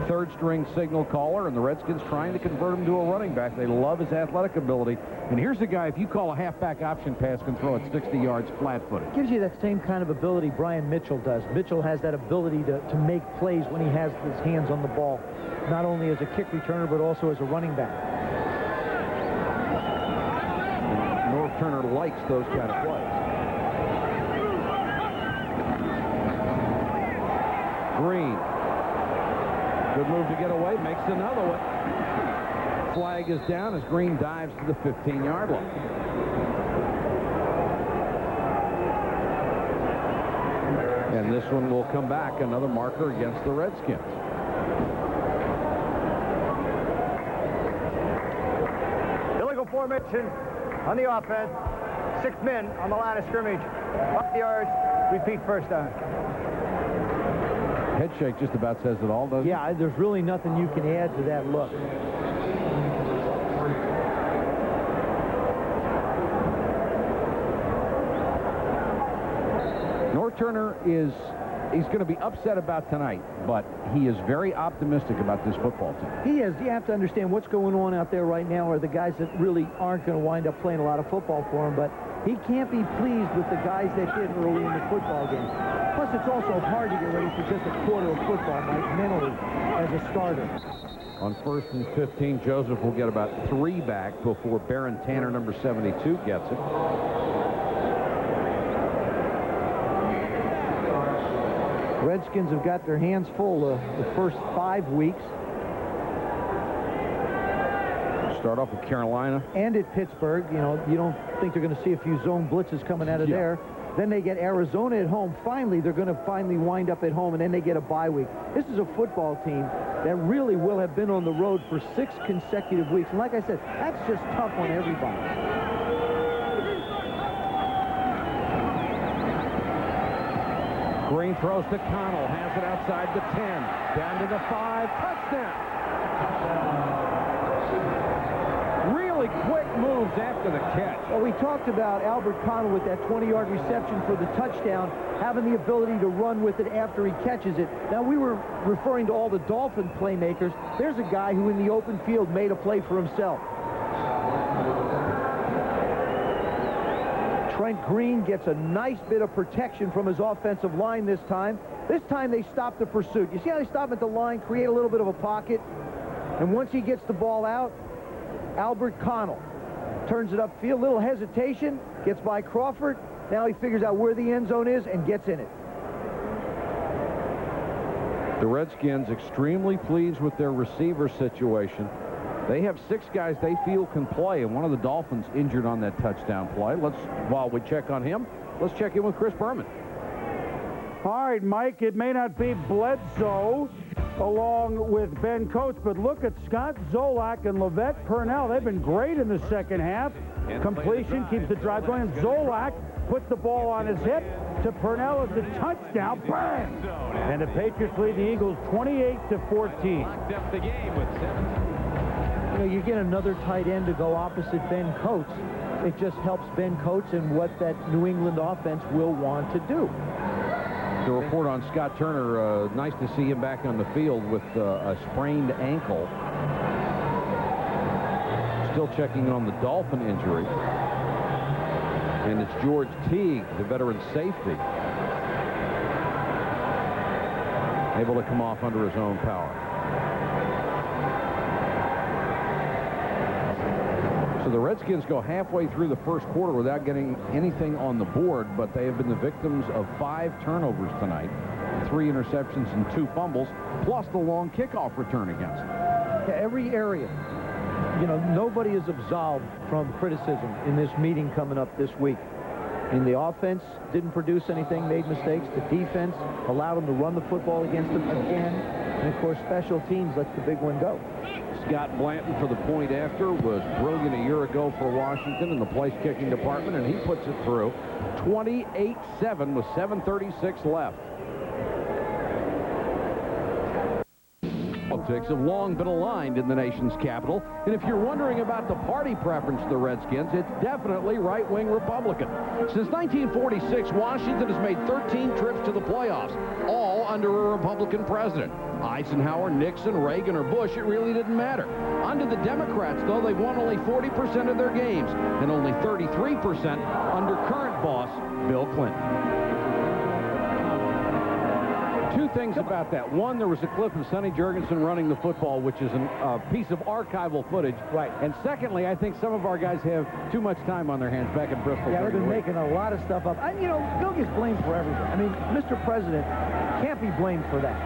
third-string signal caller, and the Redskins trying to convert him to a running back. They love his athletic ability. And here's a guy, if you call a halfback option pass, can throw it 60 yards flat-footed. Gives you that same kind of ability Brian Mitchell does. Mitchell has that ability to make plays when he has his hands on the ball, not only as a kick returner, but also as a running back. And North Turner likes those kind of plays. Green. Good move to get away. Makes another one. Flag is down as Green dives to the 15-yard line. And this one will come back. Another marker against the Redskins. Illegal formation on the offense. 6 men on the line of scrimmage. 5 yards. Repeat first down. Head shake just about says it all, doesn't it? Yeah, there's really nothing you can add to that look. North Turner he's going to be upset about tonight, but he is very optimistic about this football team. He is. You have to understand what's going on out there right now are the guys that really aren't going to wind up playing a lot of football for him, but he can't be pleased with the guys that did early in the football game. Plus, it's also hard to get ready for just a quarter of football, Mike, mentally, as a starter. On 1st and 15, Joseph will get about 3 back before Baron Tanner, number 72, gets it. Redskins have got their hands full the first 5 weeks. Start off with Carolina. And at Pittsburgh. You know, you don't think they're going to see a few zone blitzes coming out of there. Then they get Arizona at home. Finally, they're going to finally wind up at home, and then they get a bye week. This is a football team that really will have been on the road for 6 consecutive weeks. And like I said, that's just tough on everybody. Green throws to Connell, has it outside the 10, down to the 5, touchdown. Really quick moves after the catch. Well, we talked about Albert Connell with that 20-yard reception for the touchdown, having the ability to run with it after he catches it. Now, we were referring to all the Dolphin playmakers. There's a guy who in the open field made a play for himself. Trent Green gets a nice bit of protection from his offensive line this time. This time they stop the pursuit. You see how they stop at the line, create a little bit of a pocket? And once he gets the ball out, Albert Connell turns it upfield, little hesitation, gets by Crawford. Now he figures out where the end zone is and gets in it. The Redskins extremely pleased with their receiver situation. They have 6 guys they feel can play, and one of the Dolphins injured on that touchdown play. While we check on him, let's check in with Chris Berman. All right, Mike, it may not be Bledsoe along with Ben Coates, but look at Scott Zolak and Levette Purnell. They've been great in the second half. Completion keeps the drive going. And Zolak puts the ball on his hip to Purnell as the touchdown. Bang! And the Patriots lead the Eagles 28-14. Locked up the game with 7. You know, you get another tight end to go opposite Ben Coates. It just helps Ben Coates and what that New England offense will want to do. The report on Scott Turner, nice to see him back on the field with a sprained ankle. Still checking on the Dolphin injury. And it's George Teague, the veteran safety, able to come off under his own power. So So the Redskins go halfway through the first quarter without getting anything on the board, but they have been the victims of 5 turnovers tonight, 3 interceptions and 2 fumbles, plus the long kickoff return against them. Yeah, every area. You know, nobody is absolved from criticism in this meeting coming up this week. And the offense didn't produce anything, made mistakes. The defense allowed them to run the football against them again. And, of course, special teams lets the big one go. Scott Blanton for the point after was brilliant a year ago for Washington in the place-kicking department, and he puts it through 28-7 with 7:36 left. Politics have long been aligned in the nation's capital, and if you're wondering about the party preference of the Redskins, it's definitely right-wing Republican. Since 1946, Washington has made 13 trips to the playoffs, all under a Republican president. Eisenhower, Nixon, Reagan, or Bush, it really didn't matter. Under the Democrats, though, they've won only 40% of their games, and only 33% under current boss Bill Clinton. 2 things about that. One, there was a clip of Sonny Jurgensen running the football, which is a piece of archival footage. Right. And secondly, I think some of our guys have too much time on their hands back in Bristol. Yeah, they've been making a lot of stuff up. And, you know, Bill gets blamed for everything. I mean, Mr. President can't be blamed for that.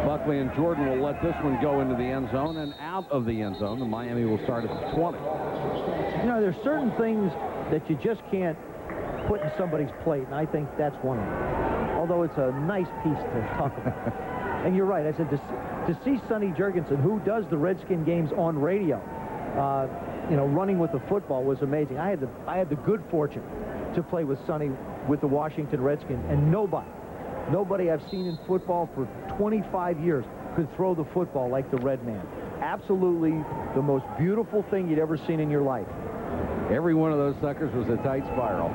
Buckley and Jordan will let this one go into the end zone and out of the end zone. The Miami will start at the 20. You know, there's certain things that you just can't put in somebody's plate, and I think that's one of them. Although it's a nice piece to talk about. And you're right. I said to see Sonny Jurgensen, who does the Redskin games on radio, you know, running with the football was amazing. I had the good fortune to play with Sonny with the Washington Redskins, and nobody I've seen in football for 25 years could throw the football like the Red Man. Absolutely the most beautiful thing you'd ever seen in your life. Every one of those suckers was a tight spiral.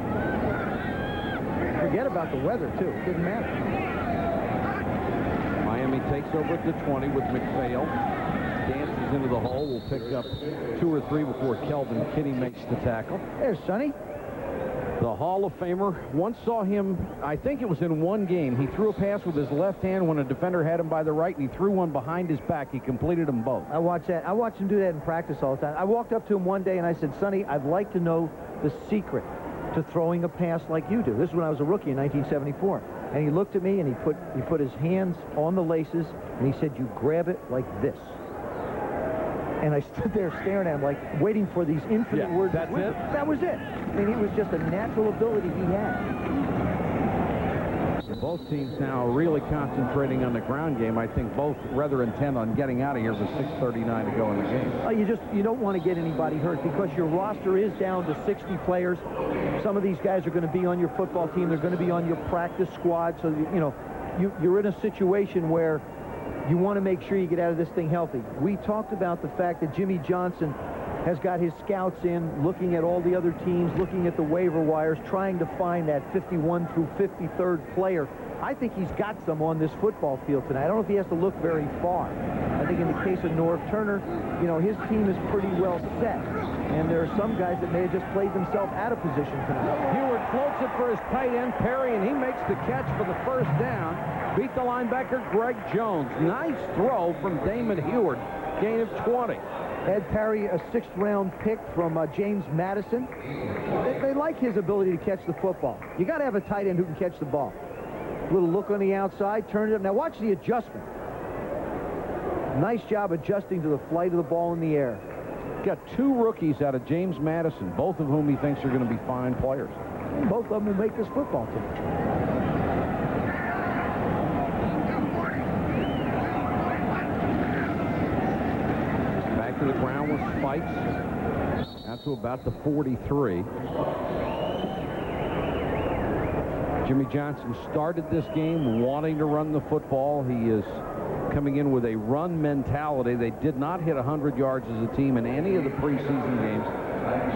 Forget about the weather, too. It didn't matter. Miami takes over at the 20 with McPhail. Dances into the hole. Will pick up 2 or 3 before Kelvin Kinney makes the tackle. There's Sonny. The Hall of Famer. Once saw him, I think it was in one game. He threw a pass with his left hand when a defender had him by the right, and he threw one behind his back. He completed them both. I watched that. I watched him do that in practice all the time. I walked up to him one day, and I said, Sonny, I'd like to know the secret to throwing a pass like you do. This is when I was a rookie in 1974. And he looked at me, and he put his hands on the laces, and he said, you grab it like this. And I stood there staring at him, like, waiting for these infinite words. That's it? That was it. I mean, it was just a natural ability he had. Both teams now really concentrating on the ground game. I think both rather intent on getting out of here with 6:39 to go in the game. You don't want to get anybody hurt because your roster is down to 60 players. Some of these guys are going to be on your football team. They're going to be on your practice squad. So, you know, you're in a situation where you want to make sure you get out of this thing healthy. We talked about the fact that Jimmy Johnson has got his scouts in, looking at all the other teams, looking at the waiver wires, trying to find that 51 through 53rd player. I think he's got some on this football field tonight. I don't know if he has to look very far. I think in the case of Norv Turner, you know, his team is pretty well set. And there are some guys that may have just played themselves out of position tonight. Heward floats it for his tight end, Perry, and he makes the catch for the first down. Beat the linebacker, Greg Jones. Nice throw from Damon Heward. Gain of 20. Ed Perry, a 6th-round pick from James Madison. They like his ability to catch the football. You got to have a tight end who can catch the ball. Little look on the outside, turn it up. Now watch the adjustment. Nice job adjusting to the flight of the ball in the air. Got 2 rookies out of James Madison, both of whom he thinks are going to be fine players. Both of them will make this football team. To the ground with spikes out to about the 43. Jimmy Johnson started this game wanting to run the football. He is coming in with a run mentality. They did not hit 100 yards as a team in any of the preseason games.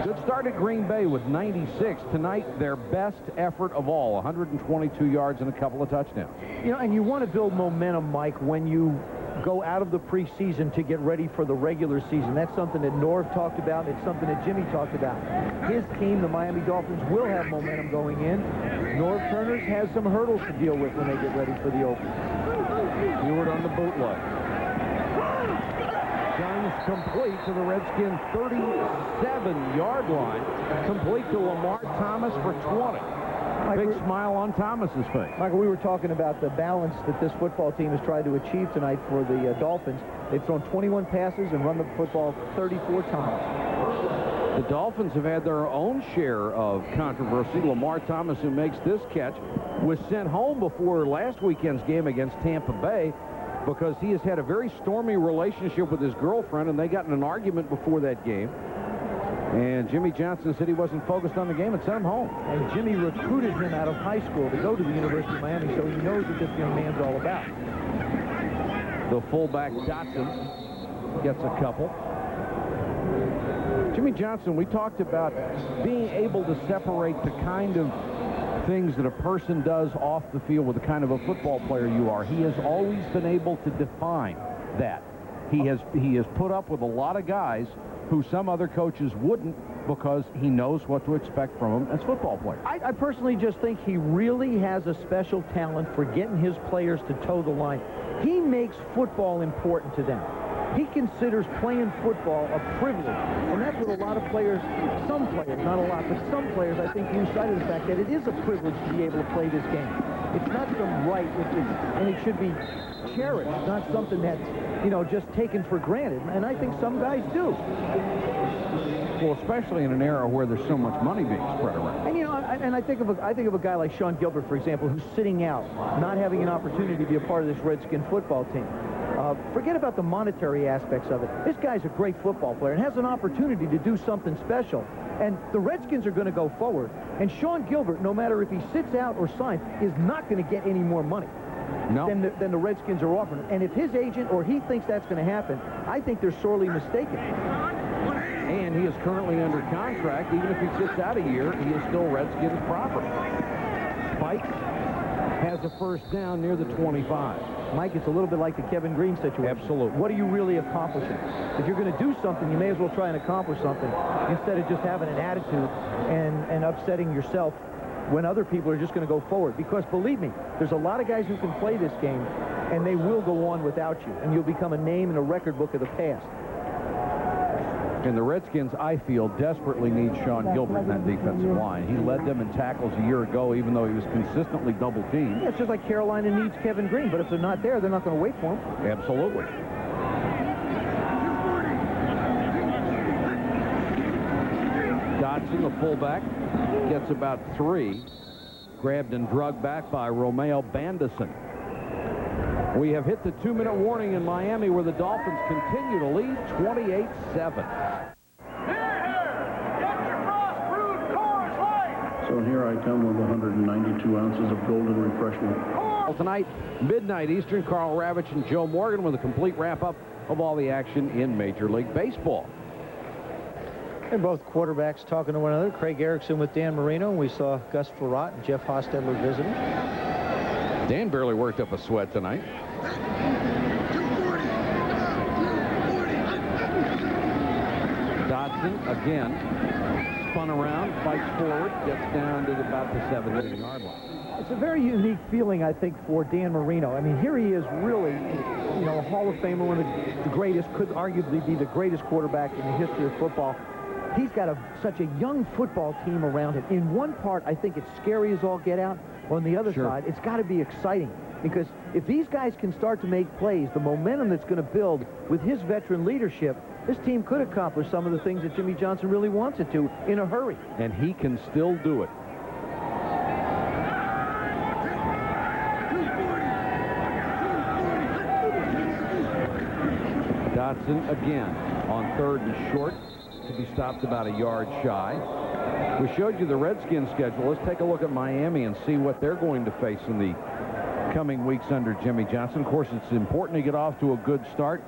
Good start at Green Bay with 96. Tonight, their best effort of all, 122 yards and a couple of touchdowns. You know, and you want to build momentum, Mike, when you go out of the preseason to get ready for the regular season. That's something that Norv talked about. It's something that Jimmy talked about. His team, the Miami Dolphins, will have momentum going in. Norv Turner's has some hurdles to deal with when they get ready for the opener. Heward on the bootleg. Jones complete to the Redskins' 37-yard line. Complete to Lamar Thomas for 20. Big smile on Thomas's face. Michael, we were talking about the balance that this football team has tried to achieve tonight for the Dolphins. They've thrown 21 passes and run the football 34 times. The Dolphins have had their own share of controversy. Lamar Thomas, who makes this catch, was sent home before last weekend's game against Tampa Bay because he has had a very stormy relationship with his girlfriend, and they got in an argument before that game. And Jimmy Johnson said he wasn't focused on the game and sent him home. And Jimmy recruited him out of high school to go to the University of Miami, so he knows what this young man's all about. The fullback, Dotson, gets a couple. Jimmy Johnson, we talked about being able to separate the kind of things that a person does off the field with the kind of a football player you are. He has always been able to define that. He has put up with a lot of guys who some other coaches wouldn't because he knows what to expect from them as football players. I personally just think he really has a special talent for getting his players to toe the line. He makes football important to them. He considers playing football a privilege, and that's what a lot of players, some players, not a lot, but some players, I think, lose sight of the fact that it is a privilege to be able to play this game. It's not some right, and it should be cherished, not something that's, you know, just taken for granted, and I think some guys do. Well, especially in an era where there's so much money being spread around. And, you know, I think of a guy like Sean Gilbert, for example, who's sitting out, not having an opportunity to be a part of this Redskin football team. Forget about the monetary aspects of it. This guy's a great football player and has an opportunity to do something special. And the Redskins are going to go forward. And Sean Gilbert, no matter if he sits out or signs, is not going to get any more money than the Redskins are offering. And if his agent or he thinks that's going to happen, I think they're sorely mistaken. And he is currently under contract. Even if he sits out a year, he is still Redskins property. Spikes has a first down near the 25. Mike, it's a little bit like the Kevin Green situation. Absolutely. What are you really accomplishing? If you're going to do something, you may as well try and accomplish something instead of just having an attitude and upsetting yourself when other people are just going to go forward. Because believe me, there's a lot of guys who can play this game, and they will go on without you, and you'll become a name in a record book of the past. And the Redskins, I feel, desperately need Sean Gilbert in that defensive line. He led them in tackles a year ago, even though he was consistently double-teamed. Yeah, it's just like Carolina needs Kevin Green, but if they're not there, they're not going to wait for him. Absolutely. Dotson, the fullback, gets about 3. Grabbed and drugged back by Romeo Bandison. We have hit the 2-minute warning in Miami where the Dolphins continue to lead 28-7. So here I come with 192 ounces of golden refreshment. Tonight, midnight Eastern, Carl Ravitch and Joe Morgan with a complete wrap-up of all the action in Major League Baseball. And both quarterbacks talking to one another. Craig Erickson with Dan Marino. We saw Gus Frerotte and Jeff Hostetler visiting. Dan barely worked up a sweat tonight. Dotson again spun around, fights forward, gets down to about the 17-yard line. It's a very unique feeling, I think, for Dan Marino. I mean, here he is really, you know, a Hall of Famer, one of the greatest, could arguably be the greatest quarterback in the history of football. He's got such a young football team around him. In one part, I think it's scary as all get out. On the other side, it's got to be exciting. Because if these guys can start to make plays, the momentum that's going to build with his veteran leadership, this team could accomplish some of the things that Jimmy Johnson really wants it to in a hurry. And he can still do it. Dotson again on 3rd and short to be stopped about a yard shy. We showed you the Redskins schedule. Let's take a look at Miami and see what they're going to face in the coming weeks under Jimmy Johnson. Of course, it's important to get off to a good start.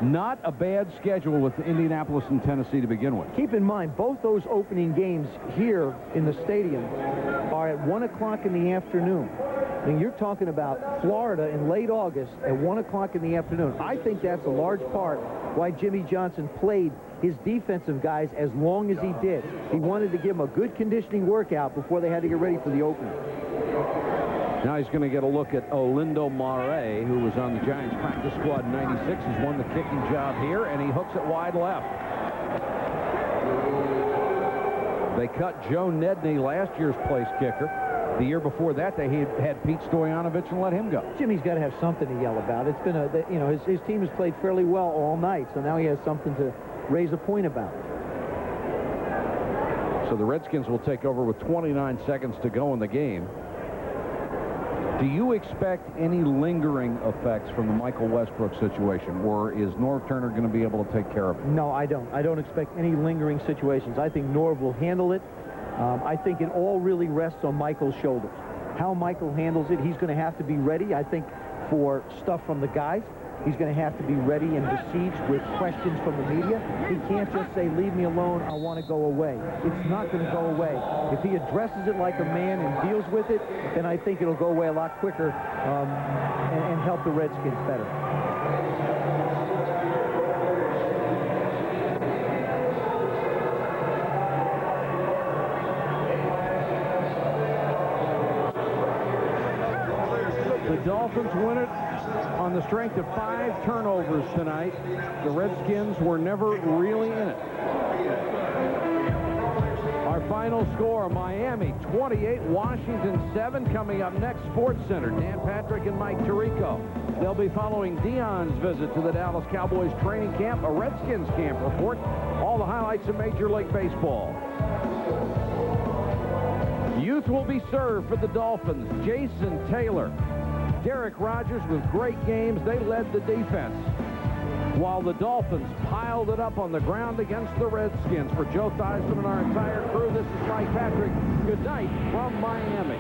Not a bad schedule with Indianapolis and Tennessee to begin with. Keep in mind, both those opening games here in the stadium are at 1 o'clock in the afternoon. I mean, you're talking about Florida in late August at 1 o'clock in the afternoon. I think that's a large part why Jimmy Johnson played his defensive guys as long as he did. He wanted to give them a good conditioning workout before they had to get ready for the opener. Now he's going to get a look at Olindo Mare, who was on the Giants practice squad in '96. He's won the kicking job here, and he hooks it wide left. They cut Joe Nedney, last year's place kicker. The year before that, they had Pete Stoyanovich and let him go. Jimmy's got to have something to yell about. It's been his team has played fairly well all night, so now he has something to raise a point about. So the Redskins will take over with 29 seconds to go in the game. Do you expect any lingering effects from the Michael Westbrook situation, or is Norv Turner going to be able to take care of it? No, I don't. I don't expect any lingering situations. I think Norv will handle it. I think it all really rests on Michael's shoulders. How Michael handles it, he's going to have to be ready, I think, for stuff from the guys. He's going to have to be ready and besieged with questions from the media. He can't just say, leave me alone, I want to go away. It's not going to go away. If he addresses it like a man and deals with it, then I think it'll go away a lot quicker and help the Redskins better. The Dolphins win it on the strength of 5 turnovers tonight. The Redskins were never really in it. Our final score, Miami 28, Washington 7. Coming up next, Sports Center, Dan Patrick and Mike Tirico. They'll be following Dion's visit to the Dallas Cowboys training camp, a Redskins camp report, all the highlights of Major League Baseball. Youth will be served for the Dolphins. Jason Taylor, Derek Rogers with great games. They led the defense, while the Dolphins piled it up on the ground against the Redskins. For Joe Theismann and our entire crew, this is Mike Patrick. Good night from Miami.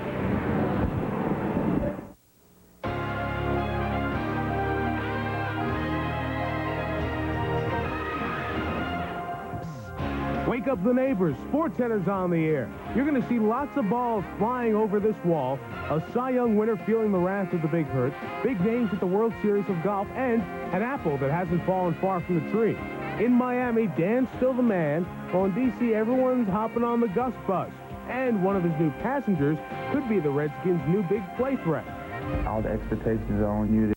Wake up the neighbors. Sports Center's on the air. You're going to see lots of balls flying over this wall. A Cy Young winner feeling the wrath of the big hurt. Big names at the World Series of Golf. And an apple that hasn't fallen far from the tree. In Miami, Dan's still the man. While in D.C., everyone's hopping on the Gus bus. And one of his new passengers could be the Redskins' new big play threat. All the expectations are on you.